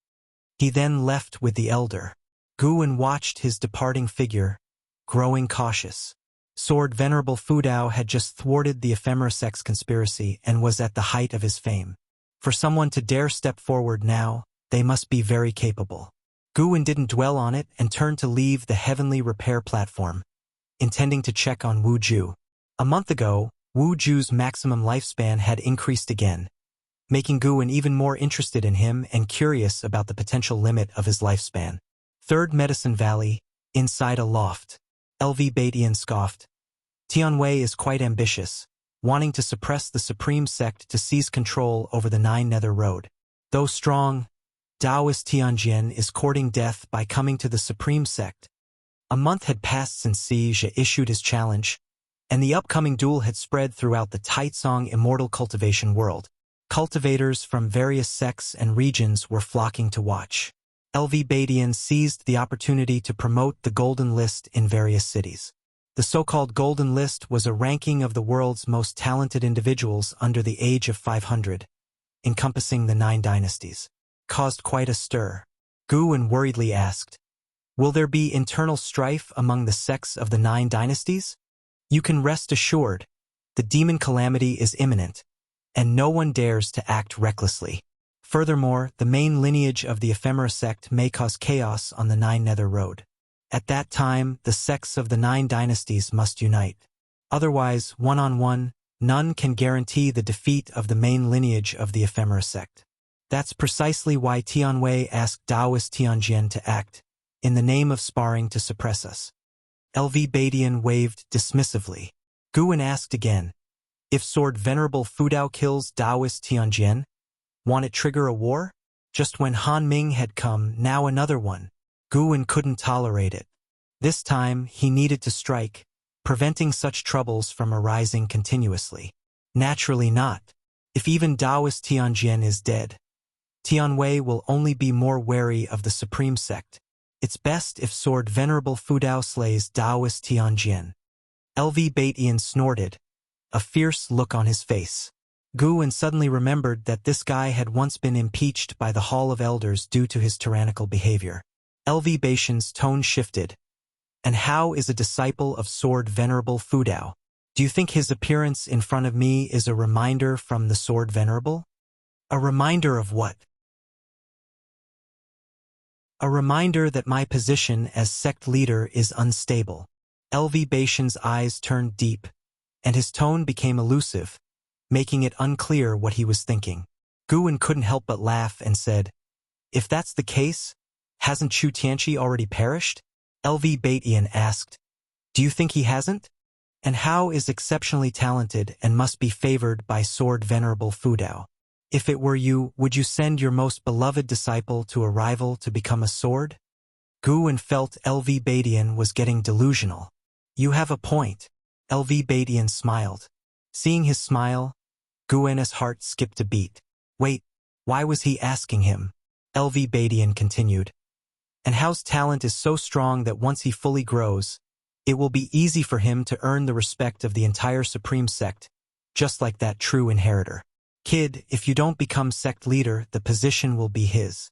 [SPEAKER 1] He then left with the elder. Guwen watched his departing figure, growing cautious. Sword Venerable Fudao had just thwarted the ephemera sect's conspiracy and was at the height of his fame. For someone to dare step forward now, they must be very capable. Guwen didn't dwell on it and turned to leave the heavenly repair platform, intending to check on Wu Ju. A month ago, Wu Ju's maximum lifespan had increased again, making Guwen even more interested in him and curious about the potential limit of his lifespan. Third Medicine Valley, inside a loft. LV Batian scoffed. Tianwei is quite ambitious, wanting to suppress the supreme sect to seize control over the Nine Nether Road. Though strong, Taoist Tianjian is courting death by coming to the supreme sect. A month had passed since Xie issued his challenge, and the upcoming duel had spread throughout the Taicang immortal cultivation world. Cultivators from various sects and regions were flocking to watch. LV Batian seized the opportunity to promote the Golden List in various cities. The so-called Golden List was a ranking of the world's most talented individuals under the age of 500, encompassing the 9 dynasties. Caused quite a stir. Guwen worriedly asked, will there be internal strife among the sects of the 9 dynasties? You can rest assured, the demon calamity is imminent, and no one dares to act recklessly. Furthermore, the main lineage of the ephemera sect may cause chaos on the Nine Nether Road. At that time, the sects of the 9 dynasties must unite. Otherwise, one-on-one, none can guarantee the defeat of the main lineage of the ephemera sect. That's precisely why Tianwei asked Taoist Tianjian to act, in the name of sparring to suppress us. LV Batian waved dismissively. Guwen asked again, if Sword Venerable Fudao kills Taoist Tianjian, won't it trigger a war? Just when Han Ming had come, now another one. Guwen couldn't tolerate it. This time, he needed to strike, preventing such troubles from arising continuously. Naturally not. If even Taoist Tianjian is dead, Tianwei will only be more wary of the supreme sect. It's best if Sword Venerable Fudao slays Taoist Tianjian. LV Batian snorted, a fierce look on his face. Guwen suddenly remembered that this guy had once been impeached by the Hall of Elders due to his tyrannical behavior. LV Batian's tone shifted. And how is a disciple of Sword Venerable Fudao? Do you think his appearance in front of me is a reminder from the Sword Venerable? A reminder of what? A reminder that my position as sect leader is unstable. LV Batian's eyes turned deep, and his tone became elusive, making it unclear what he was thinking. Guwen couldn't help but laugh and said, if that's the case, hasn't Chu Tianqi already perished? LV Batian asked, do you think he hasn't? And how is exceptionally talented and must be favored by Sword Venerable Fudao? If it were you, would you send your most beloved disciple to a rival to become a sword? Guwen felt LV Badian was getting delusional. You have a point. LV Badian smiled. Seeing his smile, Guwen's heart skipped a beat. Wait, why was he asking him? LV Badian continued. And Hao's talent is so strong that once he fully grows, it will be easy for him to earn the respect of the entire Supreme Sect, just like that true inheritor. Kid, if you don't become sect leader, the position will be his.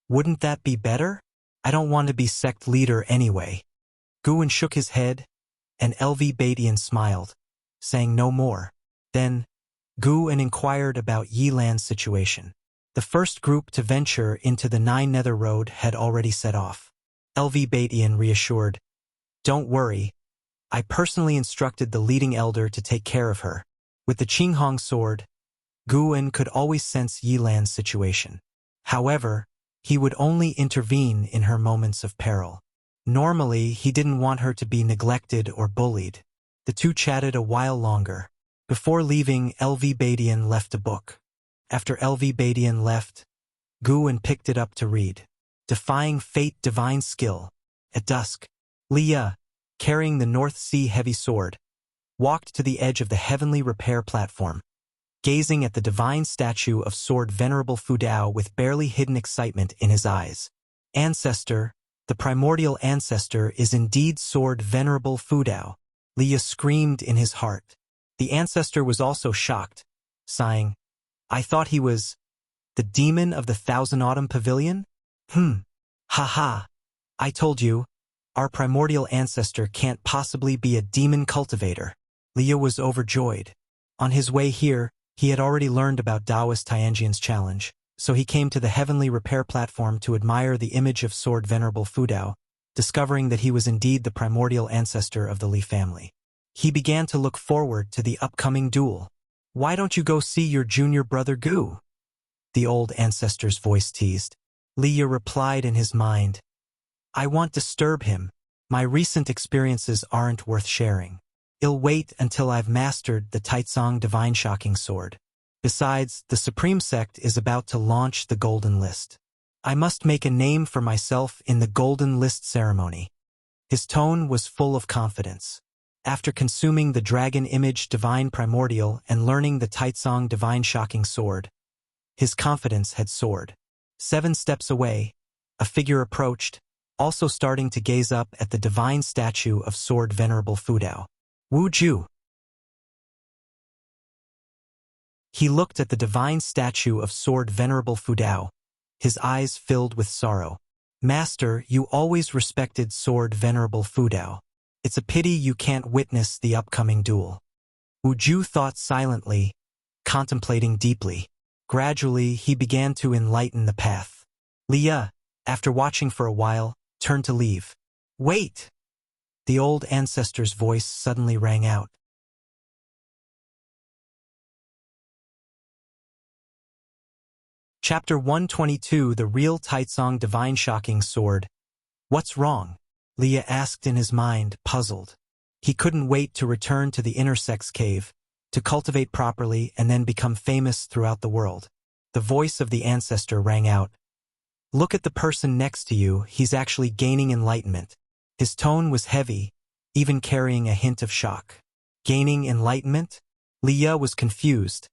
[SPEAKER 1] Wouldn't that be better? I don't want to be sect leader anyway. Guwen shook his head, and LV Badian smiled, saying no more. Then, Guwen inquired about Yilan's situation. The first group to venture into the Nine Nether Road had already set off. LV Badian reassured, Don't worry, I personally instructed the leading elder to take care of her. With the Qinghong sword, Guwen could always sense Yilan's situation. However, he would only intervene in her moments of peril. Normally, he didn't want her to be neglected or bullied. The two chatted a while longer. Before leaving, LV Badian left a book. After LV Badian left, Guwen picked it up to read. Defying Fate, Divine Skill. At dusk, Leah, carrying the North Sea heavy sword, walked to the edge of the heavenly repair platform, gazing at the divine statue of Sword Venerable Fudao with barely hidden excitement in his eyes. Ancestor, the primordial ancestor is indeed Sword Venerable Fudao. Leah screamed in his heart. The ancestor was also shocked, sighing, I thought he was the demon of the Thousand Autumn Pavilion? Ha. I told you, our primordial ancestor can't possibly be a demon cultivator. Leah was overjoyed. On his way here, he had already learned about Taoist Tianjian's challenge, so he came to the heavenly repair platform to admire the image of Sword Venerable Fudao, discovering that he was indeed the primordial ancestor of the Li family. He began to look forward to the upcoming duel. Why don't you go see your junior brother Gu? The old ancestor's voice teased. Leah replied in his mind, I won't disturb him. My recent experiences aren't worth sharing. I'll wait until I've mastered the Taicang Divine Shocking Sword. Besides, the Supreme Sect is about to launch the Golden List. I must make a name for myself in the Golden List ceremony. His tone was full of confidence. After consuming the Dragon Image Divine Primordial and learning the Taicang Divine Shocking Sword, his confidence had soared. 7 steps away, a figure approached, also starting to gaze up at the divine statue of Sword Venerable Fudao. Wu Ju. He looked at the divine statue of Sword Venerable Fudao, his eyes filled with sorrow. Master, you always respected Sword Venerable Fudao. It's a pity you can't witness the upcoming duel. Wu Ju thought silently, contemplating deeply. Gradually, he began to enlighten the path. Leah, after watching for a while, turned to leave. Wait! The old ancestor's voice suddenly rang out. Chapter 122, The Real Taicang Divine Shocking Sword. What's wrong? Leah asked in his mind, puzzled. He couldn't wait to return to the Intersex Cave, to cultivate properly and then become famous throughout the world. The voice of the ancestor rang out. Look at the person next to you, he's actually gaining enlightenment. His tone was heavy, even carrying a hint of shock. Gaining enlightenment? Leah was confused,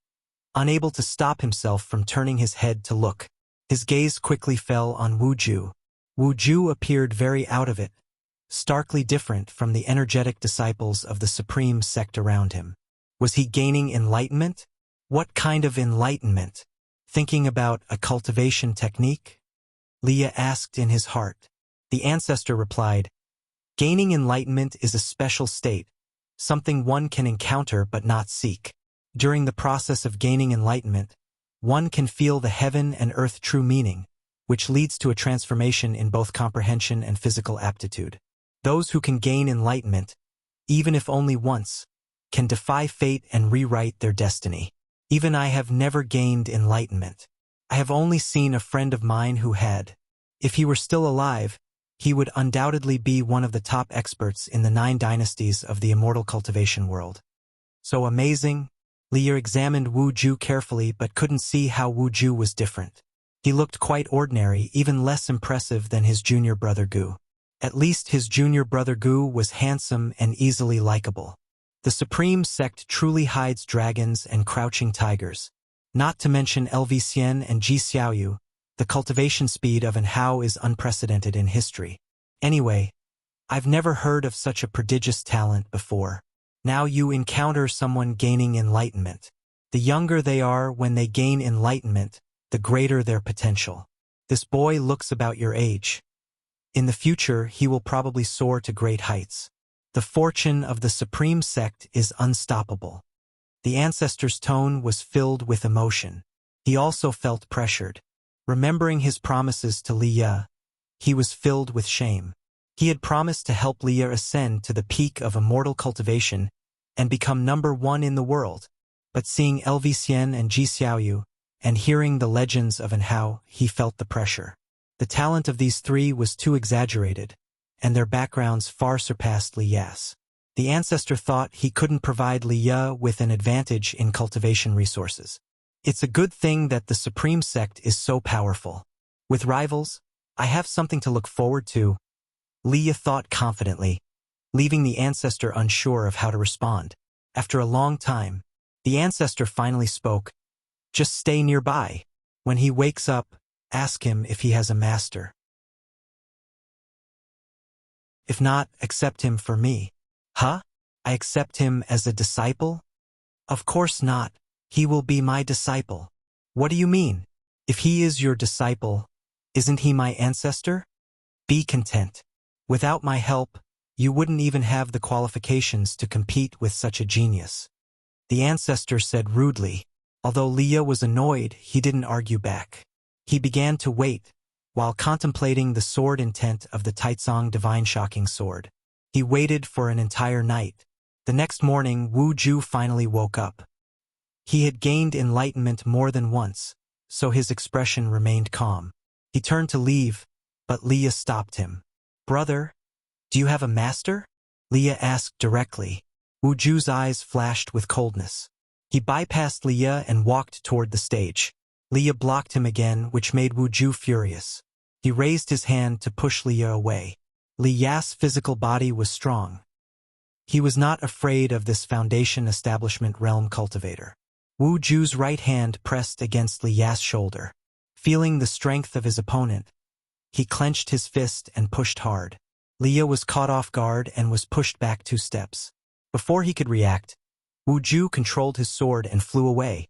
[SPEAKER 1] unable to stop himself from turning his head to look. His gaze quickly fell on Wu Ju. Wu Ju appeared very out of it, starkly different from the energetic disciples of the Supreme Sect around him. Was he gaining enlightenment? What kind of enlightenment? Thinking about a cultivation technique? Leah asked in his heart. The ancestor replied, Gaining enlightenment is a special state, something one can encounter but not seek. During the process of gaining enlightenment, one can feel the heaven and earth true meaning, which leads to a transformation in both comprehension and physical aptitude. Those who can gain enlightenment, even if only once, can defy fate and rewrite their destiny. Even I have never gained enlightenment. I have only seen a friend of mine who had. If he were still alive, he would undoubtedly be one of the top experts in the 9 dynasties of the immortal cultivation world. So amazing, Liu examined Wu Ju carefully but couldn't see how Wu Ju was different. He looked quite ordinary, even less impressive than his junior brother Gu. At least his junior brother Gu was handsome and easily likable. The Supreme Sect truly hides dragons and crouching tigers. Not to mention LV and Ji Xiaoyu, the cultivation speed of an Hao is unprecedented in history. Anyway, I've never heard of such a prodigious talent before. Now you encounter someone gaining enlightenment. The younger they are when they gain enlightenment, the greater their potential. This boy looks about your age. In the future, he will probably soar to great heights. The fortune of the Supreme Sect is unstoppable. The ancestor's tone was filled with emotion. He also felt pressured. Remembering his promises to Liu, he was filled with shame. He had promised to help Liu ascend to the peak of immortal cultivation and become #1 in the world. But seeing LV and Ji Xiaoyu, and hearing the legends of an Hao, he felt the pressure. The talent of these three was too exaggerated, and their backgrounds far surpassed Liu's. The ancestor thought he couldn't provide Liu with an advantage in cultivation resources. It's a good thing that the Supreme Sect is so powerful. With rivals, I have something to look forward to, Liu thought confidently, leaving the ancestor unsure of how to respond. After a long time, the ancestor finally spoke. Just stay nearby. When he wakes up, ask him if he has a master. If not, accept him for me. Huh? I accept him as a disciple? Of course not. He will be my disciple. What do you mean? If he is your disciple, isn't he my ancestor? Be content. Without my help, you wouldn't even have the qualifications to compete with such a genius. The ancestor said rudely. Although Liu was annoyed, he didn't argue back. He began to wait, while contemplating the sword intent of the Taicang Divine shocking sword. He waited for an entire night. The next morning, Wu Ju finally woke up. He had gained enlightenment more than once, so his expression remained calm. He turned to leave, but Liu stopped him. Brother, do you have a master? Liu asked directly. Wu Ju's eyes flashed with coldness. He bypassed Liu and walked toward the stage. Liu blocked him again, which made Wu Ju furious. He raised his hand to push Liu away. Liu's physical body was strong. He was not afraid of this Foundation Establishment realm cultivator. Wu Ju's right hand pressed against Liu's shoulder. Feeling the strength of his opponent, he clenched his fist and pushed hard. Liu was caught off guard and was pushed back 2 steps. Before he could react, Wu Ju controlled his sword and flew away,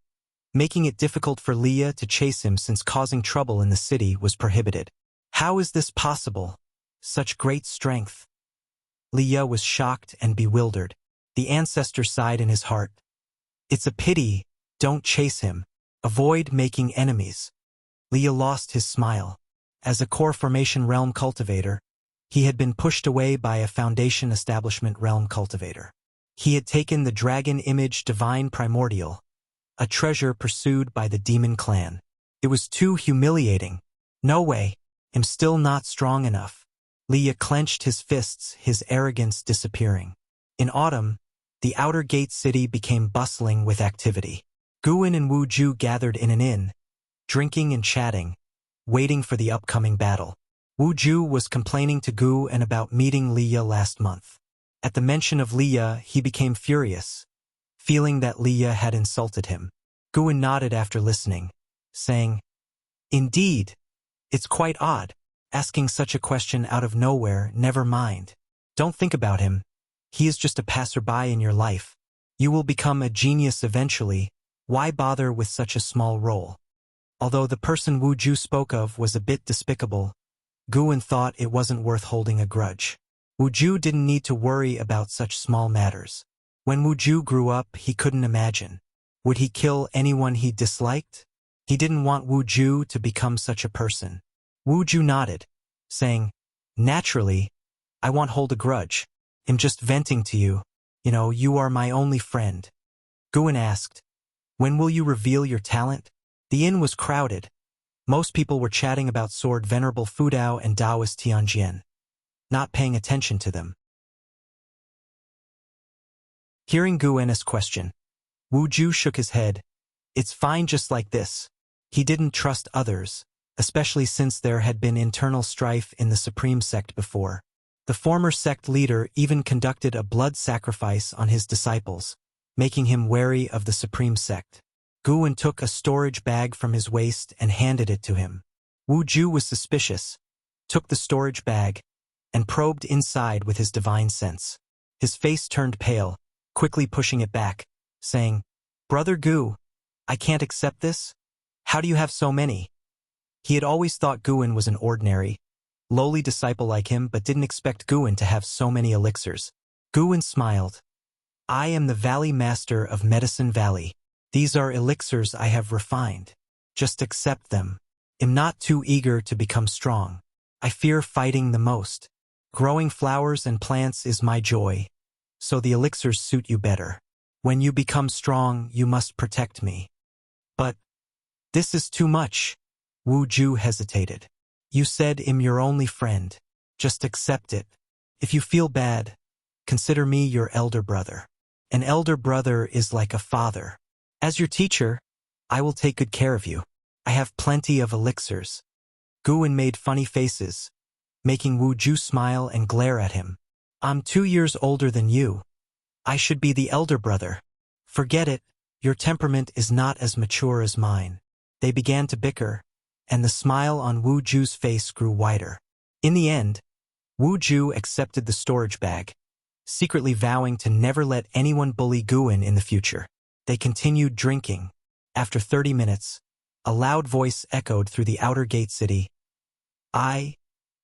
[SPEAKER 1] making it difficult for Liu to chase him since causing trouble in the city was prohibited. How is this possible? Such great strength. Liu was shocked and bewildered. The ancestor sighed in his heart. It's a pity, don't chase him. Avoid making enemies. Liu lost his smile. As a core formation realm cultivator, he had been pushed away by a Foundation Establishment realm cultivator. He had taken the dragon image Divine Primordial, a treasure pursued by the demon clan. It was too humiliating. No way, I'm still not strong enough. Liu clenched his fists, his arrogance disappearing. In autumn, the outer gate city became bustling with activity. Guan and Wu Ju gathered in an inn, drinking and chatting, waiting for the upcoming battle. Wu Ju was complaining to Guan about meeting Liu last month. At the mention of Liu, he became furious, feeling that Liu had insulted him. Guan nodded after listening, saying, Indeed, it's quite odd, asking such a question out of nowhere. Never mind. Don't think about him. He is just a passerby in your life. You will become a genius eventually. Why bother with such a small role? Although the person Wu Ju spoke of was a bit despicable, Guan thought it wasn't worth holding a grudge. Wu Ju didn't need to worry about such small matters. When Wu Ju grew up, he couldn't imagine. Would he kill anyone he disliked? He didn't want Wu Ju to become such a person. Wu Ju nodded, saying, Naturally, I won't hold a grudge. I'm just venting to you. You are my only friend. Guan asked, When will you reveal your talent? The inn was crowded. Most people were chatting about Sword Venerable Fudao and Taoist Tianjian, not paying attention to them. Hearing Guan's question, Wu Ju shook his head. It's fine just like this. He didn't trust others, especially since there had been internal strife in the Supreme Sect before. The former sect leader even conducted a blood sacrifice on his disciples, making him wary of the Supreme Sect. Guwen took a storage bag from his waist and handed it to him. Wu Ju was suspicious, took the storage bag, and probed inside with his divine sense. His face turned pale, quickly pushing it back, saying, "Brother Gu, I can't accept this. How do you have so many?" He had always thought Guwen was an ordinary, lowly disciple like him, but didn't expect Guwen to have so many elixirs. Guwen smiled. "I am the Valley Master of Medicine Valley. These are elixirs I have refined. Just accept them. Am not too eager to become strong. I fear fighting the most. Growing flowers and plants is my joy, so the elixirs suit you better. When you become strong, you must protect me." "But this is too much." Wu Ju hesitated. "You said I'm your only friend. Just accept it. If you feel bad, consider me your elder brother. An elder brother is like a father. As your teacher, I will take good care of you. I have plenty of elixirs." Guwen made funny faces, making Wu Ju smile and glare at him. "I'm 2 years older than you. I should be the elder brother. Forget it, your temperament is not as mature as mine." They began to bicker, and the smile on Wu Ju's face grew wider. In the end, Wu Ju accepted the storage bag, secretly vowing to never let anyone bully Guwen in the future. They continued drinking. After 30 minutes, a loud voice echoed through the outer gate city. "I,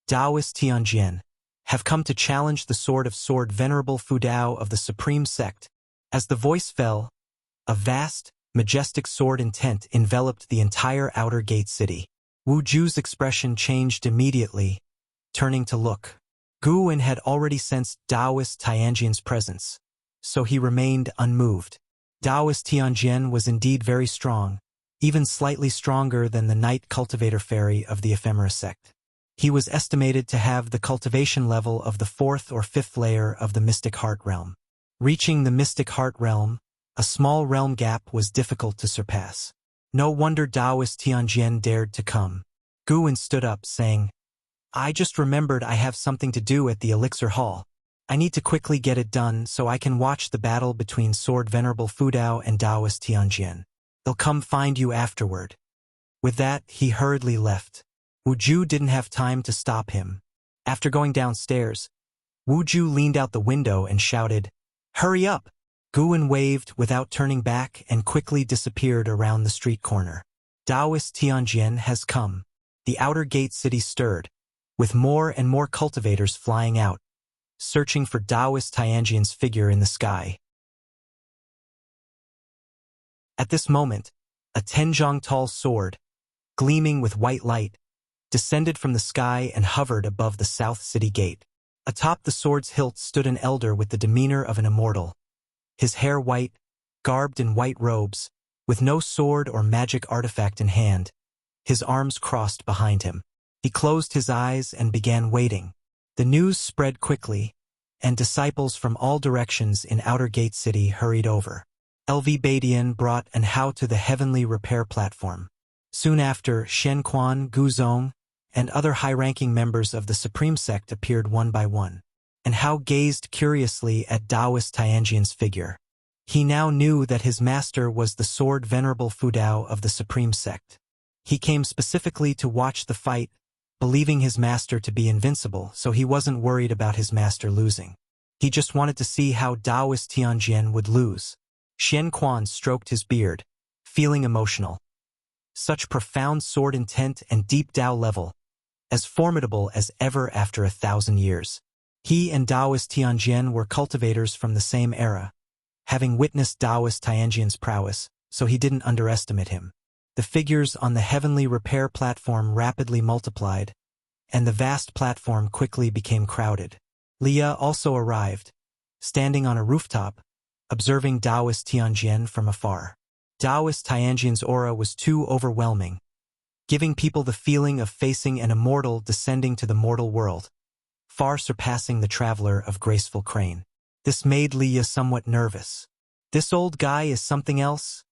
[SPEAKER 1] Taoist Tianjian, have come to challenge the sword Venerable Fudao of the Supreme Sect." As the voice fell, a vast, majestic sword intent enveloped the entire outer gate city. Wu Ju's expression changed immediately, turning to look. Guwen had already sensed Taoist Tianjian's presence, so he remained unmoved. Taoist Tianjian was indeed very strong, even slightly stronger than the Night Cultivator Fairy of the Ephemera sect. He was estimated to have the cultivation level of the 4th or 5th layer of the Mystic Heart Realm. Reaching the Mystic Heart Realm, a small realm gap was difficult to surpass. No wonder Taoist Tianjian dared to come. Guwen stood up, saying, "I just remembered I have something to do at the Elixir Hall. I need to quickly get it done so I can watch the battle between Sword Venerable Fudao and Taoist Tianjian. They'll come find you afterward." With that, he hurriedly left. Wu Ju didn't have time to stop him. After going downstairs, Wu Ju leaned out the window and shouted, "Hurry up!" Guwen waved without turning back and quickly disappeared around the street corner. Taoist Tianjian has come. The outer gate city stirred, with more and more cultivators flying out, searching for Taoist Tianjian's figure in the sky. At this moment, a 10-zhang-tall sword, gleaming with white light, descended from the sky and hovered above the south city gate. Atop the sword's hilt stood an elder with the demeanor of an immortal, his hair white, garbed in white robes, with no sword or magic artifact in hand, his arms crossed behind him. He closed his eyes and began waiting. The news spread quickly, and disciples from all directions in Outer Gate City hurried over. LV Badian brought an Hao to the heavenly repair platform. Soon after, Shen Quan, Gu Zong, and other high-ranking members of the Supreme Sect appeared one by one. And Hao gazed curiously at Taoist Tianjian's figure. He now knew that his master was the Sword Venerable Fudao of the Supreme Sect. He came specifically to watch the fight, believing his master to be invincible, so he wasn't worried about his master losing. He just wanted to see how Taoist Tianjian would lose. Shen Quan stroked his beard, feeling emotional. Such profound sword intent and deep Tao level, as formidable as ever after 1,000 years. He and Taoist Tianjian were cultivators from the same era, having witnessed Taoist Tianjian's prowess, so he didn't underestimate him. The figures on the heavenly repair platform rapidly multiplied, and the vast platform quickly became crowded. Leah also arrived, standing on a rooftop, observing Taoist Tianjian from afar. Taoist Tianjian's aura was too overwhelming, giving people the feeling of facing an immortal descending to the mortal world, far surpassing the traveler of graceful crane. This made Leah somewhat nervous. "This old guy is something else,"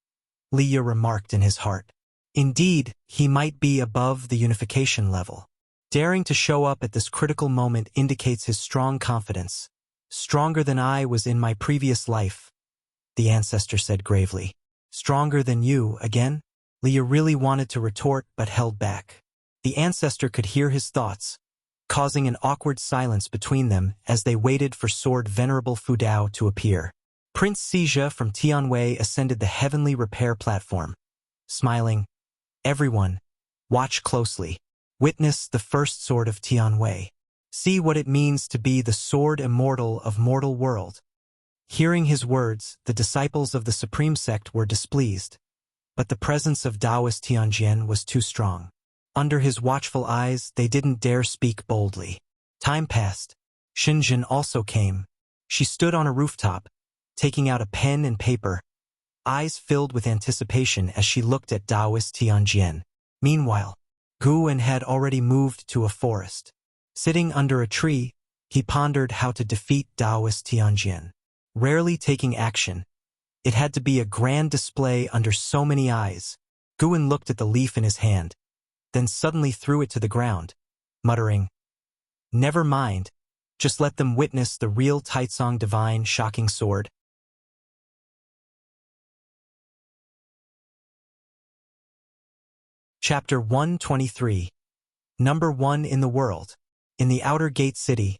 [SPEAKER 1] Liya remarked in his heart. Indeed, he might be above the unification level. Daring to show up at this critical moment indicates his strong confidence. "Stronger than I was in my previous life," the ancestor said gravely. "Stronger than you, again?" Liya really wanted to retort but held back. The ancestor could hear his thoughts, causing an awkward silence between them as they waited for Sword Venerable Fudao to appear. Prince Sijia from Tianwei ascended the heavenly repair platform, smiling. "Everyone, watch closely. Witness the first sword of Tianwei. See what it means to be the sword immortal of mortal world." Hearing his words, the disciples of the Supreme Sect were displeased, but the presence of Taoist Tianjian was too strong. Under his watchful eyes, they didn't dare speak boldly. Time passed. Xinjin also came. She stood on a rooftop, taking out a pen and paper, eyes filled with anticipation as she looked at Taoist Tianjian. Meanwhile, Guan had already moved to a forest. Sitting under a tree, he pondered how to defeat Taoist Tianjian. Rarely taking action, it had to be a grand display under so many eyes. Guan looked at the leaf in his hand, then suddenly threw it to the ground, muttering, "Never mind, just let them witness the real Taicang Divine shocking sword." Chapter 123. Number 1 in the world. In the outer gate city,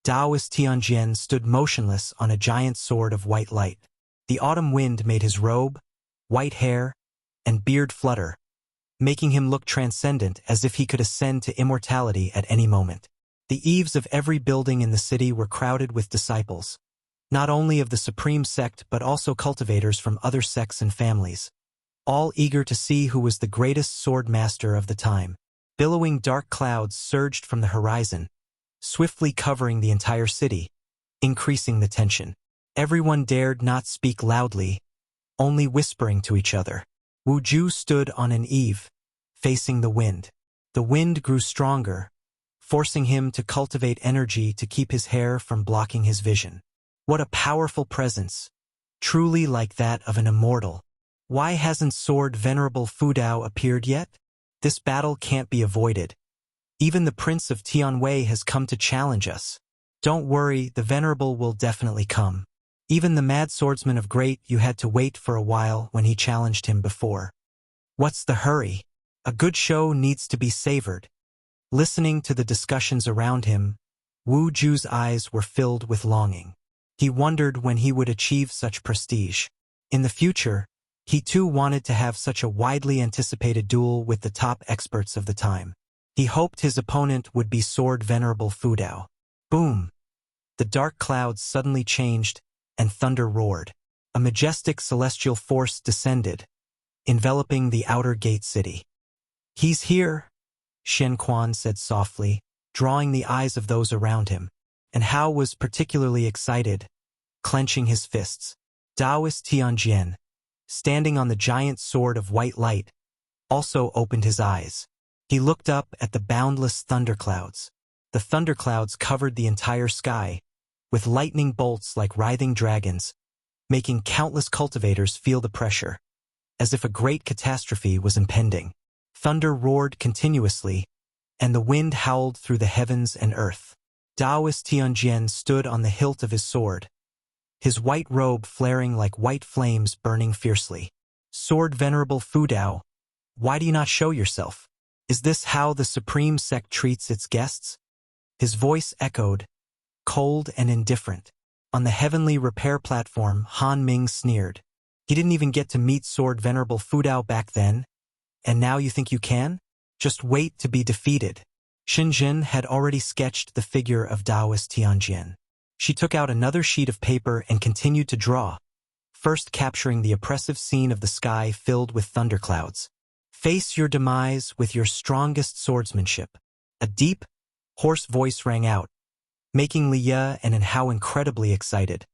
[SPEAKER 1] Taoist Tianjian stood motionless on a giant sword of white light. The autumn wind made his robe, white hair, and beard flutter, making him look transcendent as if he could ascend to immortality at any moment. The eaves of every building in the city were crowded with disciples, not only of the Supreme Sect but also cultivators from other sects and families, all eager to see who was the greatest sword master of the time. Billowing dark clouds surged from the horizon, swiftly covering the entire city, increasing the tension. Everyone dared not speak loudly, only whispering to each other. Wu Ju stood on an eave, facing the wind. The wind grew stronger, forcing him to cultivate energy to keep his hair from blocking his vision. What a powerful presence, truly like that of an immortal. Why hasn't Sword Venerable Fudao appeared yet? This battle can't be avoided. Even the Prince of Tianwei has come to challenge us. Don't worry, the Venerable will definitely come. Even the mad swordsman of Great you had to wait for a while when he challenged him before. What's the hurry? A good show needs to be savored. Listening to the discussions around him, Wu Ju's eyes were filled with longing. He wondered when he would achieve such prestige. In the future, he too wanted to have such a widely anticipated duel with the top experts of the time. He hoped his opponent would be Sword Venerable Fudao. Boom! The dark clouds suddenly changed, and thunder roared. A majestic celestial force descended, enveloping the outer gate city. "He's here," Shen Quan said softly, drawing the eyes of those around him. And Hao was particularly excited, clenching his fists. Taoist Tianjian, standing on the giant sword of white light, also opened his eyes. He looked up at the boundless thunderclouds. The thunderclouds covered the entire sky, with lightning bolts like writhing dragons, making countless cultivators feel the pressure, as if a great catastrophe was impending. Thunder roared continuously, and the wind howled through the heavens and earth. Taoist Tianjian stood on the hilt of his sword, his white robe flaring like white flames burning fiercely. "Sword Venerable Fudao, why do you not show yourself? Is this how the Supreme Sect treats its guests?" His voice echoed, cold and indifferent. On the heavenly repair platform, Han Ming sneered. "He didn't even get to meet Sword Venerable Fudao back then, and now you think you can? Just wait to be defeated." Xinjin had already sketched the figure of Taoist Tianjian. She took out another sheet of paper and continued to draw, first capturing the oppressive scene of the sky filled with thunderclouds. "Face your demise with your strongest swordsmanship." A deep, hoarse voice rang out, making Liya and Hao incredibly excited.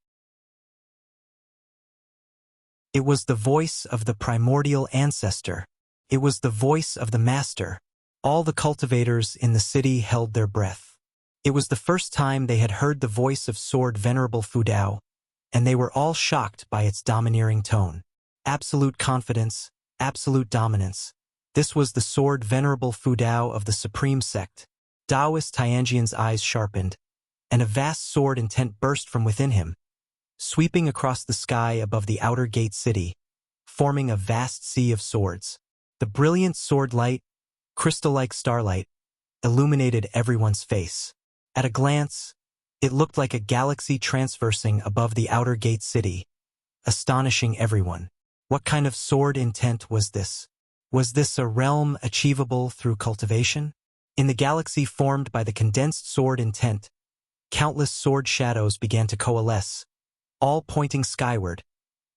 [SPEAKER 1] It was the voice of the primordial ancestor. It was the voice of the master. All the cultivators in the city held their breath. It was the first time they had heard the voice of Sword Venerable Fudao, and they were all shocked by its domineering tone. Absolute confidence, absolute dominance. This was the sword Venerable Fu Dao of the Supreme Sect. Taoist Tianjian's eyes sharpened, and a vast sword intent burst from within him, sweeping across the sky above the outer gate city, forming a vast sea of swords. The brilliant sword light, crystal-like starlight, illuminated everyone's face. At a glance, it looked like a galaxy transversing above the outer gate city, astonishing everyone. What kind of sword intent was this? Was this a realm achievable through cultivation? In the galaxy formed by the condensed sword intent, countless sword shadows began to coalesce, all pointing skyward,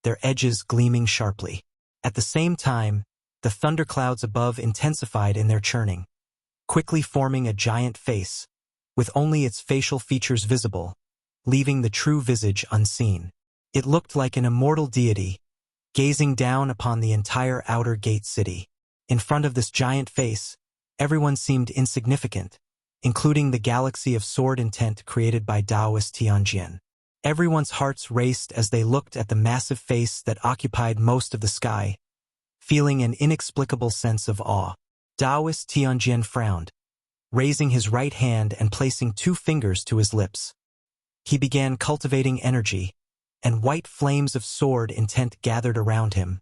[SPEAKER 1] their edges gleaming sharply. At the same time, the thunderclouds above intensified in their churning, quickly forming a giant face, with only its facial features visible, leaving the true visage unseen. It looked like an immortal deity, gazing down upon the entire outer gate city. In front of this giant face, everyone seemed insignificant, including the galaxy of sword intent created by Taoist Tianjian. Everyone's hearts raced as they looked at the massive face that occupied most of the sky, feeling an inexplicable sense of awe. Taoist Tianjian frowned, raising his right hand and placing 2 fingers to his lips. He began cultivating energy, and white flames of sword intent gathered around him,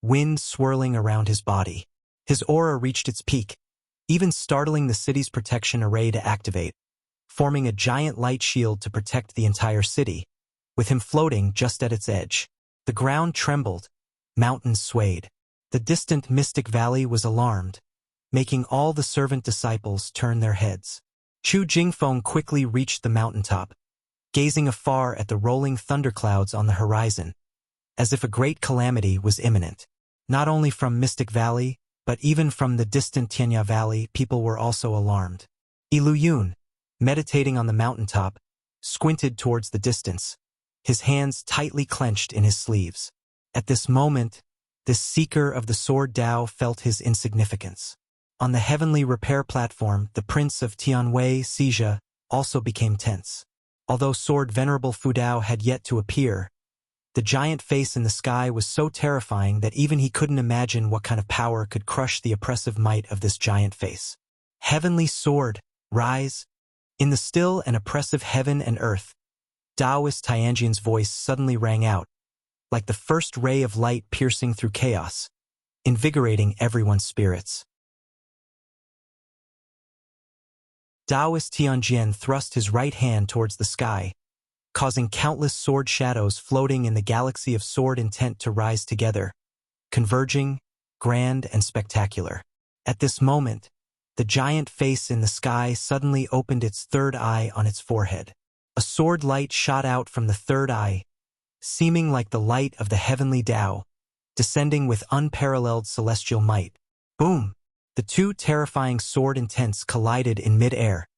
[SPEAKER 1] wind swirling around his body. His aura reached its peak, even startling the city's protection array to activate, forming a giant light shield to protect the entire city, with him floating just at its edge. The ground trembled, mountains swayed. The distant Mystic Valley was alarmed, making all the servant disciples turn their heads. Chu Jingfeng quickly reached the mountaintop, gazing afar at the rolling thunderclouds on the horizon, as if a great calamity was imminent. Not only from Mystic Valley, but even from the distant Tianya Valley, people were also alarmed. Lu Yun, meditating on the mountaintop, squinted towards the distance, his hands tightly clenched in his sleeves. At this moment, this seeker of the sword Dao felt his insignificance. On the heavenly repair platform, the prince of Tianwei, Xijia, also became tense. Although sword Venerable Fu Dao had yet to appear, the giant face in the sky was so terrifying that even he couldn't imagine what kind of power could crush the oppressive might of this giant face. Heavenly sword, rise! In the still and oppressive heaven and earth, Taoist Tianjian's voice suddenly rang out, like the first ray of light piercing through chaos, invigorating everyone's spirits. Taoist Tianjian thrust his right hand towards the sky, causing countless sword shadows floating in the galaxy of sword intent to rise together, converging, grand and spectacular. At this moment, the giant face in the sky suddenly opened its third eye on its forehead. A sword light shot out from the third eye, seeming like the light of the heavenly Tao, descending with unparalleled celestial might. Boom! The 2 terrifying sword intents collided in mid-air,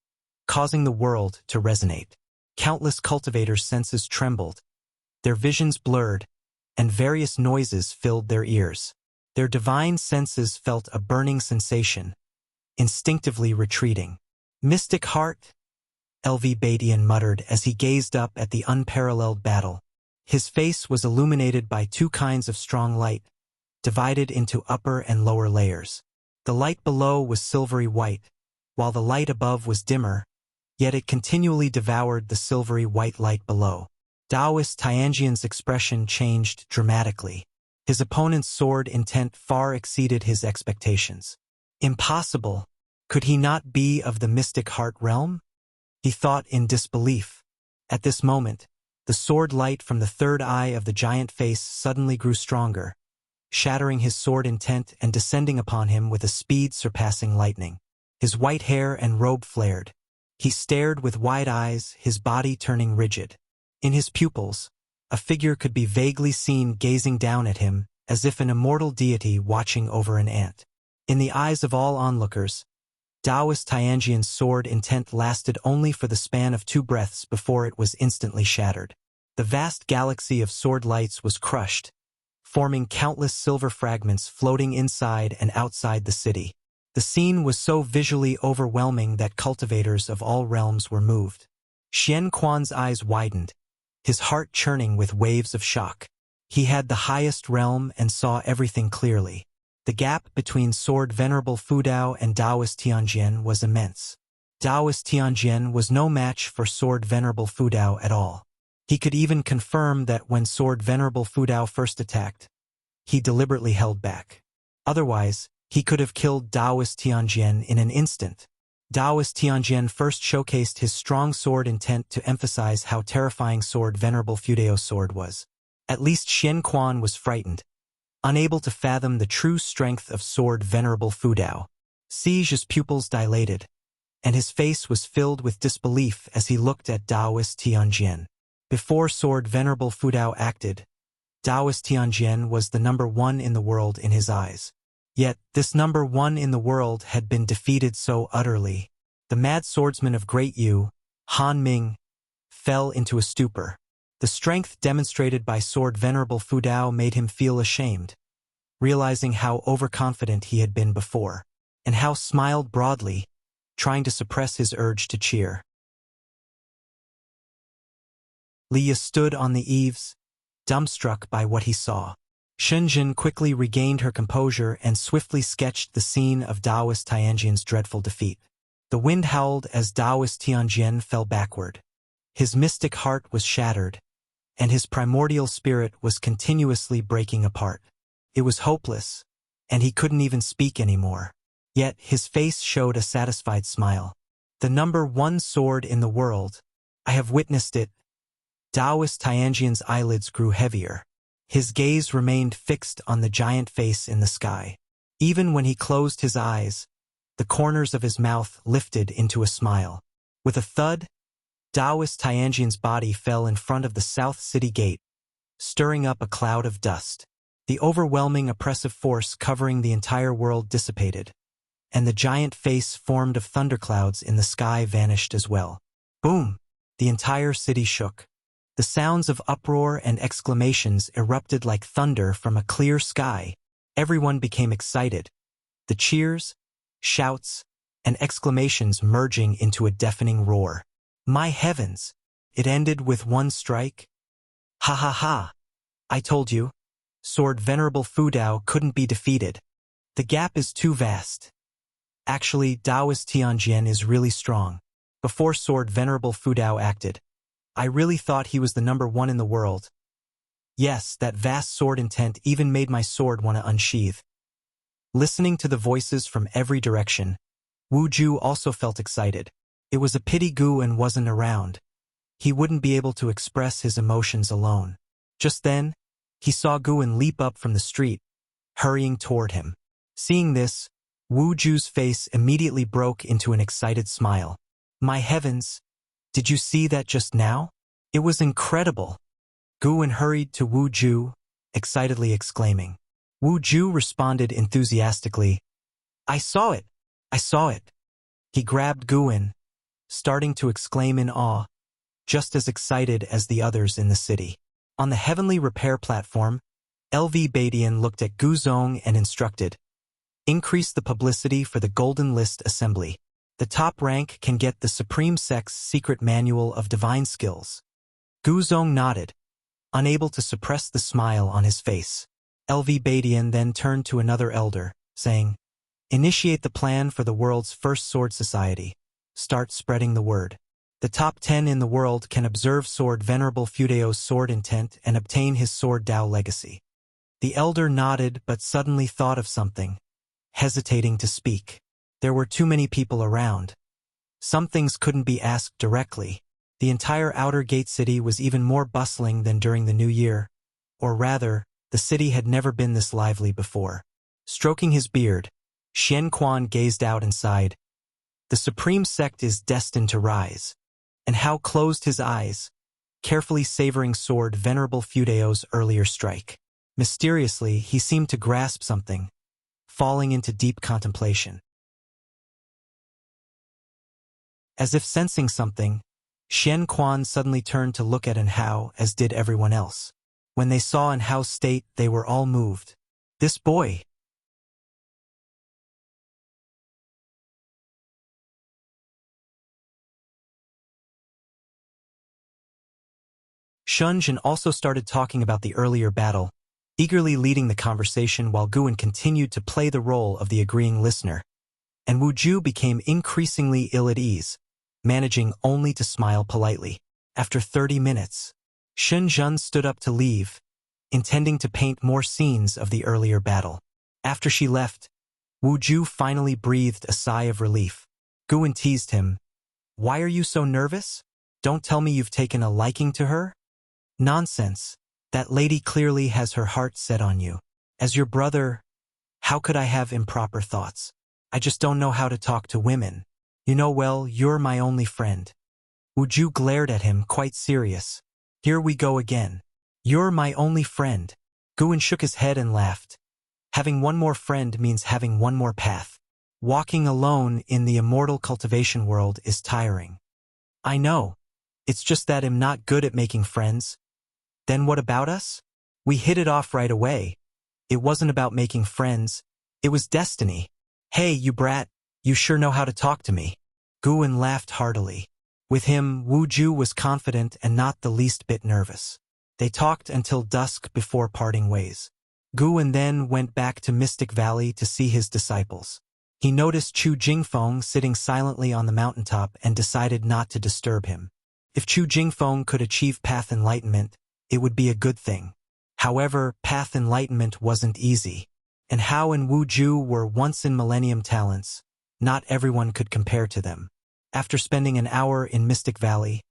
[SPEAKER 1] causing the world to resonate. Countless cultivators' senses trembled, their visions blurred, and various noises filled their ears. Their divine senses felt a burning sensation, instinctively retreating. Mystic heart, LV Badian muttered as he gazed up at the unparalleled battle. His face was illuminated by 2 kinds of strong light, divided into upper and lower layers. The light below was silvery white, while the light above was dimmer, yet it continually devoured the silvery white light below. Taoist Tianjian's expression changed dramatically. His opponent's sword intent far exceeded his expectations. Impossible! Could he not be of the mystic heart realm? He thought in disbelief. At this moment, the sword light from the third eye of the giant face suddenly grew stronger, shattering his sword intent and descending upon him with a speed surpassing lightning. His white hair and robe flared. He stared with wide eyes, his body turning rigid. In his pupils, a figure could be vaguely seen gazing down at him, as if an immortal deity watching over an ant. In the eyes of all onlookers, Taoist Tianjian's sword intent lasted only for the span of 2 breaths before it was instantly shattered. The vast galaxy of sword lights was crushed, forming countless silver fragments floating inside and outside the city. The scene was so visually overwhelming that cultivators of all realms were moved. Xian Quan's eyes widened, his heart churning with waves of shock. He had the highest realm and saw everything clearly. The gap between Sword Venerable Fudao and Taoist Tianjian was immense. Taoist Tianjian was no match for Sword Venerable Fudao at all. He could even confirm that when Sword Venerable Fudao first attacked, he deliberately held back. Otherwise, he could have killed Taoist Tianjian in an instant. Taoist Tianjian first showcased his strong sword intent to emphasize how terrifying Sword Venerable Fudao's sword was. At least Xian Quan was frightened, unable to fathom the true strength of Sword Venerable Fudao. Siege's pupils dilated, and his face was filled with disbelief as he looked at Taoist Tianjian. Before Sword Venerable Fudao acted, Taoist Tianjian was the number one in the world in his eyes. Yet, this number one in the world had been defeated so utterly. The mad swordsman of Great Yu, Han Ming, fell into a stupor. The strength demonstrated by Sword Venerable Fudao made him feel ashamed, realizing how overconfident he had been before, and how smiled broadly, trying to suppress his urge to cheer. Leah stood on the eaves, dumbstruck by what he saw. Shenzhen quickly regained her composure and swiftly sketched the scene of Taoist Tianjian's dreadful defeat. The wind howled as Taoist Tianjian fell backward. His mystic heart was shattered, and his primordial spirit was continuously breaking apart. It was hopeless, and he couldn't even speak anymore. Yet his face showed a satisfied smile. The number one sword in the world. I have witnessed it. Taoist Tianjian's eyelids grew heavier. His gaze remained fixed on the giant face in the sky. Even when he closed his eyes, the corners of his mouth lifted into a smile. With a thud, Taoist Tianjian's body fell in front of the South City Gate, stirring up a cloud of dust. The overwhelming oppressive force covering the entire world dissipated, and the giant face formed of thunderclouds in the sky vanished as well. Boom! The entire city shook. The sounds of uproar and exclamations erupted like thunder from a clear sky. Everyone became excited. The cheers, shouts, and exclamations merging into a deafening roar. My heavens! It ended with one strike? Ha ha ha! I told you. Sword Venerable Fudao couldn't be defeated. The gap is too vast. Actually, Taoist Tianjian is really strong. Before Sword Venerable Fudao acted, I really thought he was the number one in the world. Yes, that vast sword intent even made my sword want to unsheath. Listening to the voices from every direction, Wu Ju also felt excited. It was a pity Guan wasn't around. He wouldn't be able to express his emotions alone. Just then, he saw Guan leap up from the street, hurrying toward him. Seeing this, Wu Ju's face immediately broke into an excited smile. My heavens! Did you see that just now? It was incredible. Guan hurried to Wu Ju, excitedly exclaiming. Wu Ju responded enthusiastically. I saw it! I saw it! He grabbed Guan, starting to exclaim in awe, just as excited as the others in the city. On the heavenly repair platform, LV Badian looked at Gu Zong and instructed, increase the publicity for the Golden List Assembly. The top rank can get the Supreme Sect's secret manual of divine skills. Gu Zong nodded, unable to suppress the smile on his face. LV Badian then turned to another elder, saying, initiate the plan for the world's first sword society. Start spreading the word. The top 10 in the world can observe Sword Venerable Fudao's sword intent and obtain his Sword Dao legacy. The elder nodded but suddenly thought of something, hesitating to speak. There were too many people around. Some things couldn't be asked directly. The entire outer gate city was even more bustling than during the New Year, or rather, the city had never been this lively before. Stroking his beard, Xian Quan gazed out and sighed. The Supreme Sect is destined to rise. And Hao closed his eyes, carefully savoring Sword Venerable Fudao's earlier strike. Mysteriously, he seemed to grasp something, falling into deep contemplation. As if sensing something, Xian Quan suddenly turned to look at An Hao, as did everyone else. When they saw An Hao's state, they were all moved. This boy! Shunjin also started talking about the earlier battle, eagerly leading the conversation while Guan continued to play the role of the agreeing listener. And Wuju became increasingly ill at ease, managing only to smile politely. After 30 minutes, Shunjin stood up to leave, intending to paint more scenes of the earlier battle. After she left, Wuju finally breathed a sigh of relief. Guan teased him. "Why are you so nervous? Don't tell me you've taken a liking to her?" "Nonsense. That lady clearly has her heart set on you. As your brother, how could I have improper thoughts? I just don't know how to talk to women. You know well, you're my only friend." Wuju glared at him, quite serious. "Here we go again. You're my only friend." Guan shook his head and laughed. Having one more friend means having one more path. Walking alone in the immortal cultivation world is tiring. "I know. It's just that I'm not good at making friends." "Then what about us? We hit it off right away. It wasn't about making friends. It was destiny." "Hey, you brat, you sure know how to talk to me." Guan laughed heartily. With him, Wuju was confident and not the least bit nervous. They talked until dusk before parting ways. Guan then went back to Mystic Valley to see his disciples. He noticed Chu Jingfeng sitting silently on the mountaintop and decided not to disturb him. If Chu Jingfeng could achieve path enlightenment, it would be a good thing. However, path enlightenment wasn't easy. And Hao and Wuju were once-in-millennium talents. Not everyone could compare to them. After spending an hour in Mystic Valley,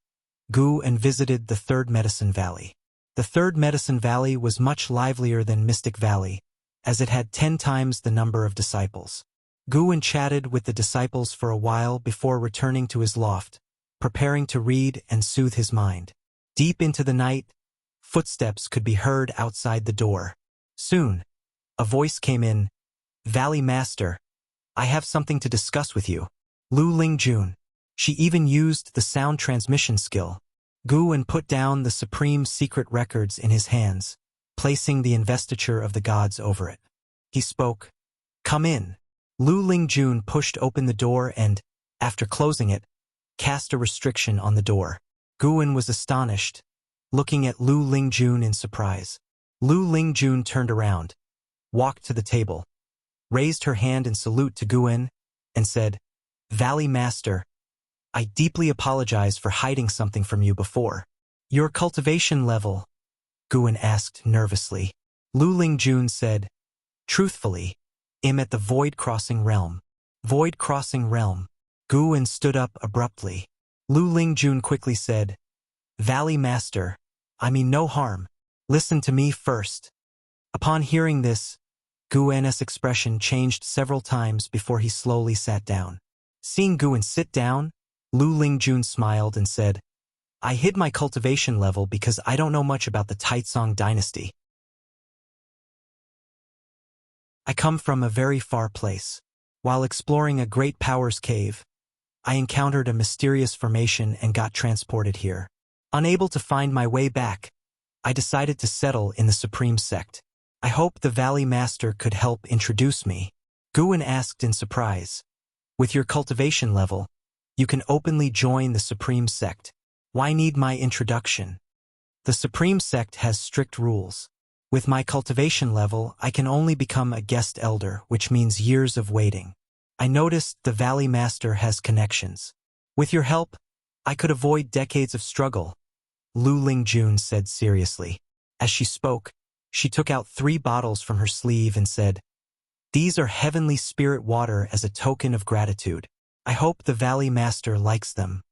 [SPEAKER 1] Guan visited the Third Medicine Valley. The Third Medicine Valley was much livelier than Mystic Valley, as it had 10 times the number of disciples. Guan chatted with the disciples for a while before returning to his loft, preparing to read and soothe his mind. Deep into the night, footsteps could be heard outside the door. Soon, a voice came in. "Valley Master, I have something to discuss with you." Lu Lingjun. She even used the sound transmission skill. Guan put down the supreme secret records in his hands, placing the investiture of the gods over it. He spoke. "Come in." Lu Lingjun pushed open the door and, after closing it, cast a restriction on the door. Guan was astonished, looking at Lu Lingjun in surprise. Lu Lingjun turned around, walked to the table, raised her hand in salute to Guan, and said, "Valley Master, I deeply apologize for hiding something from you before." "Your cultivation level?" Guan asked nervously. Lu Lingjun said, "Truthfully, I'm at the Void Crossing Realm." Void Crossing Realm. Guan stood up abruptly. Lu Lingjun quickly said, "Valley Master, I mean no harm. Listen to me first." Upon hearing this, Guan's expression changed several times before he slowly sat down. Seeing Guan sit down, Lu Lingjun smiled and said, "I hid my cultivation level because I don't know much about the Taicang dynasty. I come from a very far place. While exploring a great powers cave, I encountered a mysterious formation and got transported here. Unable to find my way back, I decided to settle in the Supreme Sect. I hope the Valley Master could help introduce me." Guan asked in surprise. "With your cultivation level, you can openly join the Supreme Sect. Why need my introduction?" "The Supreme Sect has strict rules. With my cultivation level, I can only become a guest elder, which means years of waiting. I noticed the Valley Master has connections. With your help, I could avoid decades of struggle," Lu Lingjun said seriously. As she spoke, she took out 3 bottles from her sleeve and said, "These are heavenly spirit water as a token of gratitude. I hope the Valley Master likes them."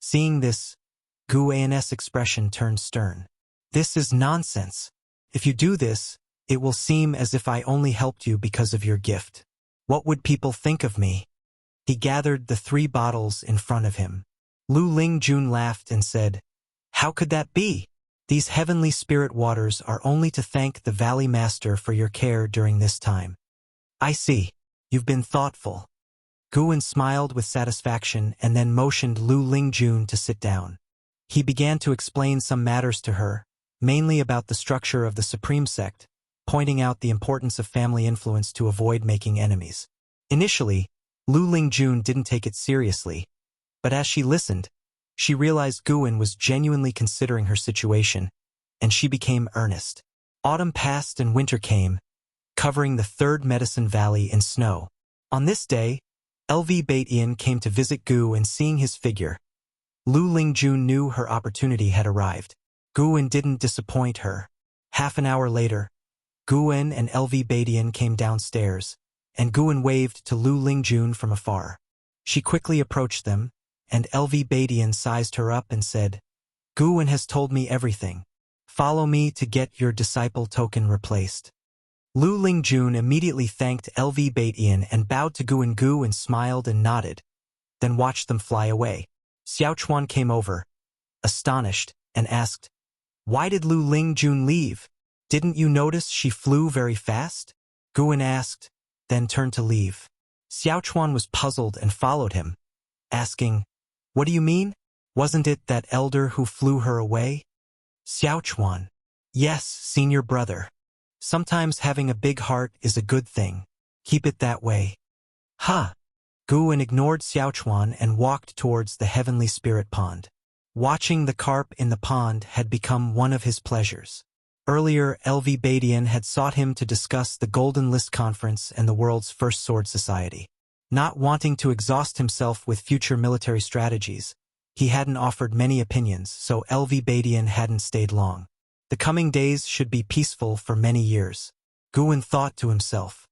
[SPEAKER 1] Seeing this, Guan's expression turned stern. "This is nonsense. If you do this, it will seem as if I only helped you because of your gift. What would people think of me?" He gathered the 3 bottles in front of him. Lu Lingjun laughed and said, "How could that be? These heavenly spirit waters are only to thank the Valley Master for your care during this time." "I see. You've been thoughtful." Guan smiled with satisfaction and then motioned Lu Lingjun to sit down. He began to explain some matters to her, mainly about the structure of the Supreme Sect, pointing out the importance of family influence to avoid making enemies. Initially, Lu Lingjun didn't take it seriously, but as she listened, she realized Guan was genuinely considering her situation and she became earnest. Autumn passed and winter came, covering the third Medicine Valley in snow. On this day, LV Batian came to visit Gu, and seeing his figure, Lu Lingjun knew her opportunity had arrived. Guwen didn't disappoint her. Half an hour later, Guwen and LV Batian came downstairs, and Guwen waved to Lu Lingjun from afar. She quickly approached them, and LV Batian sized her up and said, "Guwen has told me everything. Follow me to get your disciple token replaced." Lu Lingjun immediately thanked LV Batian and bowed to Guwen. Guwen smiled and nodded, then watched them fly away. Xiaochuan came over, astonished, and asked, "Why did Lu Lingjun leave? Didn't you notice she flew very fast?" Guwen asked, then turned to leave. Xiaochuan was puzzled and followed him, asking, "What do you mean? Wasn't it that elder who flew her away?" Xiaochuan: "Yes, senior brother. Sometimes having a big heart is a good thing. Keep it that way." "Huh." Guwen ignored Xiaochuan and walked towards the heavenly spirit pond. Watching the carp in the pond had become one of his pleasures. Earlier, LV Batian had sought him to discuss the Golden List Conference and the world's first sword society. Not wanting to exhaust himself with future military strategies, he hadn't offered many opinions, so LV Batian hadn't stayed long. The coming days should be peaceful for many years, Guwen thought to himself.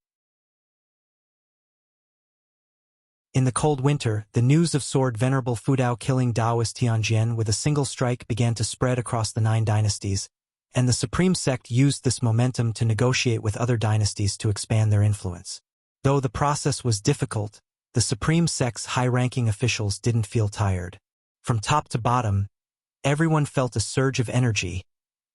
[SPEAKER 1] In the cold winter, the news of Sword Venerable Fudao killing Taoist Tianjian with a single strike began to spread across the 9 dynasties, and the Supreme Sect used this momentum to negotiate with other dynasties to expand their influence. Though the process was difficult, the Supreme Sect's high-ranking officials didn't feel tired. From top to bottom, everyone felt a surge of energy,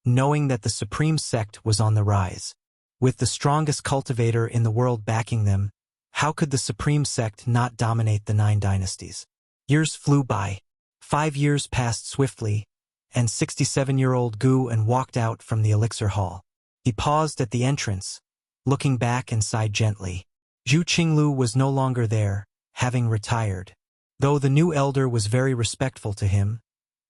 [SPEAKER 1] knowing that the Supreme Sect was on the rise. With the strongest cultivator in the world backing them, how could the Supreme Sect not dominate the 9 dynasties? Years flew by. 5 years passed swiftly, and 67-year-old Guwen walked out from the elixir hall. He paused at the entrance, looking back and sighed gently. Zhu Qinglu was no longer there, having retired. Though the new elder was very respectful to him,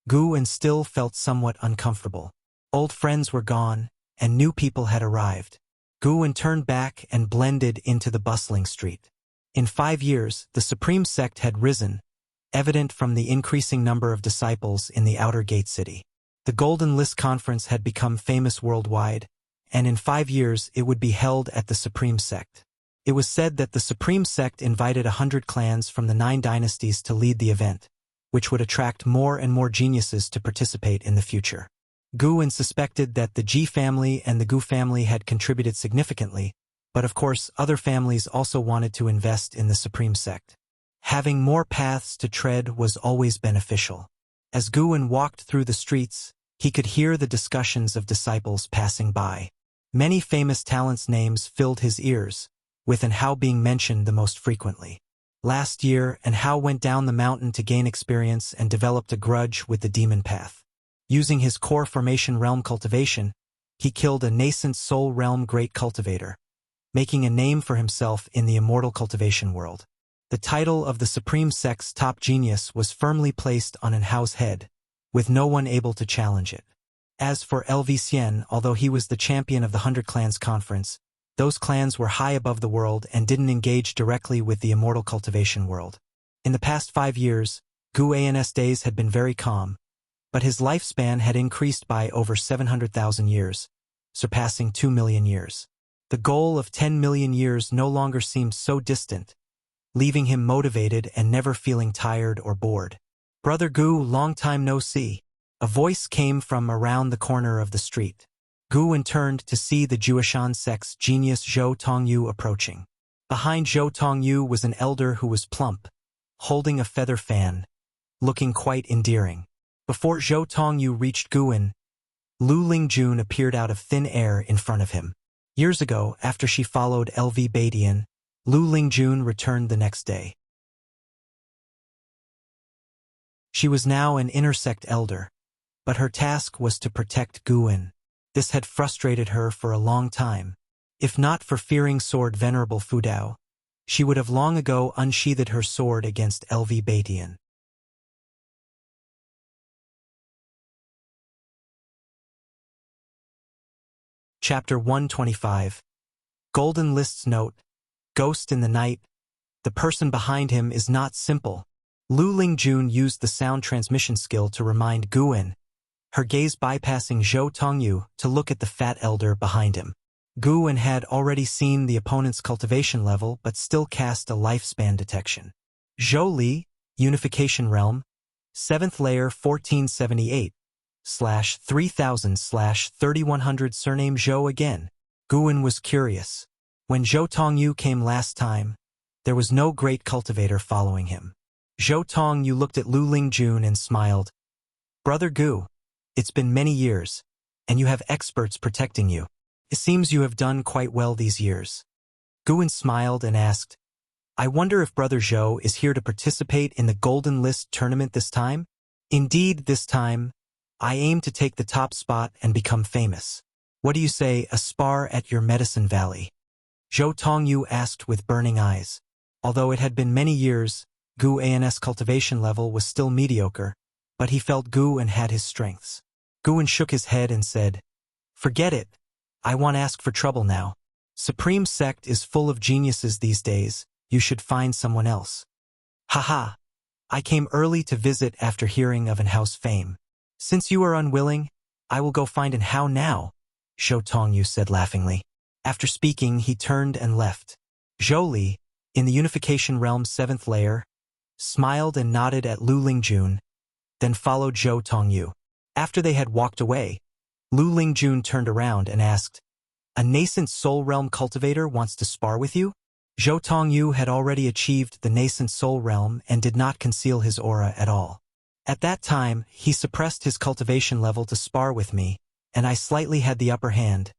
[SPEAKER 1] Guwen still felt somewhat uncomfortable. Old friends were gone, and new people had arrived. Guwen turned back and blended into the bustling street. In 5 years, the Supreme Sect had risen, evident from the increasing number of disciples in the outer gate city. The Golden List Conference had become famous worldwide, and in 5 years it would be held at the Supreme Sect. It was said that the Supreme Sect invited 100 clans from the 9 dynasties to lead the event, which would attract more and more geniuses to participate in the future. Guwen suspected that the Ji family and the Gu family had contributed significantly, but of course other families also wanted to invest in the Supreme Sect. Having more paths to tread was always beneficial. As Guwen walked through the streets, he could hear the discussions of disciples passing by. Many famous talents' names filled his ears, with and Hao being mentioned the most frequently. Last year, and Hao went down the mountain to gain experience and developed a grudge with the demon path. Using his core formation realm cultivation, he killed a nascent soul realm great cultivator, making a name for himself in the immortal cultivation world. The title of the Supreme Sect's top genius was firmly placed on an Hao's head, with no one able to challenge it. As for LV Xian, although he was the champion of the 100 Clans Conference, those clans were high above the world and didn't engage directly with the immortal cultivation world. In the past 5 years, Guan's days had been very calm, but his lifespan had increased by over 700,000 years, surpassing 2 million years. The goal of 10 million years no longer seemed so distant, leaving him motivated and never feeling tired or bored. "Brother Gu, long time no see." A voice came from around the corner of the street. Guwen turned to see the Juishan sect's genius Zhou Tongyu approaching. Behind Zhou Tongyu was an elder who was plump, holding a feather fan, looking quite endearing. Before Zhou Tongyu reached Guwen, Lu Lingjun appeared out of thin air in front of him. Years ago, after she followed LV Batian, Lu Lingjun returned the next day. She was now an intersect elder, but her task was to protect Guwen. This had frustrated her for a long time. If not for fearing Sword Venerable Fudao, she would have long ago unsheathed her sword against LV Batian. Chapter 125. Golden List's Note. Ghost in the Night. The person behind him is not simple. Lu Lingjun used the sound transmission skill to remind Guwen, her gaze bypassing Zhou Tongyu, to look at the fat elder behind him. Guwen had already seen the opponent's cultivation level but still cast a lifespan detection. Zhou Li, Unification Realm, 7th layer 1478/3000/3100 surname Zhou again. Guwen was curious. When Zhou Tongyu came last time, there was no great cultivator following him. Zhou Tongyu looked at Lu Lingjun and smiled. Brother Gu, it's been many years, and you have experts protecting you. It seems you have done quite well these years. Guwen smiled and asked, I wonder if Brother Zhou is here to participate in the Golden List tournament this time? Indeed, this time, I aim to take the top spot and become famous. What do you say, a spar at your Medicine Valley? Zhou Tongyu asked with burning eyes. Although it had been many years, Gu An's cultivation level was still mediocre, but he felt Guwen had his strengths. Guwen shook his head and said, Forget it. I won't ask for trouble now. Supreme Sect is full of geniuses these days. You should find someone else. Haha. I came early to visit after hearing of an house fame. Since you are unwilling, I will go find an how now, Zhou Tongyu said laughingly. After speaking, he turned and left. Zhou Li, in the Unification Realm 7th layer, smiled and nodded at Lu Lingjun, then followed Zhou Tongyu. After they had walked away, Lu Lingjun turned around and asked, A nascent Soul Realm cultivator wants to spar with you? Zhou Tongyu had already achieved the nascent Soul Realm and did not conceal his aura at all. At that time, he suppressed his cultivation level to spar with me, and I slightly had the upper hand,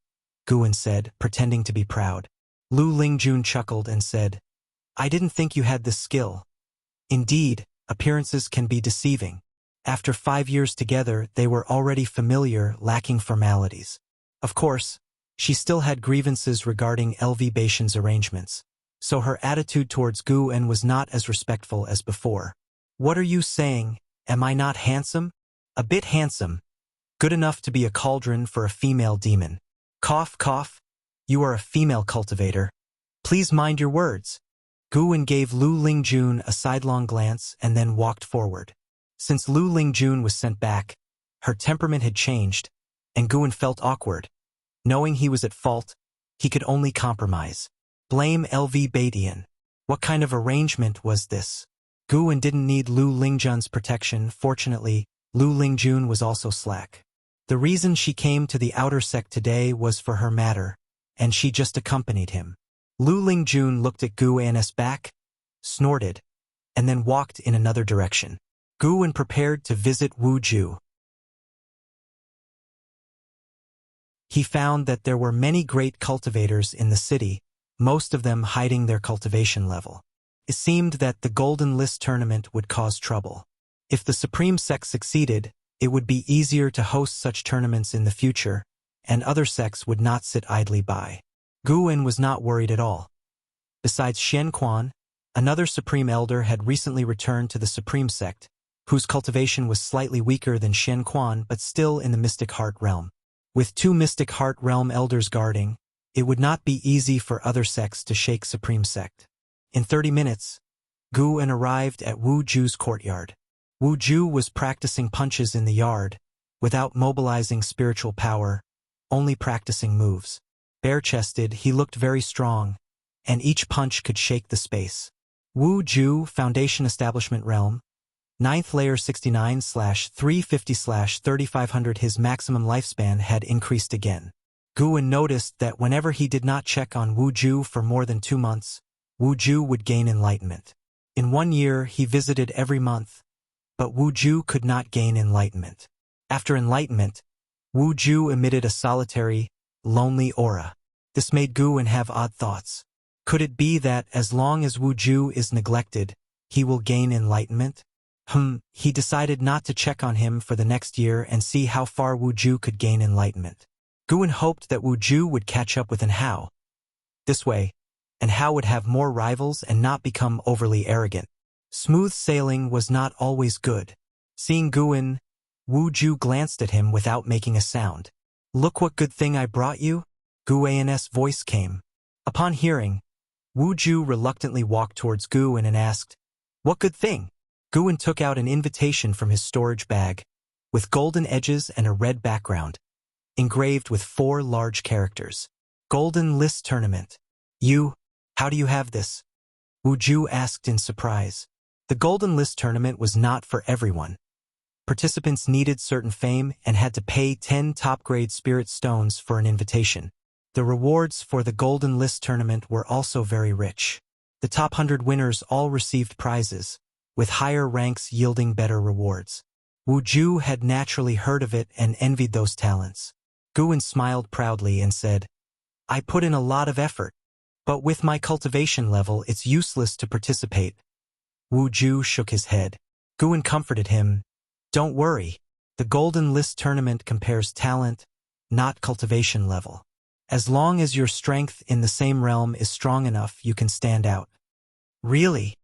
[SPEAKER 1] Guwen said, pretending to be proud. Lu Lingjun chuckled and said, I didn't think you had this skill. Indeed, appearances can be deceiving. After 5 years together, they were already familiar, lacking formalities. Of course, she still had grievances regarding LV Baishan's arrangements, so her attitude towards Guwen was not as respectful as before. What are you saying? Am I not handsome? A bit handsome. Good enough to be a cauldron for a female demon. Cough, cough. You are a female cultivator. Please mind your words. Guwen gave Lu Lingjun a sidelong glance and then walked forward. Since Lu Lingjun was sent back, her temperament had changed, and Guwen felt awkward. Knowing he was at fault, he could only compromise. Blame LV Badian. What kind of arrangement was this? Guwen didn't need Lu Lingjun's protection. Fortunately, Lu Lingjun was also slack. The reason she came to the outer sect today was for her matter, and she just accompanied him. Lu Lingjun looked at Guwen's back, snorted, and then walked in another direction. Guwen prepared to visit Wuju. He found that there were many great cultivators in the city, most of them hiding their cultivation level. It seemed that the Golden List tournament would cause trouble. If the Supreme Sect succeeded, it would be easier to host such tournaments in the future, and other sects would not sit idly by. Guwen was not worried at all. Besides Xian Quan, another Supreme Elder had recently returned to the Supreme Sect, whose cultivation was slightly weaker than Xian Quan but still in the Mystic Heart Realm. With 2 Mystic Heart Realm Elders guarding, it would not be easy for other sects to shake Supreme Sect. In 30 minutes, Guwen arrived at Wu Ju's courtyard. Wu Ju was practicing punches in the yard, without mobilizing spiritual power, only practicing moves. Bare-chested, he looked very strong, and each punch could shake the space. Wu Ju, Foundation Establishment Realm, 9th layer 69/350/3500. His maximum lifespan had increased again. Guwen noticed that whenever he did not check on Wu Ju for more than 2 months, Wu Ju would gain enlightenment. In 1 year, he visited every month, but Wu Ju could not gain enlightenment. After enlightenment, Wu Ju emitted a solitary, lonely aura. This made Guwen have odd thoughts. Could it be that as long as Wu Ju is neglected, he will gain enlightenment? He decided not to check on him for the next year and see how far Wu Ju could gain enlightenment. Guwen hoped that Wu Ju would catch up with An Hao. This way, An Hao would have more rivals and not become overly arrogant. Smooth sailing was not always good. Seeing Guwen, Wu Ju glanced at him without making a sound. Look what good thing I brought you, Guan's voice came. Upon hearing, Wu Ju reluctantly walked towards Guan and asked, "What good thing?" Guan took out an invitation from his storage bag, with golden edges and a red background, engraved with 4 large characters. Golden List Tournament. How do you have this? Wu Ju asked in surprise. The Golden List Tournament was not for everyone. Participants needed certain fame and had to pay 10 top-grade spirit stones for an invitation. The rewards for the Golden List Tournament were also very rich. The top 100 winners all received prizes, with higher ranks yielding better rewards. Wu Ju had naturally heard of it and envied those talents. Guan smiled proudly and said, "I put in a lot of effort, but with my cultivation level it's useless to participate." Wu Ju shook his head. Guan comforted him, "Don't worry, the Golden List Tournament compares talent, not cultivation level. As long as your strength in the same realm is strong enough, you can stand out." Really?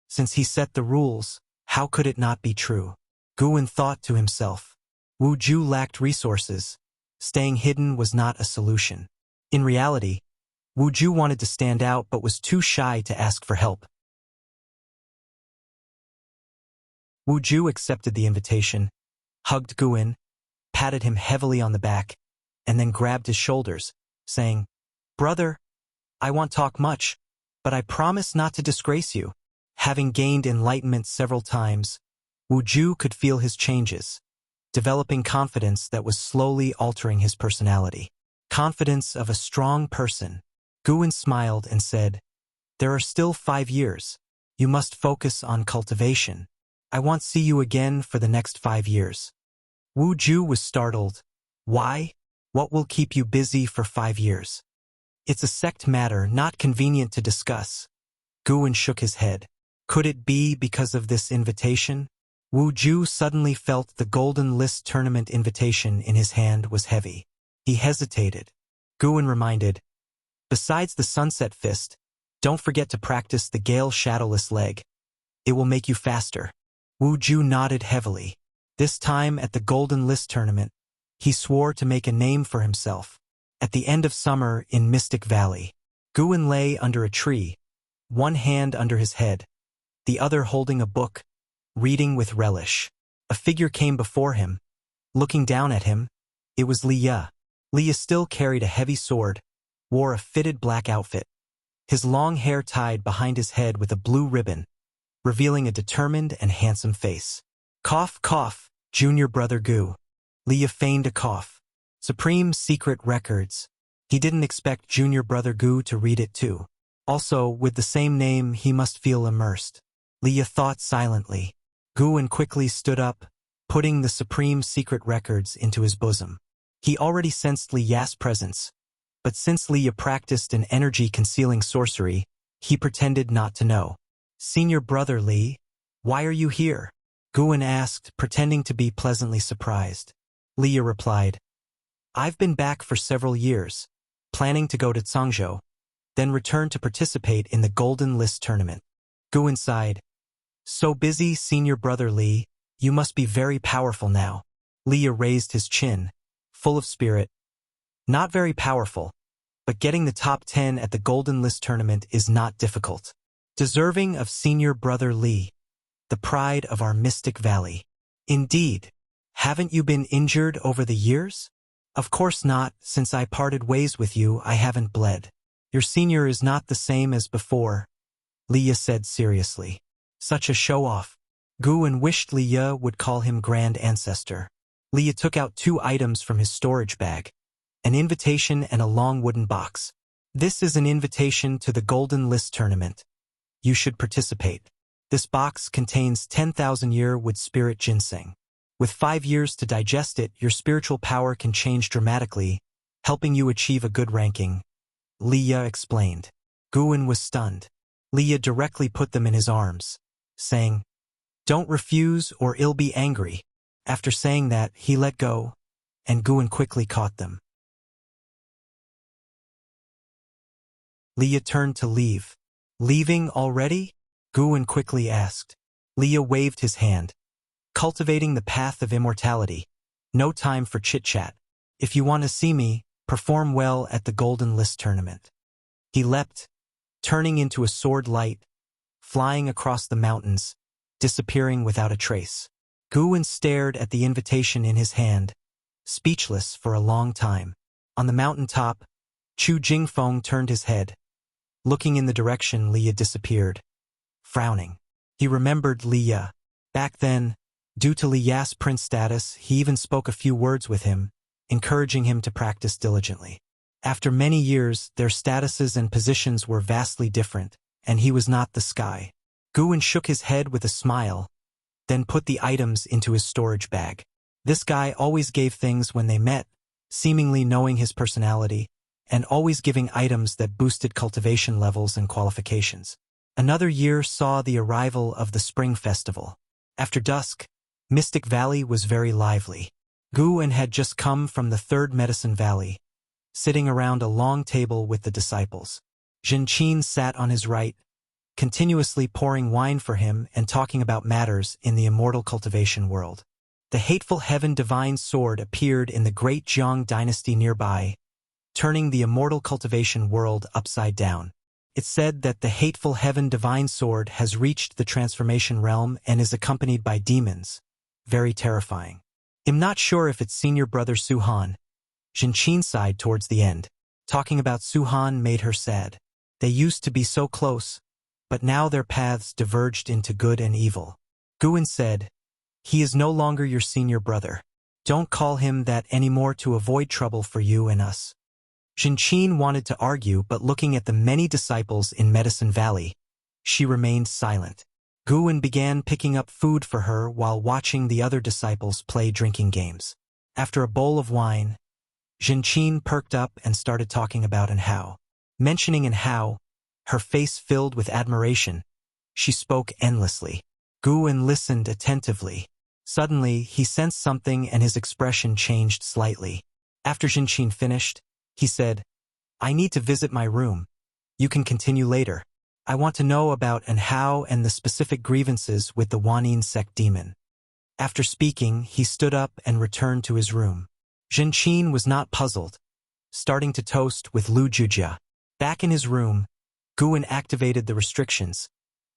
[SPEAKER 1] Since he set the rules, how could it not be true? Guan thought to himself. Wu Ju lacked resources. Staying hidden was not a solution. In reality, Wu Ju wanted to stand out but was too shy to ask for help. Wu Ju accepted the invitation, hugged Guan, patted him heavily on the back, and then grabbed his shoulders, saying, "Brother, I won't talk much, but I promise not to disgrace you." Having gained enlightenment several times, Wu Ju could feel his changes, developing confidence that was slowly altering his personality. Confidence of a strong person. Guan smiled and said, "There are still 5 years. You must focus on cultivation. I won't see you again for the next 5 years." Wu Ju was startled. "Why? What will keep you busy for 5 years? It's a sect matter not convenient to discuss." Guan shook his head. Could it be because of this invitation? Wu Ju suddenly felt the Golden List Tournament invitation in his hand was heavy. He hesitated. Guan reminded, "Besides the Sunset Fist, don't forget to practice the Gale Shadowless Leg. It will make you faster." Wu Ju nodded heavily. This time at the Golden List Tournament, he swore to make a name for himself. At the end of summer in Mystic Valley, Guan lay under a tree, one hand under his head, the other holding a book, reading with relish. A figure came before him. Looking down at him, it was Liya. Liya still carried a heavy sword, wore a fitted black outfit, his long hair tied behind his head with a blue ribbon, revealing a determined and handsome face. "Cough, cough, junior brother Gu." Liya feigned a cough. Supreme Secret Records. He didn't expect junior brother Gu to read it too. Also, with the same name, he must feel immersed. Liya thought silently. Guan quickly stood up, putting the Supreme Secret Records into his bosom. He already sensed Liya's presence, but since Liya practiced an energy-concealing sorcery, he pretended not to know. "Senior brother Li, why are you here?" Guan asked, pretending to be pleasantly surprised. Liya replied, "I've been back for several years, planning to go to Cangzhou, then return to participate in the Golden List Tournament." Guan sighed. "So busy, senior brother Li, you must be very powerful now." Liya raised his chin, full of spirit. "Not very powerful, but getting the top 10 at the Golden List Tournament is not difficult. Deserving of senior brother Li, the pride of our Mystic Valley." "Indeed. Haven't you been injured over the years?" "Of course not. Since I parted ways with you, I haven't bled." "Your senior is not the same as before," Liya said seriously. Such a show-off. Guan wished Liya would call him Grand Ancestor. Liya took out 2 items from his storage bag, an invitation and a long wooden box. "This is an invitation to the Golden List Tournament. You should participate. This box contains 10,000-year wood spirit ginseng. With 5 years to digest it, your spiritual power can change dramatically, helping you achieve a good ranking," Liya explained. Guan was stunned. Liya directly put them in his arms, saying, "Don't refuse or I'll be angry." After saying that, he let go, and Guan quickly caught them. Liya turned to leave. "Leaving already?" Guan quickly asked. Liya waved his hand. "Cultivating the path of immortality. No time for chit-chat. If you want to see me, perform well at the Golden List tournament. He leapt, turning into a sword light, flying across the mountains, disappearing without a trace. Guwen stared at the invitation in his hand, speechless for a long time. On the mountain top, Chu Jingfeng turned his head, looking in the direction Li Ye disappeared. Frowning, he remembered Li Ye. Back then, due to Li Ye's prince status, he even spoke a few words with him, encouraging him to practice diligently. After many years, their statuses and positions were vastly different, and he was not the sky. Guwen shook his head with a smile, then put the items into his storage bag. This guy always gave things when they met, seemingly knowing his personality, and always giving items that boosted cultivation levels and qualifications. Another year saw the arrival of the Spring Festival. After dusk, Mystic Valley was very lively. Guwen had just come from the Third Medicine Valley, sitting around a long table with the disciples. Jinqin sat on his right, continuously pouring wine for him and talking about matters in the immortal cultivation world. The hateful Heaven Divine sword appeared in the great Jiang dynasty nearby, turning the immortal cultivation world upside down. It's said that the hateful Heaven Divine sword has reached the transformation realm and is accompanied by demons. Very terrifying. I'm not sure if it's senior brother Suhan. Jinqin sighed towards the end. Talking about Suhan made her sad. They used to be so close, but now their paths diverged into good and evil. Guwen said, "He is no longer your senior brother. Don't call him that anymore to avoid trouble for you and us." Jinqin wanted to argue, but looking at the many disciples in Medicine Valley, she remained silent. Guwen began picking up food for her while watching the other disciples play drinking games. After a bowl of wine, Jinqin perked up and started talking about Anhao. Mentioning Anhao, her face filled with admiration, she spoke endlessly. Guwen listened attentively. Suddenly, he sensed something and his expression changed slightly. After Jinqin finished, he said, "I need to visit my room. You can continue later. I want to know about Anhao and the specific grievances with the Wanyin sect demon." After speaking, he stood up and returned to his room. Jinqin was not puzzled, starting to toast with Lu Jujia. Back in his room, Guwen activated the restrictions,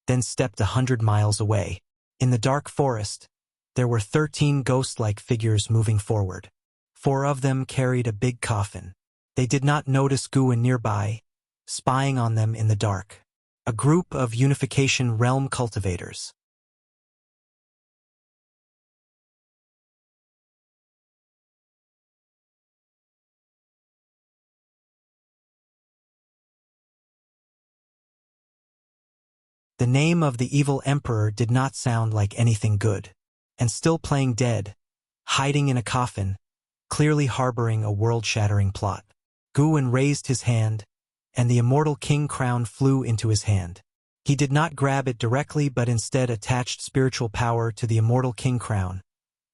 [SPEAKER 1] then stepped 100 miles away. In the dark forest, there were 13 ghost-like figures moving forward. 4 of them carried a big coffin. They did not notice Guwen nearby, spying on them in the dark. A group of Unification Realm cultivators. The name of the evil emperor did not sound like anything good. And still playing dead, hiding in a coffin, clearly harboring a world-shattering plot. Guwen raised his hand, and the immortal king crown flew into his hand. He did not grab it directly but instead attached spiritual power to the immortal king crown,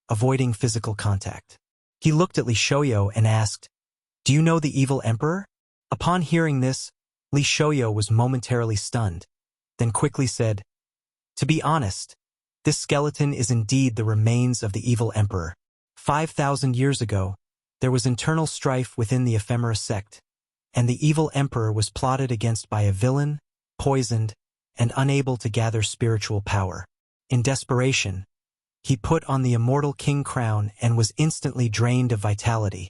[SPEAKER 1] avoiding physical contact. He looked at Li Shoyo and asked, "Do you know the evil emperor?" Upon hearing this, Li Shoyo was momentarily stunned, then quickly said, "To be honest, this skeleton is indeed the remains of the evil emperor. 5,000 years ago, there was internal strife within the ephemera sect, and the evil emperor was plotted against by a villain, poisoned, and unable to gather spiritual power. In desperation, he put on the immortal king crown and was instantly drained of vitality,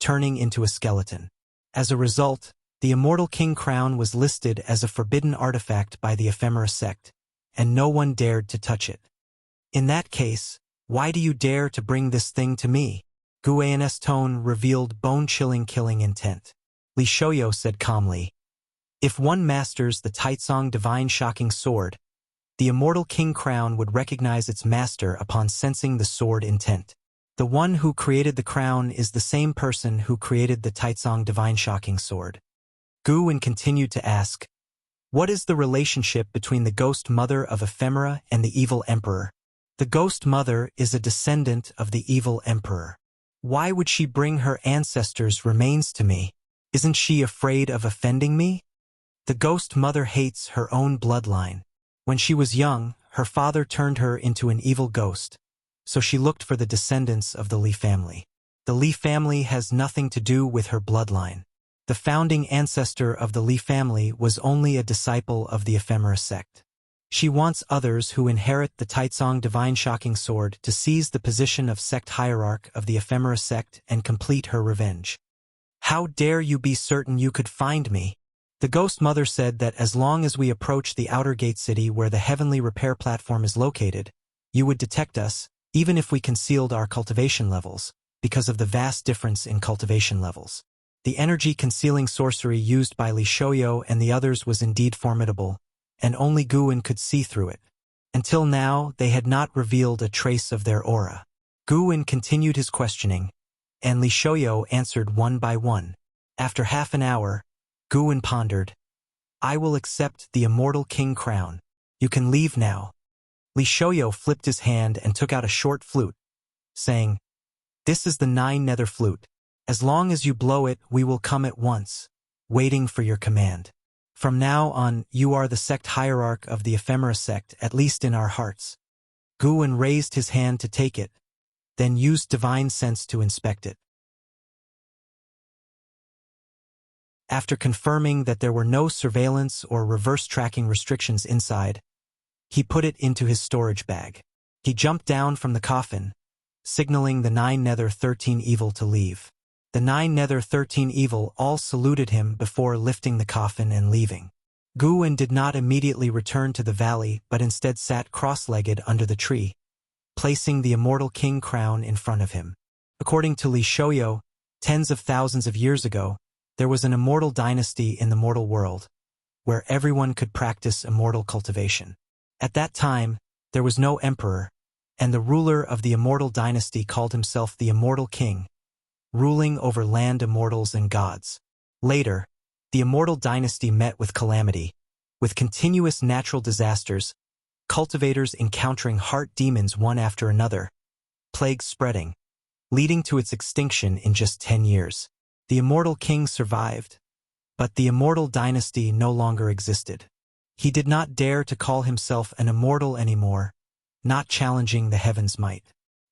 [SPEAKER 1] turning into a skeleton. As a result, the immortal king crown was listed as a forbidden artifact by the ephemera sect, and no one dared to touch it. In that case, why do you dare to bring this thing to me?" Guwen's tone revealed bone-chilling killing intent. Li Shoyo said calmly, "If one masters the Taicang Divine shocking sword, the immortal king crown would recognize its master upon sensing the sword intent. The one who created the crown is the same person who created the Taicang Divine shocking sword." Guwen continued to ask, "What is the relationship between the ghost mother of ephemera and the evil emperor?" "The ghost mother is a descendant of the evil emperor. Why would she bring her ancestors' remains to me? Isn't she afraid of offending me?" The ghost mother hates her own bloodline. When she was young, her father turned her into an evil ghost, so she looked for the descendants of the Li family. The Li family has nothing to do with her bloodline. The founding ancestor of the Li family was only a disciple of the ephemera sect. She wants others who inherit the Taicang Divine shocking sword to seize the position of sect hierarch of the ephemera sect and complete her revenge. How dare you be certain you could find me? The ghost mother said that as long as we approach the outer gate city where the heavenly repair platform is located, you would detect us, even if we concealed our cultivation levels, because of the vast difference in cultivation levels. The energy concealing sorcery used by Li Shoyo and the others was indeed formidable, and only Guwen could see through it. Until now, they had not revealed a trace of their aura. Guwen continued his questioning, and Li Shoyo answered one by one. After half an hour, Guwen pondered, "I will accept the Immortal King crown. You can leave now." Li Shoyo flipped his hand and took out a short flute, saying, "This is the 9 nether flute. As long as you blow it, we will come at once, waiting for your command. From now on, you are the sect hierarch of the ephemera sect, at least in our hearts." Guwen raised his hand to take it, then used divine sense to inspect it. After confirming that there were no surveillance or reverse tracking restrictions inside, he put it into his storage bag. He jumped down from the coffin, signaling the 9 Nether 13 Evil to leave. The 9 Nether 13 Evil all saluted him before lifting the coffin and leaving. Guwen did not immediately return to the valley but instead sat cross-legged under the tree, placing the Immortal King crown in front of him. According to Li Shoyo, tens of thousands of years ago, there was an immortal dynasty in the mortal world, where everyone could practice immortal cultivation. At that time, there was no emperor, and the ruler of the immortal dynasty called himself the Immortal King, ruling over land immortals and gods. Later, the immortal dynasty met with calamity, with continuous natural disasters, cultivators encountering heart demons one after another, plagues spreading, leading to its extinction in just 10 years. The Immortal King survived, but the immortal dynasty no longer existed. He did not dare to call himself an immortal anymore, not challenging the heavens' might.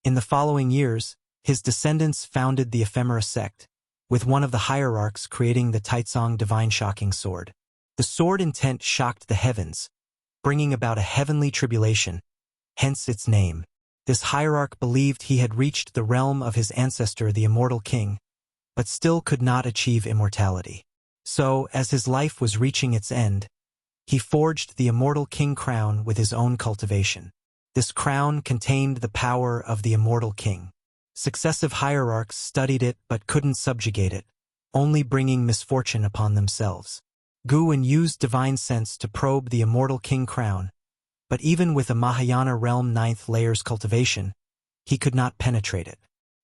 [SPEAKER 1] In the following years, his descendants founded the ephemera sect, with one of the hierarchs creating the Taicang Divine shocking sword. The sword intent shocked the heavens, bringing about a heavenly tribulation, hence its name. This hierarch believed he had reached the realm of his ancestor, the Immortal King, but still could not achieve immortality. So, as his life was reaching its end, he forged the Immortal King crown with his own cultivation. This crown contained the power of the Immortal King. Successive hierarchs studied it but couldn't subjugate it, only bringing misfortune upon themselves. Guwen used divine sense to probe the Immortal King crown, but even with a Mahayana realm 9th layer's cultivation, he could not penetrate it.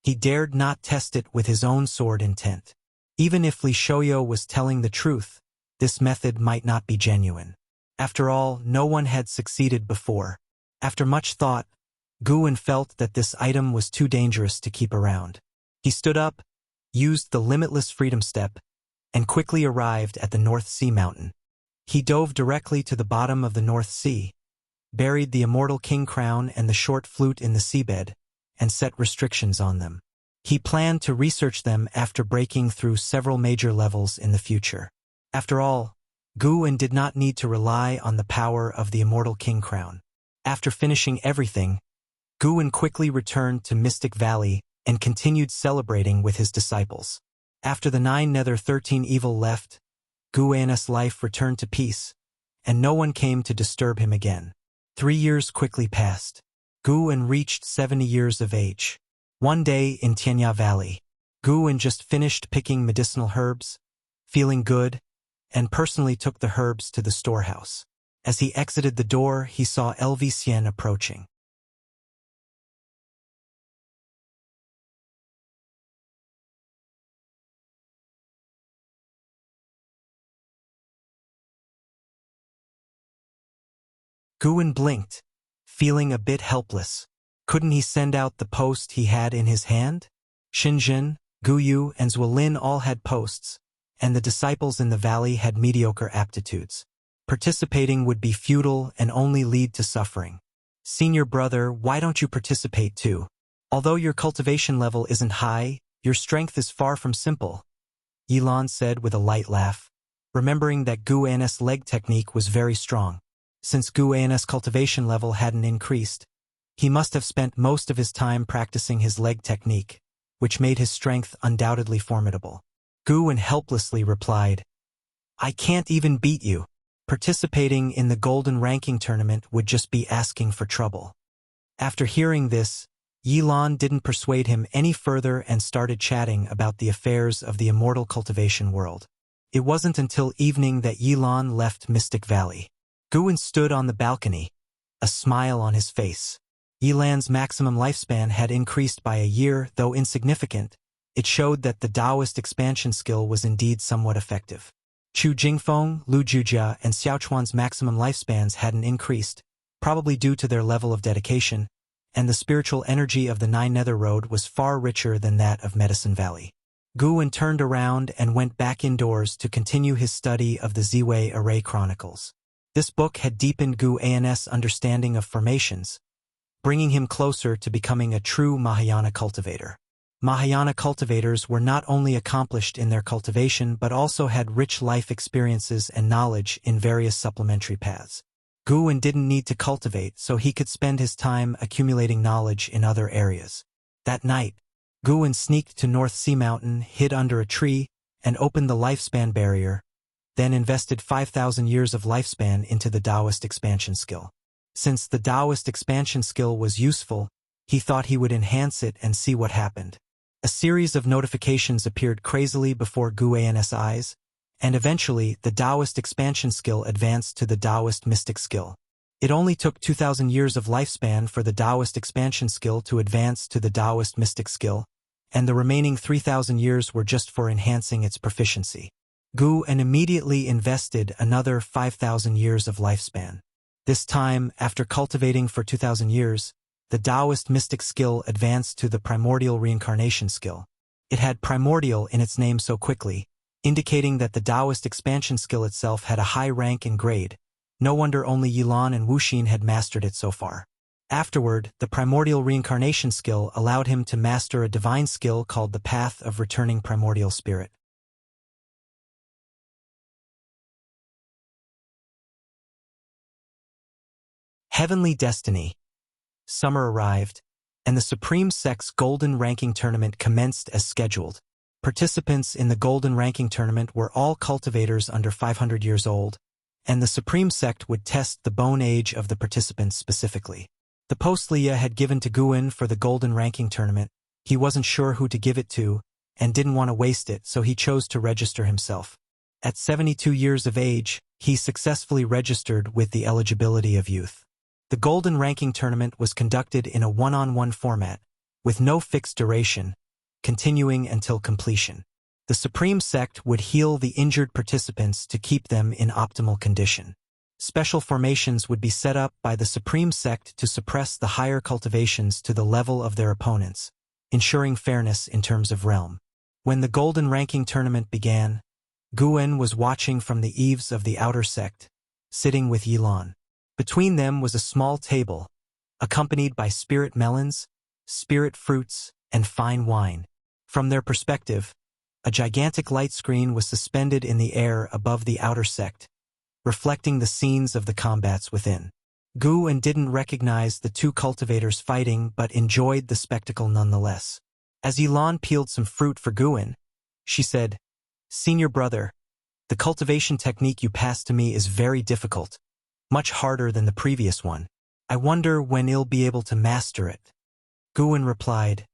[SPEAKER 1] He dared not test it with his own sword intent. Even if Li Shoyo was telling the truth, this method might not be genuine. After all, no one had succeeded before. After much thought, Guwen felt that this item was too dangerous to keep around. He stood up, used the limitless freedom step, and quickly arrived at the North Sea mountain. He dove directly to the bottom of the North Sea, buried the Immortal King crown and the short flute in the seabed, and set restrictions on them. He planned to research them after breaking through several major levels in the future. After all, Guwen did not need to rely on the power of the Immortal King crown. After finishing everything, Guwen quickly returned to Mystic Valley and continued celebrating with his disciples. After the 9 Nether 13 Evil left, Guwen's life returned to peace, and no one came to disturb him again. 3 years quickly passed. Guwen reached 70 years of age. One day in Tianya Valley, Guwen just finished picking medicinal herbs, feeling good, and personally took the herbs to the storehouse. As he exited the door, he saw LV Xian approaching. Guwen blinked, feeling a bit helpless. Couldn't he send out the post he had in his hand? Xinjin, Guyu, and Zuolin all had posts, and the disciples in the valley had mediocre aptitudes. Participating would be futile and only lead to suffering. Senior brother, why don't you participate too? Although your cultivation level isn't high, Your strength is far from simple, Yilan said with a light laugh, remembering that Gu An's leg technique was very strong. Since Gu An's cultivation level hadn't increased, he must have spent most of his time practicing his leg technique, which made his strength undoubtedly formidable. Gu An helplessly replied, I can't even beat you. Participating in the golden ranking tournament would just be asking for trouble. After hearing this, Yilan didn't persuade him any further and started chatting about the affairs of the immortal cultivation world. It wasn't until evening that Yilan left Mystic Valley. Gu An stood on the balcony, a smile on his face. Yilan's maximum lifespan had increased by a year, though insignificant. It showed that the Taoist expansion skill was indeed somewhat effective. Chu Jingfeng, Lu Jujia, and Xiaochuan's maximum lifespans hadn't increased, probably due to their level of dedication, and the spiritual energy of the Nine Nether Road was far richer than that of Medicine Valley. Gu An turned around and went back indoors to continue his study of the Ziwei Array Chronicles. This book had deepened Gu An's understanding of formations, bringing him closer to becoming a true Mahayana cultivator. Mahayana cultivators were not only accomplished in their cultivation but also had rich life experiences and knowledge in various supplementary paths. Gu An didn't need to cultivate, so he could spend his time accumulating knowledge in other areas. That night, Gu An sneaked to North Sea Mountain, hid under a tree, and opened the lifespan barrier, then invested 5,000 years of lifespan into the Taoist expansion skill. Since the Taoist expansion skill was useful, he thought he would enhance it and see what happened. A series of notifications appeared crazily before Gu An's eyes, and eventually the Taoist expansion skill advanced to the Taoist mystic skill. It only took 2,000 years of lifespan for the Taoist expansion skill to advance to the Taoist mystic skill, and the remaining 3,000 years were just for enhancing its proficiency. Gu An immediately invested another 5,000 years of lifespan. This time, after cultivating for 2,000 years, the Taoist mystic skill advanced to the primordial reincarnation skill. It had primordial in its name so quickly, indicating that the Taoist expansion skill itself had a high rank and grade. No wonder only Yilan and Wuxia had mastered it so far. Afterward, the primordial reincarnation skill allowed him to master a divine skill called the Path of Returning Primordial Spirit. Heavenly Destiny. Summer arrived, and the Supreme Sect's Golden Ranking Tournament commenced as scheduled. Participants in the Golden Ranking Tournament were all cultivators under 500 years old, and the Supreme Sect would test the bone age of the participants specifically. The post Leah had given to Gu An for the Golden Ranking Tournament. He wasn't sure who to give it to, and didn't want to waste it, so he chose to register himself. At 72 years of age, he successfully registered with the eligibility of youth. The Golden Ranking Tournament was conducted in a one-on-one format, with no fixed duration, continuing until completion. The Supreme Sect would heal the injured participants to keep them in optimal condition. Special formations would be set up by the Supreme Sect to suppress the higher cultivations to the level of their opponents, ensuring fairness in terms of realm. When the Golden Ranking Tournament began, Gu An was watching from the eaves of the outer sect, sitting with Yilan. Between them was a small table, accompanied by spirit melons, spirit fruits, and fine wine. From their perspective, a gigantic light screen was suspended in the air above the outer sect, reflecting the scenes of the combats within. Gu An didn't recognize the two cultivators fighting but enjoyed the spectacle nonetheless. As Yilan peeled some fruit for Gu An, she said, "Senior brother, the cultivation technique you passed to me is very difficult. Much harder than the previous one. I wonder when he'll be able to master it." Gu An replied,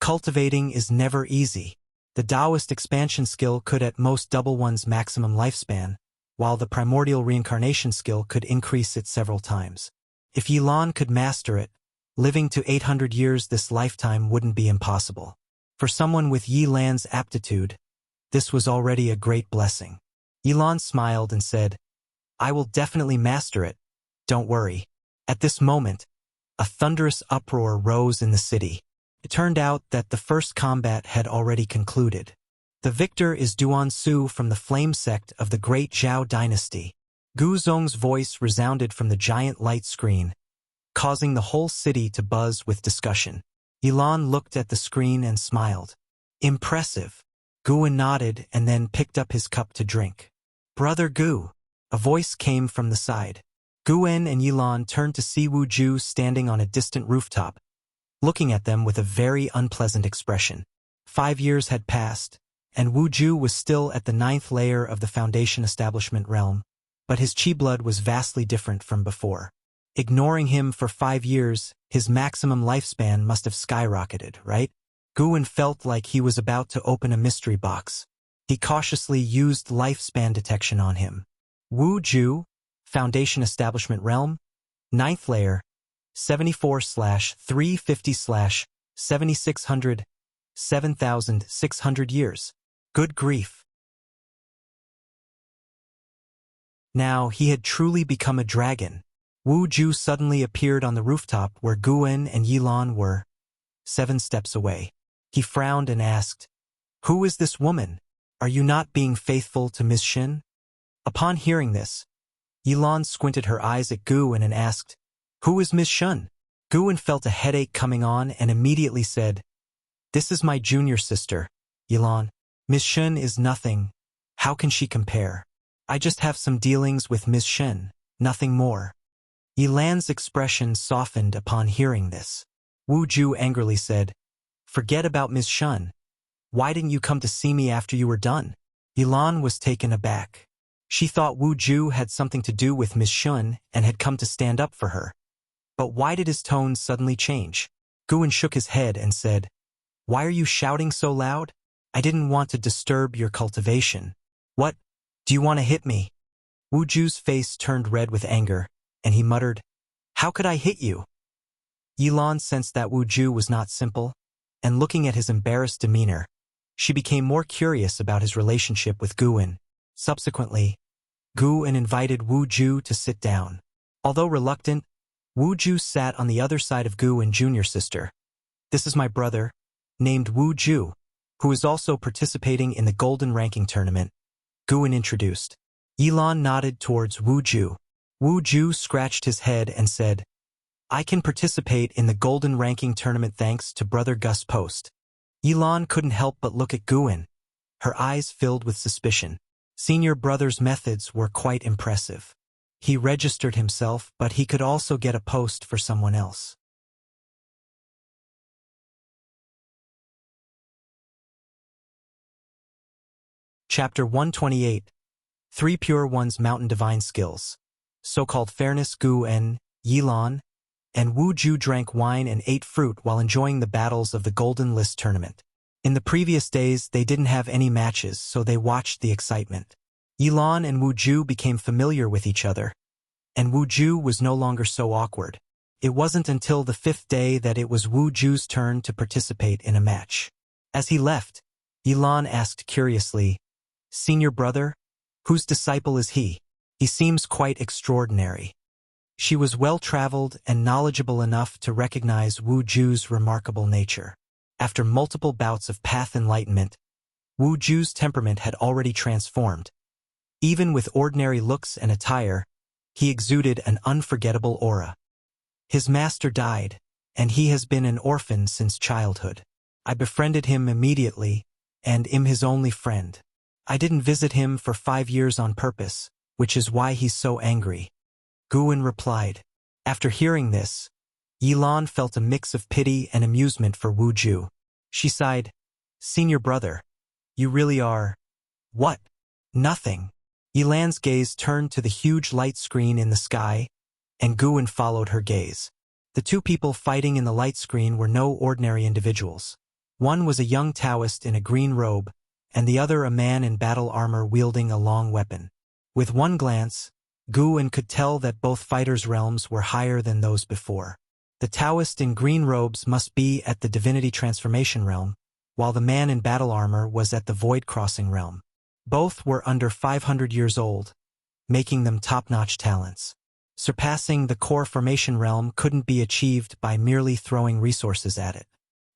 [SPEAKER 1] "Cultivating is never easy. The Taoist expansion skill could at most double one's maximum lifespan, while the primordial reincarnation skill could increase it several times. If Yilan could master it, living to 800 years this lifetime wouldn't be impossible. For someone with Yilan's aptitude, this was already a great blessing." Yilan smiled and said, "I will definitely master it. Don't worry." At this moment, a thunderous uproar rose in the city. It turned out that the first combat had already concluded. The victor is Duan Su from the Flame Sect of the Great Zhao Dynasty. Gu Zong's voice resounded from the giant light screen, causing the whole city to buzz with discussion. Yilan looked at the screen and smiled. Impressive. Guan nodded and then picked up his cup to drink. Brother Gu. A voice came from the side. Guan and Yilan turned to see Wu Ju standing on a distant rooftop, looking at them with a very unpleasant expression. 5 years had passed, and Wu Ju was still at the 9th layer of the Foundation Establishment realm, but his chi blood was vastly different from before. Ignoring him for 5 years, his maximum lifespan must have skyrocketed, right? Guan felt like he was about to open a mystery box. He cautiously used lifespan detection on him. Wu Ju, Foundation Establishment Realm, 9th layer, 74/350/7600, 7,600 years. Good grief. Now he had truly become a dragon. Wu Ju suddenly appeared on the rooftop where Guan and Yilan were, 7 steps away. He frowned and asked, "Who is this woman? Are you not being faithful to Ms. Shin?" Upon hearing this, Yilan squinted her eyes at Guan and asked, "Who is Ms. Shun?" Guan felt a headache coming on and immediately said, "This is my junior sister, Yilan. Ms. Shun is nothing. How can she compare? I just have some dealings with Ms. Shen, nothing more." Yilan's expression softened upon hearing this. Wu Ju angrily said, "Forget about Ms. Shun. Why didn't you come to see me after you were done?" Yilan was taken aback. She thought Wu Ju had something to do with Ms. Shun and had come to stand up for her. But why did his tone suddenly change? Guan shook his head and said, "Why are you shouting so loud? I didn't want to disturb your cultivation." "What? Do you want to hit me?" Wu Ju's face turned red with anger, and he muttered, "How could I hit you?" Yilan sensed that Wu Ju was not simple, and looking at his embarrassed demeanor, she became more curious about his relationship with Guan. Subsequently, Guan invited Wu Ju to sit down. Although reluctant, Wu Ju sat on the other side of Guan's junior sister. "This is my brother, named Wu Ju, who is also participating in the Golden Ranking Tournament," Guan introduced. Yilan nodded towards Wu Ju. Wu Ju scratched his head and said, "I can participate in the Golden Ranking Tournament thanks to Brother Gus' post." Yilan couldn't help but look at Guan. Her eyes filled with suspicion. Senior brother's methods were quite impressive. He registered himself, but he could also get a post for someone else. Chapter 128. 3 Pure One's Mountain Divine Skills. So-called fairness. Guan, Yilan, and Wu Ju drank wine and ate fruit while enjoying the battles of the Golden List tournament. In the previous days, they didn't have any matches, so they watched the excitement. Yilan and Wu Ju became familiar with each other, and Wu Ju was no longer so awkward. It wasn't until the 5th day that it was Wu Ju's turn to participate in a match. As he left, Yilan asked curiously, "Senior brother, whose disciple is he? He seems quite extraordinary." She was well-traveled and knowledgeable enough to recognize Wu Ju's remarkable nature. After multiple bouts of path enlightenment, Wu Ju's temperament had already transformed. Even with ordinary looks and attire, he exuded an unforgettable aura. His master died, and he has been an orphan since childhood. I befriended him immediately, and am his only friend. I didn't visit him for 5 years on purpose, which is why he's so angry," Guan replied. After hearing this, Yilan felt a mix of pity and amusement for Wu Ju. She sighed, "Senior brother, you really are—" "What?" "Nothing." Yilan's gaze turned to the huge light screen in the sky, and Guan followed her gaze. The 2 people fighting in the light screen were no ordinary individuals. One was a young Taoist in a green robe, and the other a man in battle armor wielding a long weapon. With one glance, Guan could tell that both fighters' realms were higher than those before. The Taoist in green robes must be at the Divinity Transformation realm, while the man in battle armor was at the Void Crossing realm. Both were under 500 years old, making them top-notch talents. Surpassing the core formation realm couldn't be achieved by merely throwing resources at it.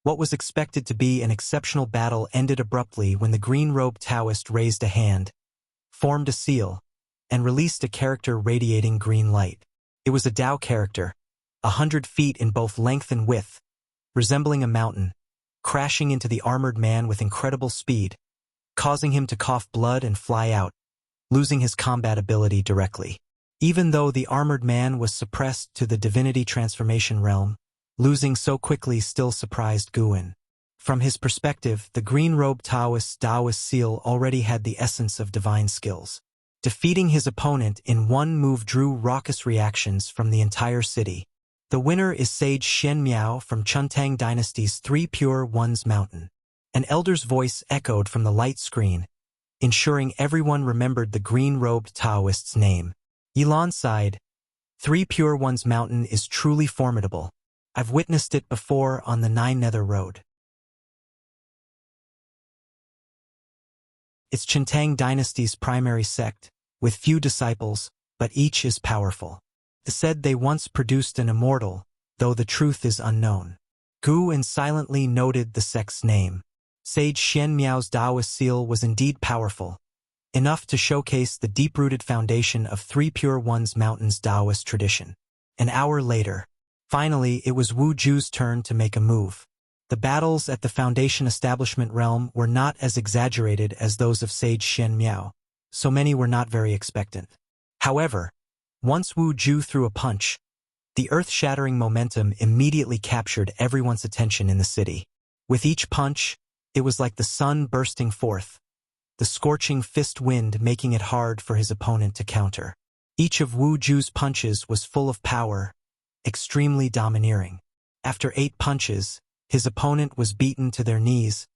[SPEAKER 1] What was expected to be an exceptional battle ended abruptly when the green-robed Taoist raised a hand, formed a seal, and released a character radiating green light. It was a Dao character, 100 feet in both length and width, resembling a mountain, crashing into the armored man with incredible speed, causing him to cough blood and fly out, losing his combat ability directly. Even though the armored man was suppressed to the divinity transformation realm, losing so quickly still surprised Guan. From his perspective, the green-robed Taoist seal already had the essence of divine skills. Defeating his opponent in one move drew raucous reactions from the entire city. The winner is Sage Xian Miao from Chuntang Dynasty's Three Pure Ones Mountain. An elder's voice echoed from the light screen, ensuring everyone remembered the green-robed Taoist's name. Yilan sighed. Three Pure Ones Mountain is truly formidable. I've witnessed it before on the Nine Nether Road. It's Chuntang Dynasty's primary sect, with few disciples, but each is powerful. It said they once produced an immortal, though the truth is unknown. Guan silently noted the sect's name. Sage Xian Miao's Taoist seal was indeed powerful, enough to showcase the deep-rooted foundation of Three Pure Ones Mountain's Taoist tradition. An hour later, finally it was Wu Ju's turn to make a move. The battles at the Foundation Establishment realm were not as exaggerated as those of Sage Xian Miao, so many were not very expectant. However, once Wu Ju threw a punch, the earth-shattering momentum immediately captured everyone's attention in the city. With each punch, it was like the sun bursting forth, the scorching fist wind making it hard for his opponent to counter. Each of Wu Ju's punches was full of power, extremely domineering. After 8 punches, his opponent was beaten to their knees,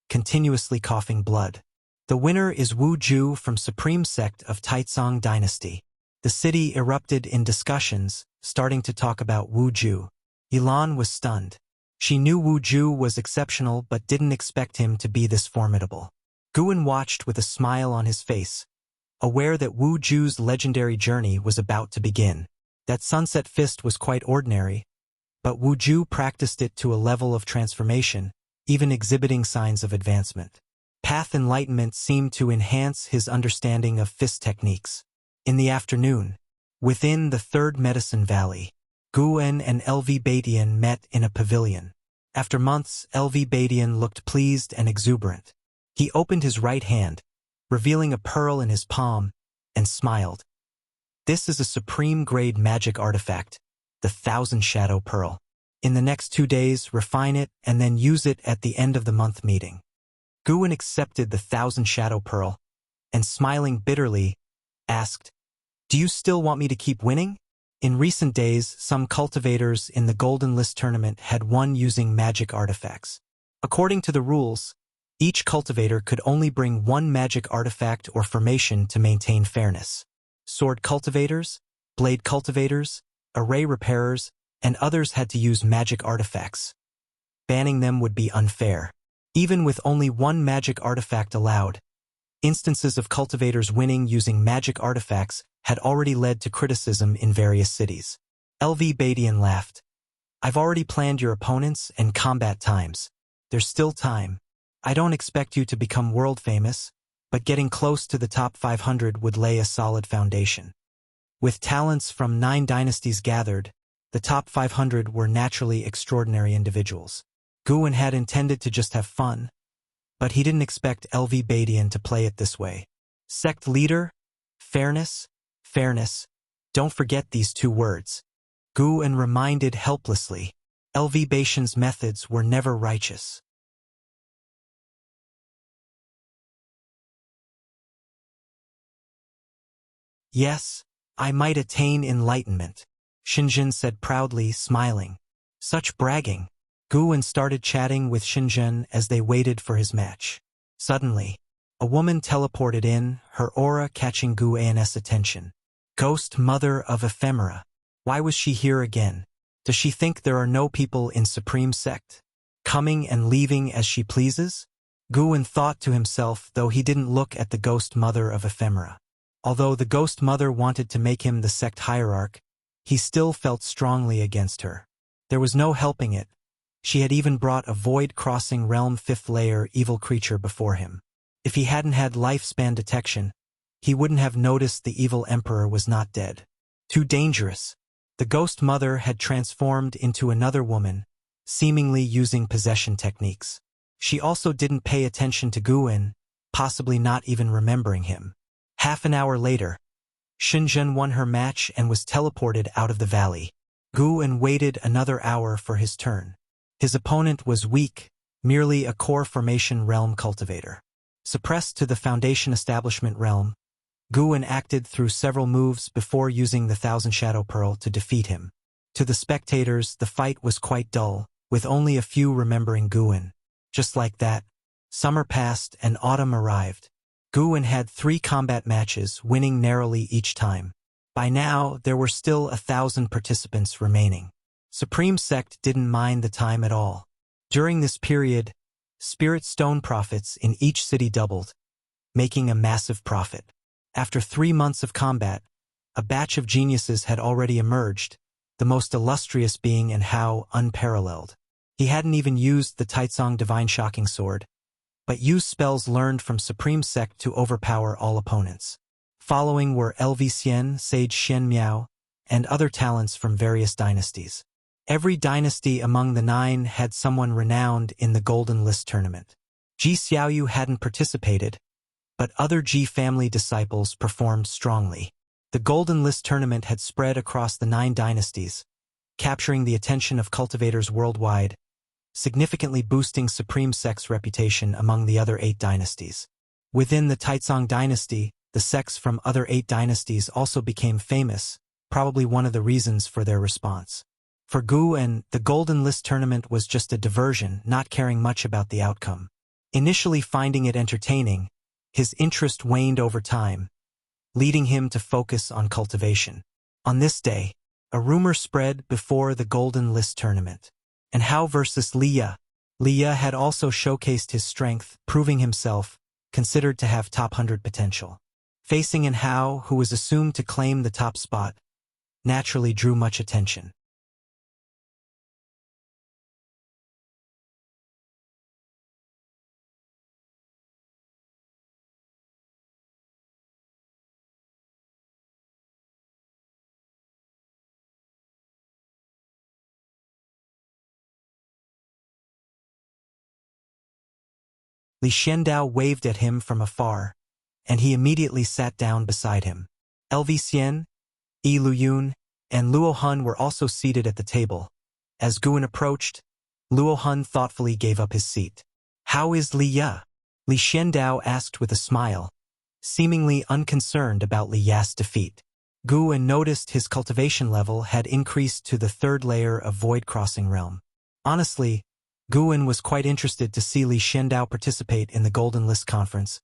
[SPEAKER 1] continuously coughing blood. The winner is Wu Ju from Supreme Sect of Taicang Dynasty. The city erupted in discussions, starting to talk about Wu Ju. Yilan was stunned. She knew Wu Ju was exceptional but didn't expect him to be this formidable. Guan watched with a smile on his face, aware that Wu Ju's legendary journey was about to begin. That sunset fist was quite ordinary, but Wu Ju practiced it to a level of transformation, even exhibiting signs of advancement. Path enlightenment seemed to enhance his understanding of fist techniques. In the afternoon, within the Third Medicine Valley, Guan and LV Badian met in a pavilion. After months, LV Badian looked pleased and exuberant. He opened his right hand, revealing a pearl in his palm, and smiled. This is a supreme-grade magic artifact, the Thousand Shadow Pearl. In the next 2 days, refine it and then use it at the end of the month meeting. Guan accepted the Thousand Shadow Pearl, and smiling bitterly, asked, "Do you still want me to keep winning?" In recent days, some cultivators in the Golden List tournament had won using magic artifacts. According to the rules, each cultivator could only bring 1 magic artifact or formation to maintain fairness. Sword cultivators, blade cultivators, array repairers, and others had to use magic artifacts. Banning them would be unfair. Even with only 1 magic artifact allowed, instances of cultivators winning using magic artifacts had already led to criticism in various cities. LV Badian laughed. "I've already planned your opponents and combat times. There's still time. I don't expect you to become world famous, but getting close to the top 500 would lay a solid foundation." With talents from 9 dynasties gathered, the top 500 were naturally extraordinary individuals. Guan had intended to just have fun, but he didn't expect LV Badian to play it this way. Sect leader? Fairness? Fairness. Don't forget these 2 words. Guan reminded helplessly. LV Badian's methods were never righteous. "Yes, I might attain enlightenment," Xinjun said proudly, smiling. Such bragging. Guan started chatting with Xinjun as they waited for his match. Suddenly, a woman teleported in, her aura catching Guan's attention. Ghost Mother of Ephemera. Why was she here again? Does she think there are no people in Supreme Sect, coming and leaving as she pleases? Guan thought to himself, though he didn't look at the Ghost Mother of Ephemera. Although the Ghost Mother wanted to make him the sect hierarch, he still felt strongly against her. There was no helping it. She had even brought a void-crossing realm 5th layer evil creature before him. If he hadn't had lifespan detection, he wouldn't have noticed the evil emperor was not dead. Too dangerous. The Ghost Mother had transformed into another woman, seemingly using possession techniques. She also didn't pay attention to Guan, possibly not even remembering him. Half an hour later, Shenzhen won her match and was teleported out of the valley. Guan waited another hour for his turn. His opponent was weak, merely a core formation realm cultivator. Suppressed to the foundation establishment realm, Guan acted through several moves before using the Thousand Shadow Pearl to defeat him. To the spectators, the fight was quite dull, with only a few remembering Guan. Just like that, summer passed and autumn arrived. Guan had 3 combat matches, winning narrowly each time. By now, there were still 1,000 participants remaining. Supreme Sect didn't mind the time at all. During this period, spirit stone profits in each city doubled, making a massive profit. After 3 months of combat, a batch of geniuses had already emerged, the most illustrious being and how unparalleled. He hadn't even used the Taicang Divine Shocking Sword, but used spells learned from Supreme Sect to overpower all opponents. Following were LV Xian, Sage Shen Miao, and other talents from various dynasties. Every dynasty among the 9 had someone renowned in the Golden List tournament. Ji Xiaoyu hadn't participated, but other Ji family disciples performed strongly. The Golden List tournament had spread across the 9 dynasties, capturing the attention of cultivators worldwide, significantly boosting Supreme Sect's reputation among the other 8 dynasties. Within the Taicang dynasty, the sects from other 8 dynasties also became famous, probably one of the reasons for their response. For Guan, the Golden List tournament was just a diversion, not caring much about the outcome. Initially finding it entertaining, his interest waned over time, leading him to focus on cultivation. On this day, a rumor spread before the Golden List tournament. And Hao versus Liya. Liya had also showcased his strength, proving himself, considered to have top 100 potential. Facing an Hao, who was assumed to claim the top spot, naturally drew much attention. Li Xiandao waved at him from afar, and he immediately sat down beside him. LV Xian, Yi Luyun, and Luo Hun were also seated at the table. As Guan approached, Luo Hun thoughtfully gave up his seat. "How is Li Ya?" Li Xiandao asked with a smile, seemingly unconcerned about Li Ya's defeat. Guan noticed his cultivation level had increased to the 3rd layer of Void Crossing Realm. Honestly, Guan was quite interested to see Li Xiandao participate in the Golden List conference.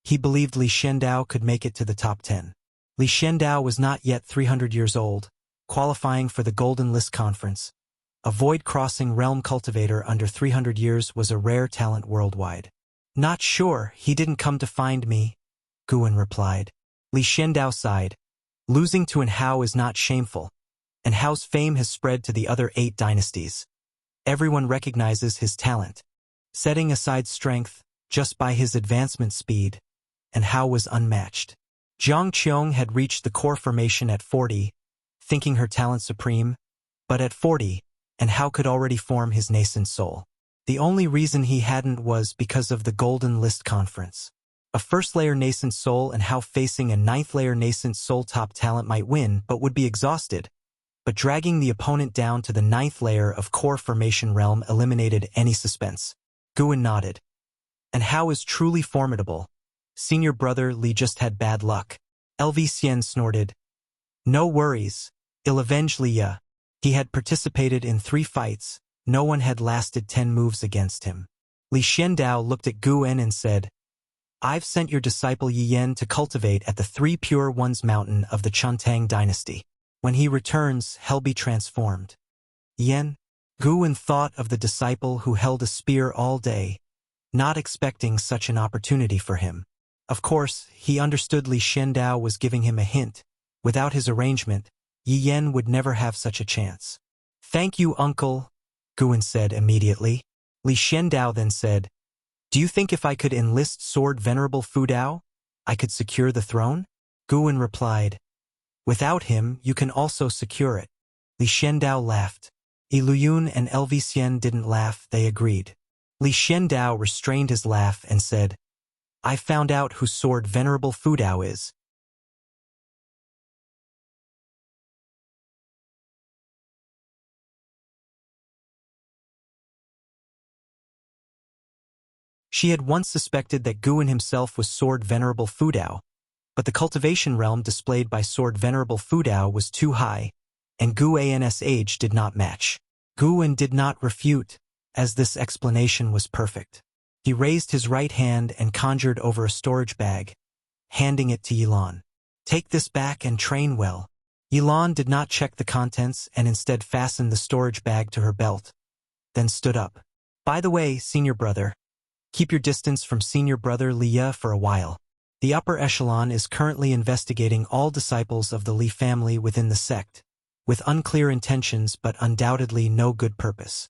[SPEAKER 1] He believed Li Xiandao could make it to the top 10. Li Xiandao was not yet 300 years old, qualifying for the Golden List conference. A void-crossing realm cultivator under 300 years was a rare talent worldwide. "Not sure, he didn't come to find me," Guan replied. Li Xiandao sighed. Losing to an Hao is not shameful, and Hao's fame has spread to the other 8 dynasties. Everyone recognizes his talent. Setting aside strength, just by his advancement speed, and Hao was unmatched. Jiang Qiong had reached the core formation at 40, thinking her talent supreme, but at 40, and Hao could already form his nascent soul. The only reason he hadn't was because of the Golden List conference. A 1st-layer nascent soul and Hao facing a 9th-layer nascent soul top talent might win but would be exhausted, but dragging the opponent down to the 9th layer of core formation realm eliminated any suspense. Guan nodded. And Hao is truly formidable. Senior brother Li just had bad luck. LV Xian snorted. "No worries, I'll avenge Liya." He had participated in 3 fights, no one had lasted 10 moves against him. Li Xiandao looked at Guan and said, "I've sent your disciple Yi Yan to cultivate at the 3 Pure Ones mountain of the Chantang dynasty. When he returns, he'll be transformed." Yan? Guan thought of the disciple who held a spear all day, not expecting such an opportunity for him. Of course, he understood Li Xiandao was giving him a hint. Without his arrangement, Yi Yan would never have such a chance. "Thank you, uncle," Guan said immediately. Li Xiandao then said, "Do you think if I could enlist Sword Venerable Fu Dao, I could secure the throne?" Guan replied, "Without him, you can also secure it." Li Xiandao laughed. Yi Luyun and LV Xian didn't laugh, they agreed. Li Xiandao restrained his laugh and said, I found out whose sword Venerable Fudao is. She had once suspected that Guan himself was Sword Venerable Fudao, but the cultivation realm displayed by Sword Venerable Fudao was too high, and Guan's age did not match. Guan did not refute, as this explanation was perfect. He raised his right hand and conjured over a storage bag, handing it to Yilan. Take this back and train well. Yilan did not check the contents and instead fastened the storage bag to her belt, then stood up. By the way, senior brother, keep your distance from senior brother Liya for a while. The upper echelon is currently investigating all disciples of the Li family within the sect, with unclear intentions but undoubtedly no good purpose.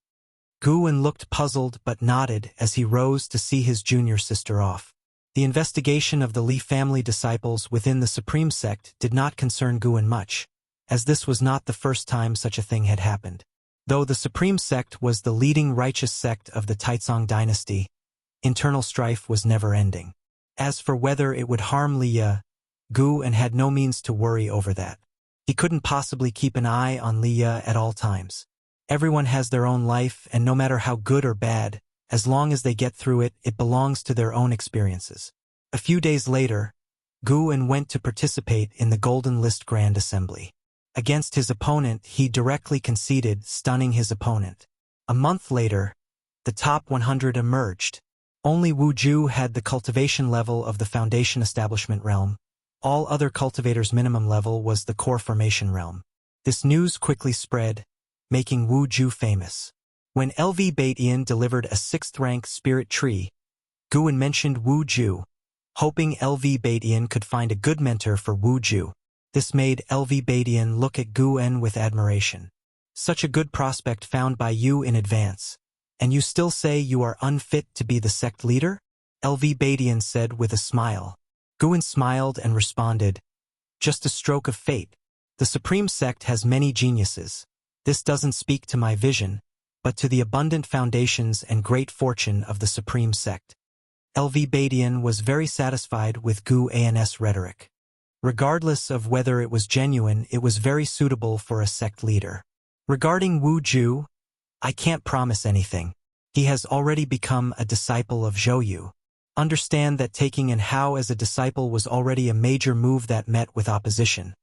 [SPEAKER 1] Guan looked puzzled but nodded as he rose to see his junior sister off. The investigation of the Li family disciples within the Supreme Sect did not concern Guan much, as this was not the first time such a thing had happened. Though the Supreme Sect was the leading righteous sect of the Taicang dynasty, internal strife was never ending. As for whether it would harm Liya, Guan had no means to worry over that. He couldn't possibly keep an eye on Liya at all times. Everyone has their own life, and no matter how good or bad, as long as they get through it, it belongs to their own experiences. A few days later, Guan went to participate in the Golden List Grand Assembly. Against his opponent, he directly conceded, stunning his opponent. A month later, the top 100 emerged. Only Wu Ju had the cultivation level of the Foundation Establishment realm. All other cultivators' minimum level was the Core Formation realm. This news quickly spread, making Wu Ju famous. When LV Baidian delivered a 6th-rank spirit tree, Guan mentioned Wu Ju, hoping LV Baidian could find a good mentor for Wu Ju. This made LV Baidian look at Guan with admiration. Such a good prospect found by you in advance. And you still say you are unfit to be the sect leader? LV Baidian said with a smile. Guan smiled and responded, just a stroke of fate. The Supreme Sect has many geniuses. This doesn't speak to my vision, but to the abundant foundations and great fortune of the Supreme Sect. LV Baidian was very satisfied with Guan's rhetoric. Regardless of whether it was genuine, it was very suitable for a sect leader. Regarding Wu Ju, I can't promise anything. He has already become a disciple of Zhou. Understand that taking An Hao as a disciple was already a major move that met with opposition.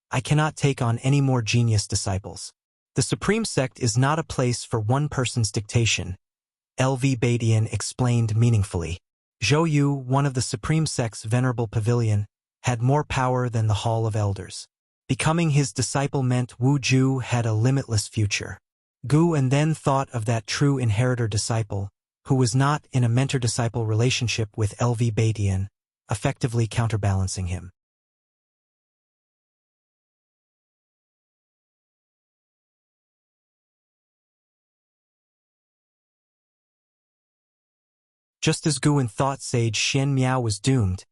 [SPEAKER 1] I cannot take on any more genius disciples. The Supreme Sect is not a place for one person's dictation, LV Baidian explained meaningfully. Zhou, one of the Supreme Sect's venerable pavilion, had more power than the Hall of Elders. Becoming his disciple meant Wu Ju had a limitless future. Guan then thought of that true inheritor-disciple, who was not in a mentor-disciple relationship with LV Baidian, effectively counterbalancing him. Just as Guan thought Sage Xian Miao was doomed,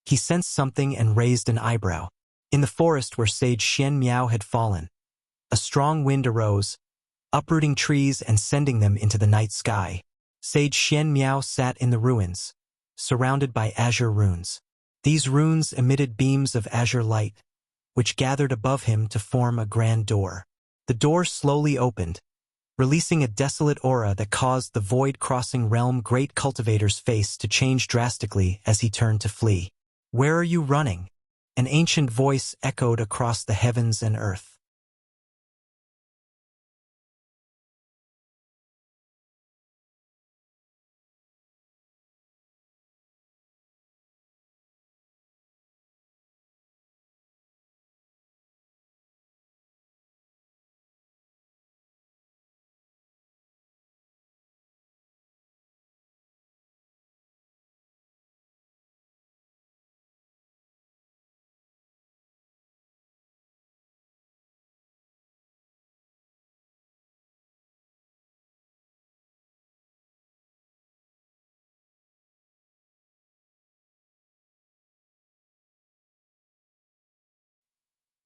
[SPEAKER 1] he sensed something and raised an eyebrow. In the forest where Sage Xian Miao had fallen, a strong wind arose, uprooting trees and sending them into the night sky. Sage Xian Miao sat in the ruins, surrounded by azure runes. These runes emitted beams of azure light, which gathered above him to form a grand door. The door slowly opened, releasing a desolate aura that caused the void-crossing realm great cultivator's face to change drastically as he turned to flee. Where are you running? An ancient voice echoed across the heavens and earth.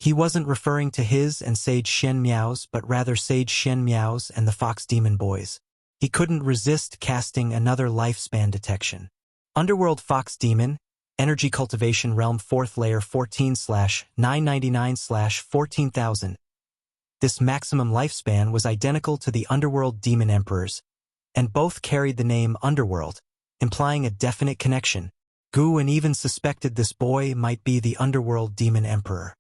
[SPEAKER 1] He wasn't referring to his and Sage Shen Miao's, but rather Sage Shen Miao's and the Fox Demon Boys. he couldn't resist casting another lifespan detection. Underworld Fox Demon, Energy Cultivation Realm 4th Layer 14/999/14,000. This maximum lifespan was identical to the Underworld Demon Emperor's, and both carried the name Underworld, implying a definite connection. Guan even suspected this boy might be the Underworld Demon Emperor.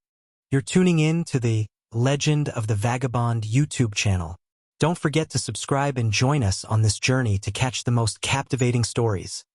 [SPEAKER 1] You're tuning in to the Legend of the Vagabond YouTube channel. Don't forget to subscribe and join us on this journey to catch the most captivating stories.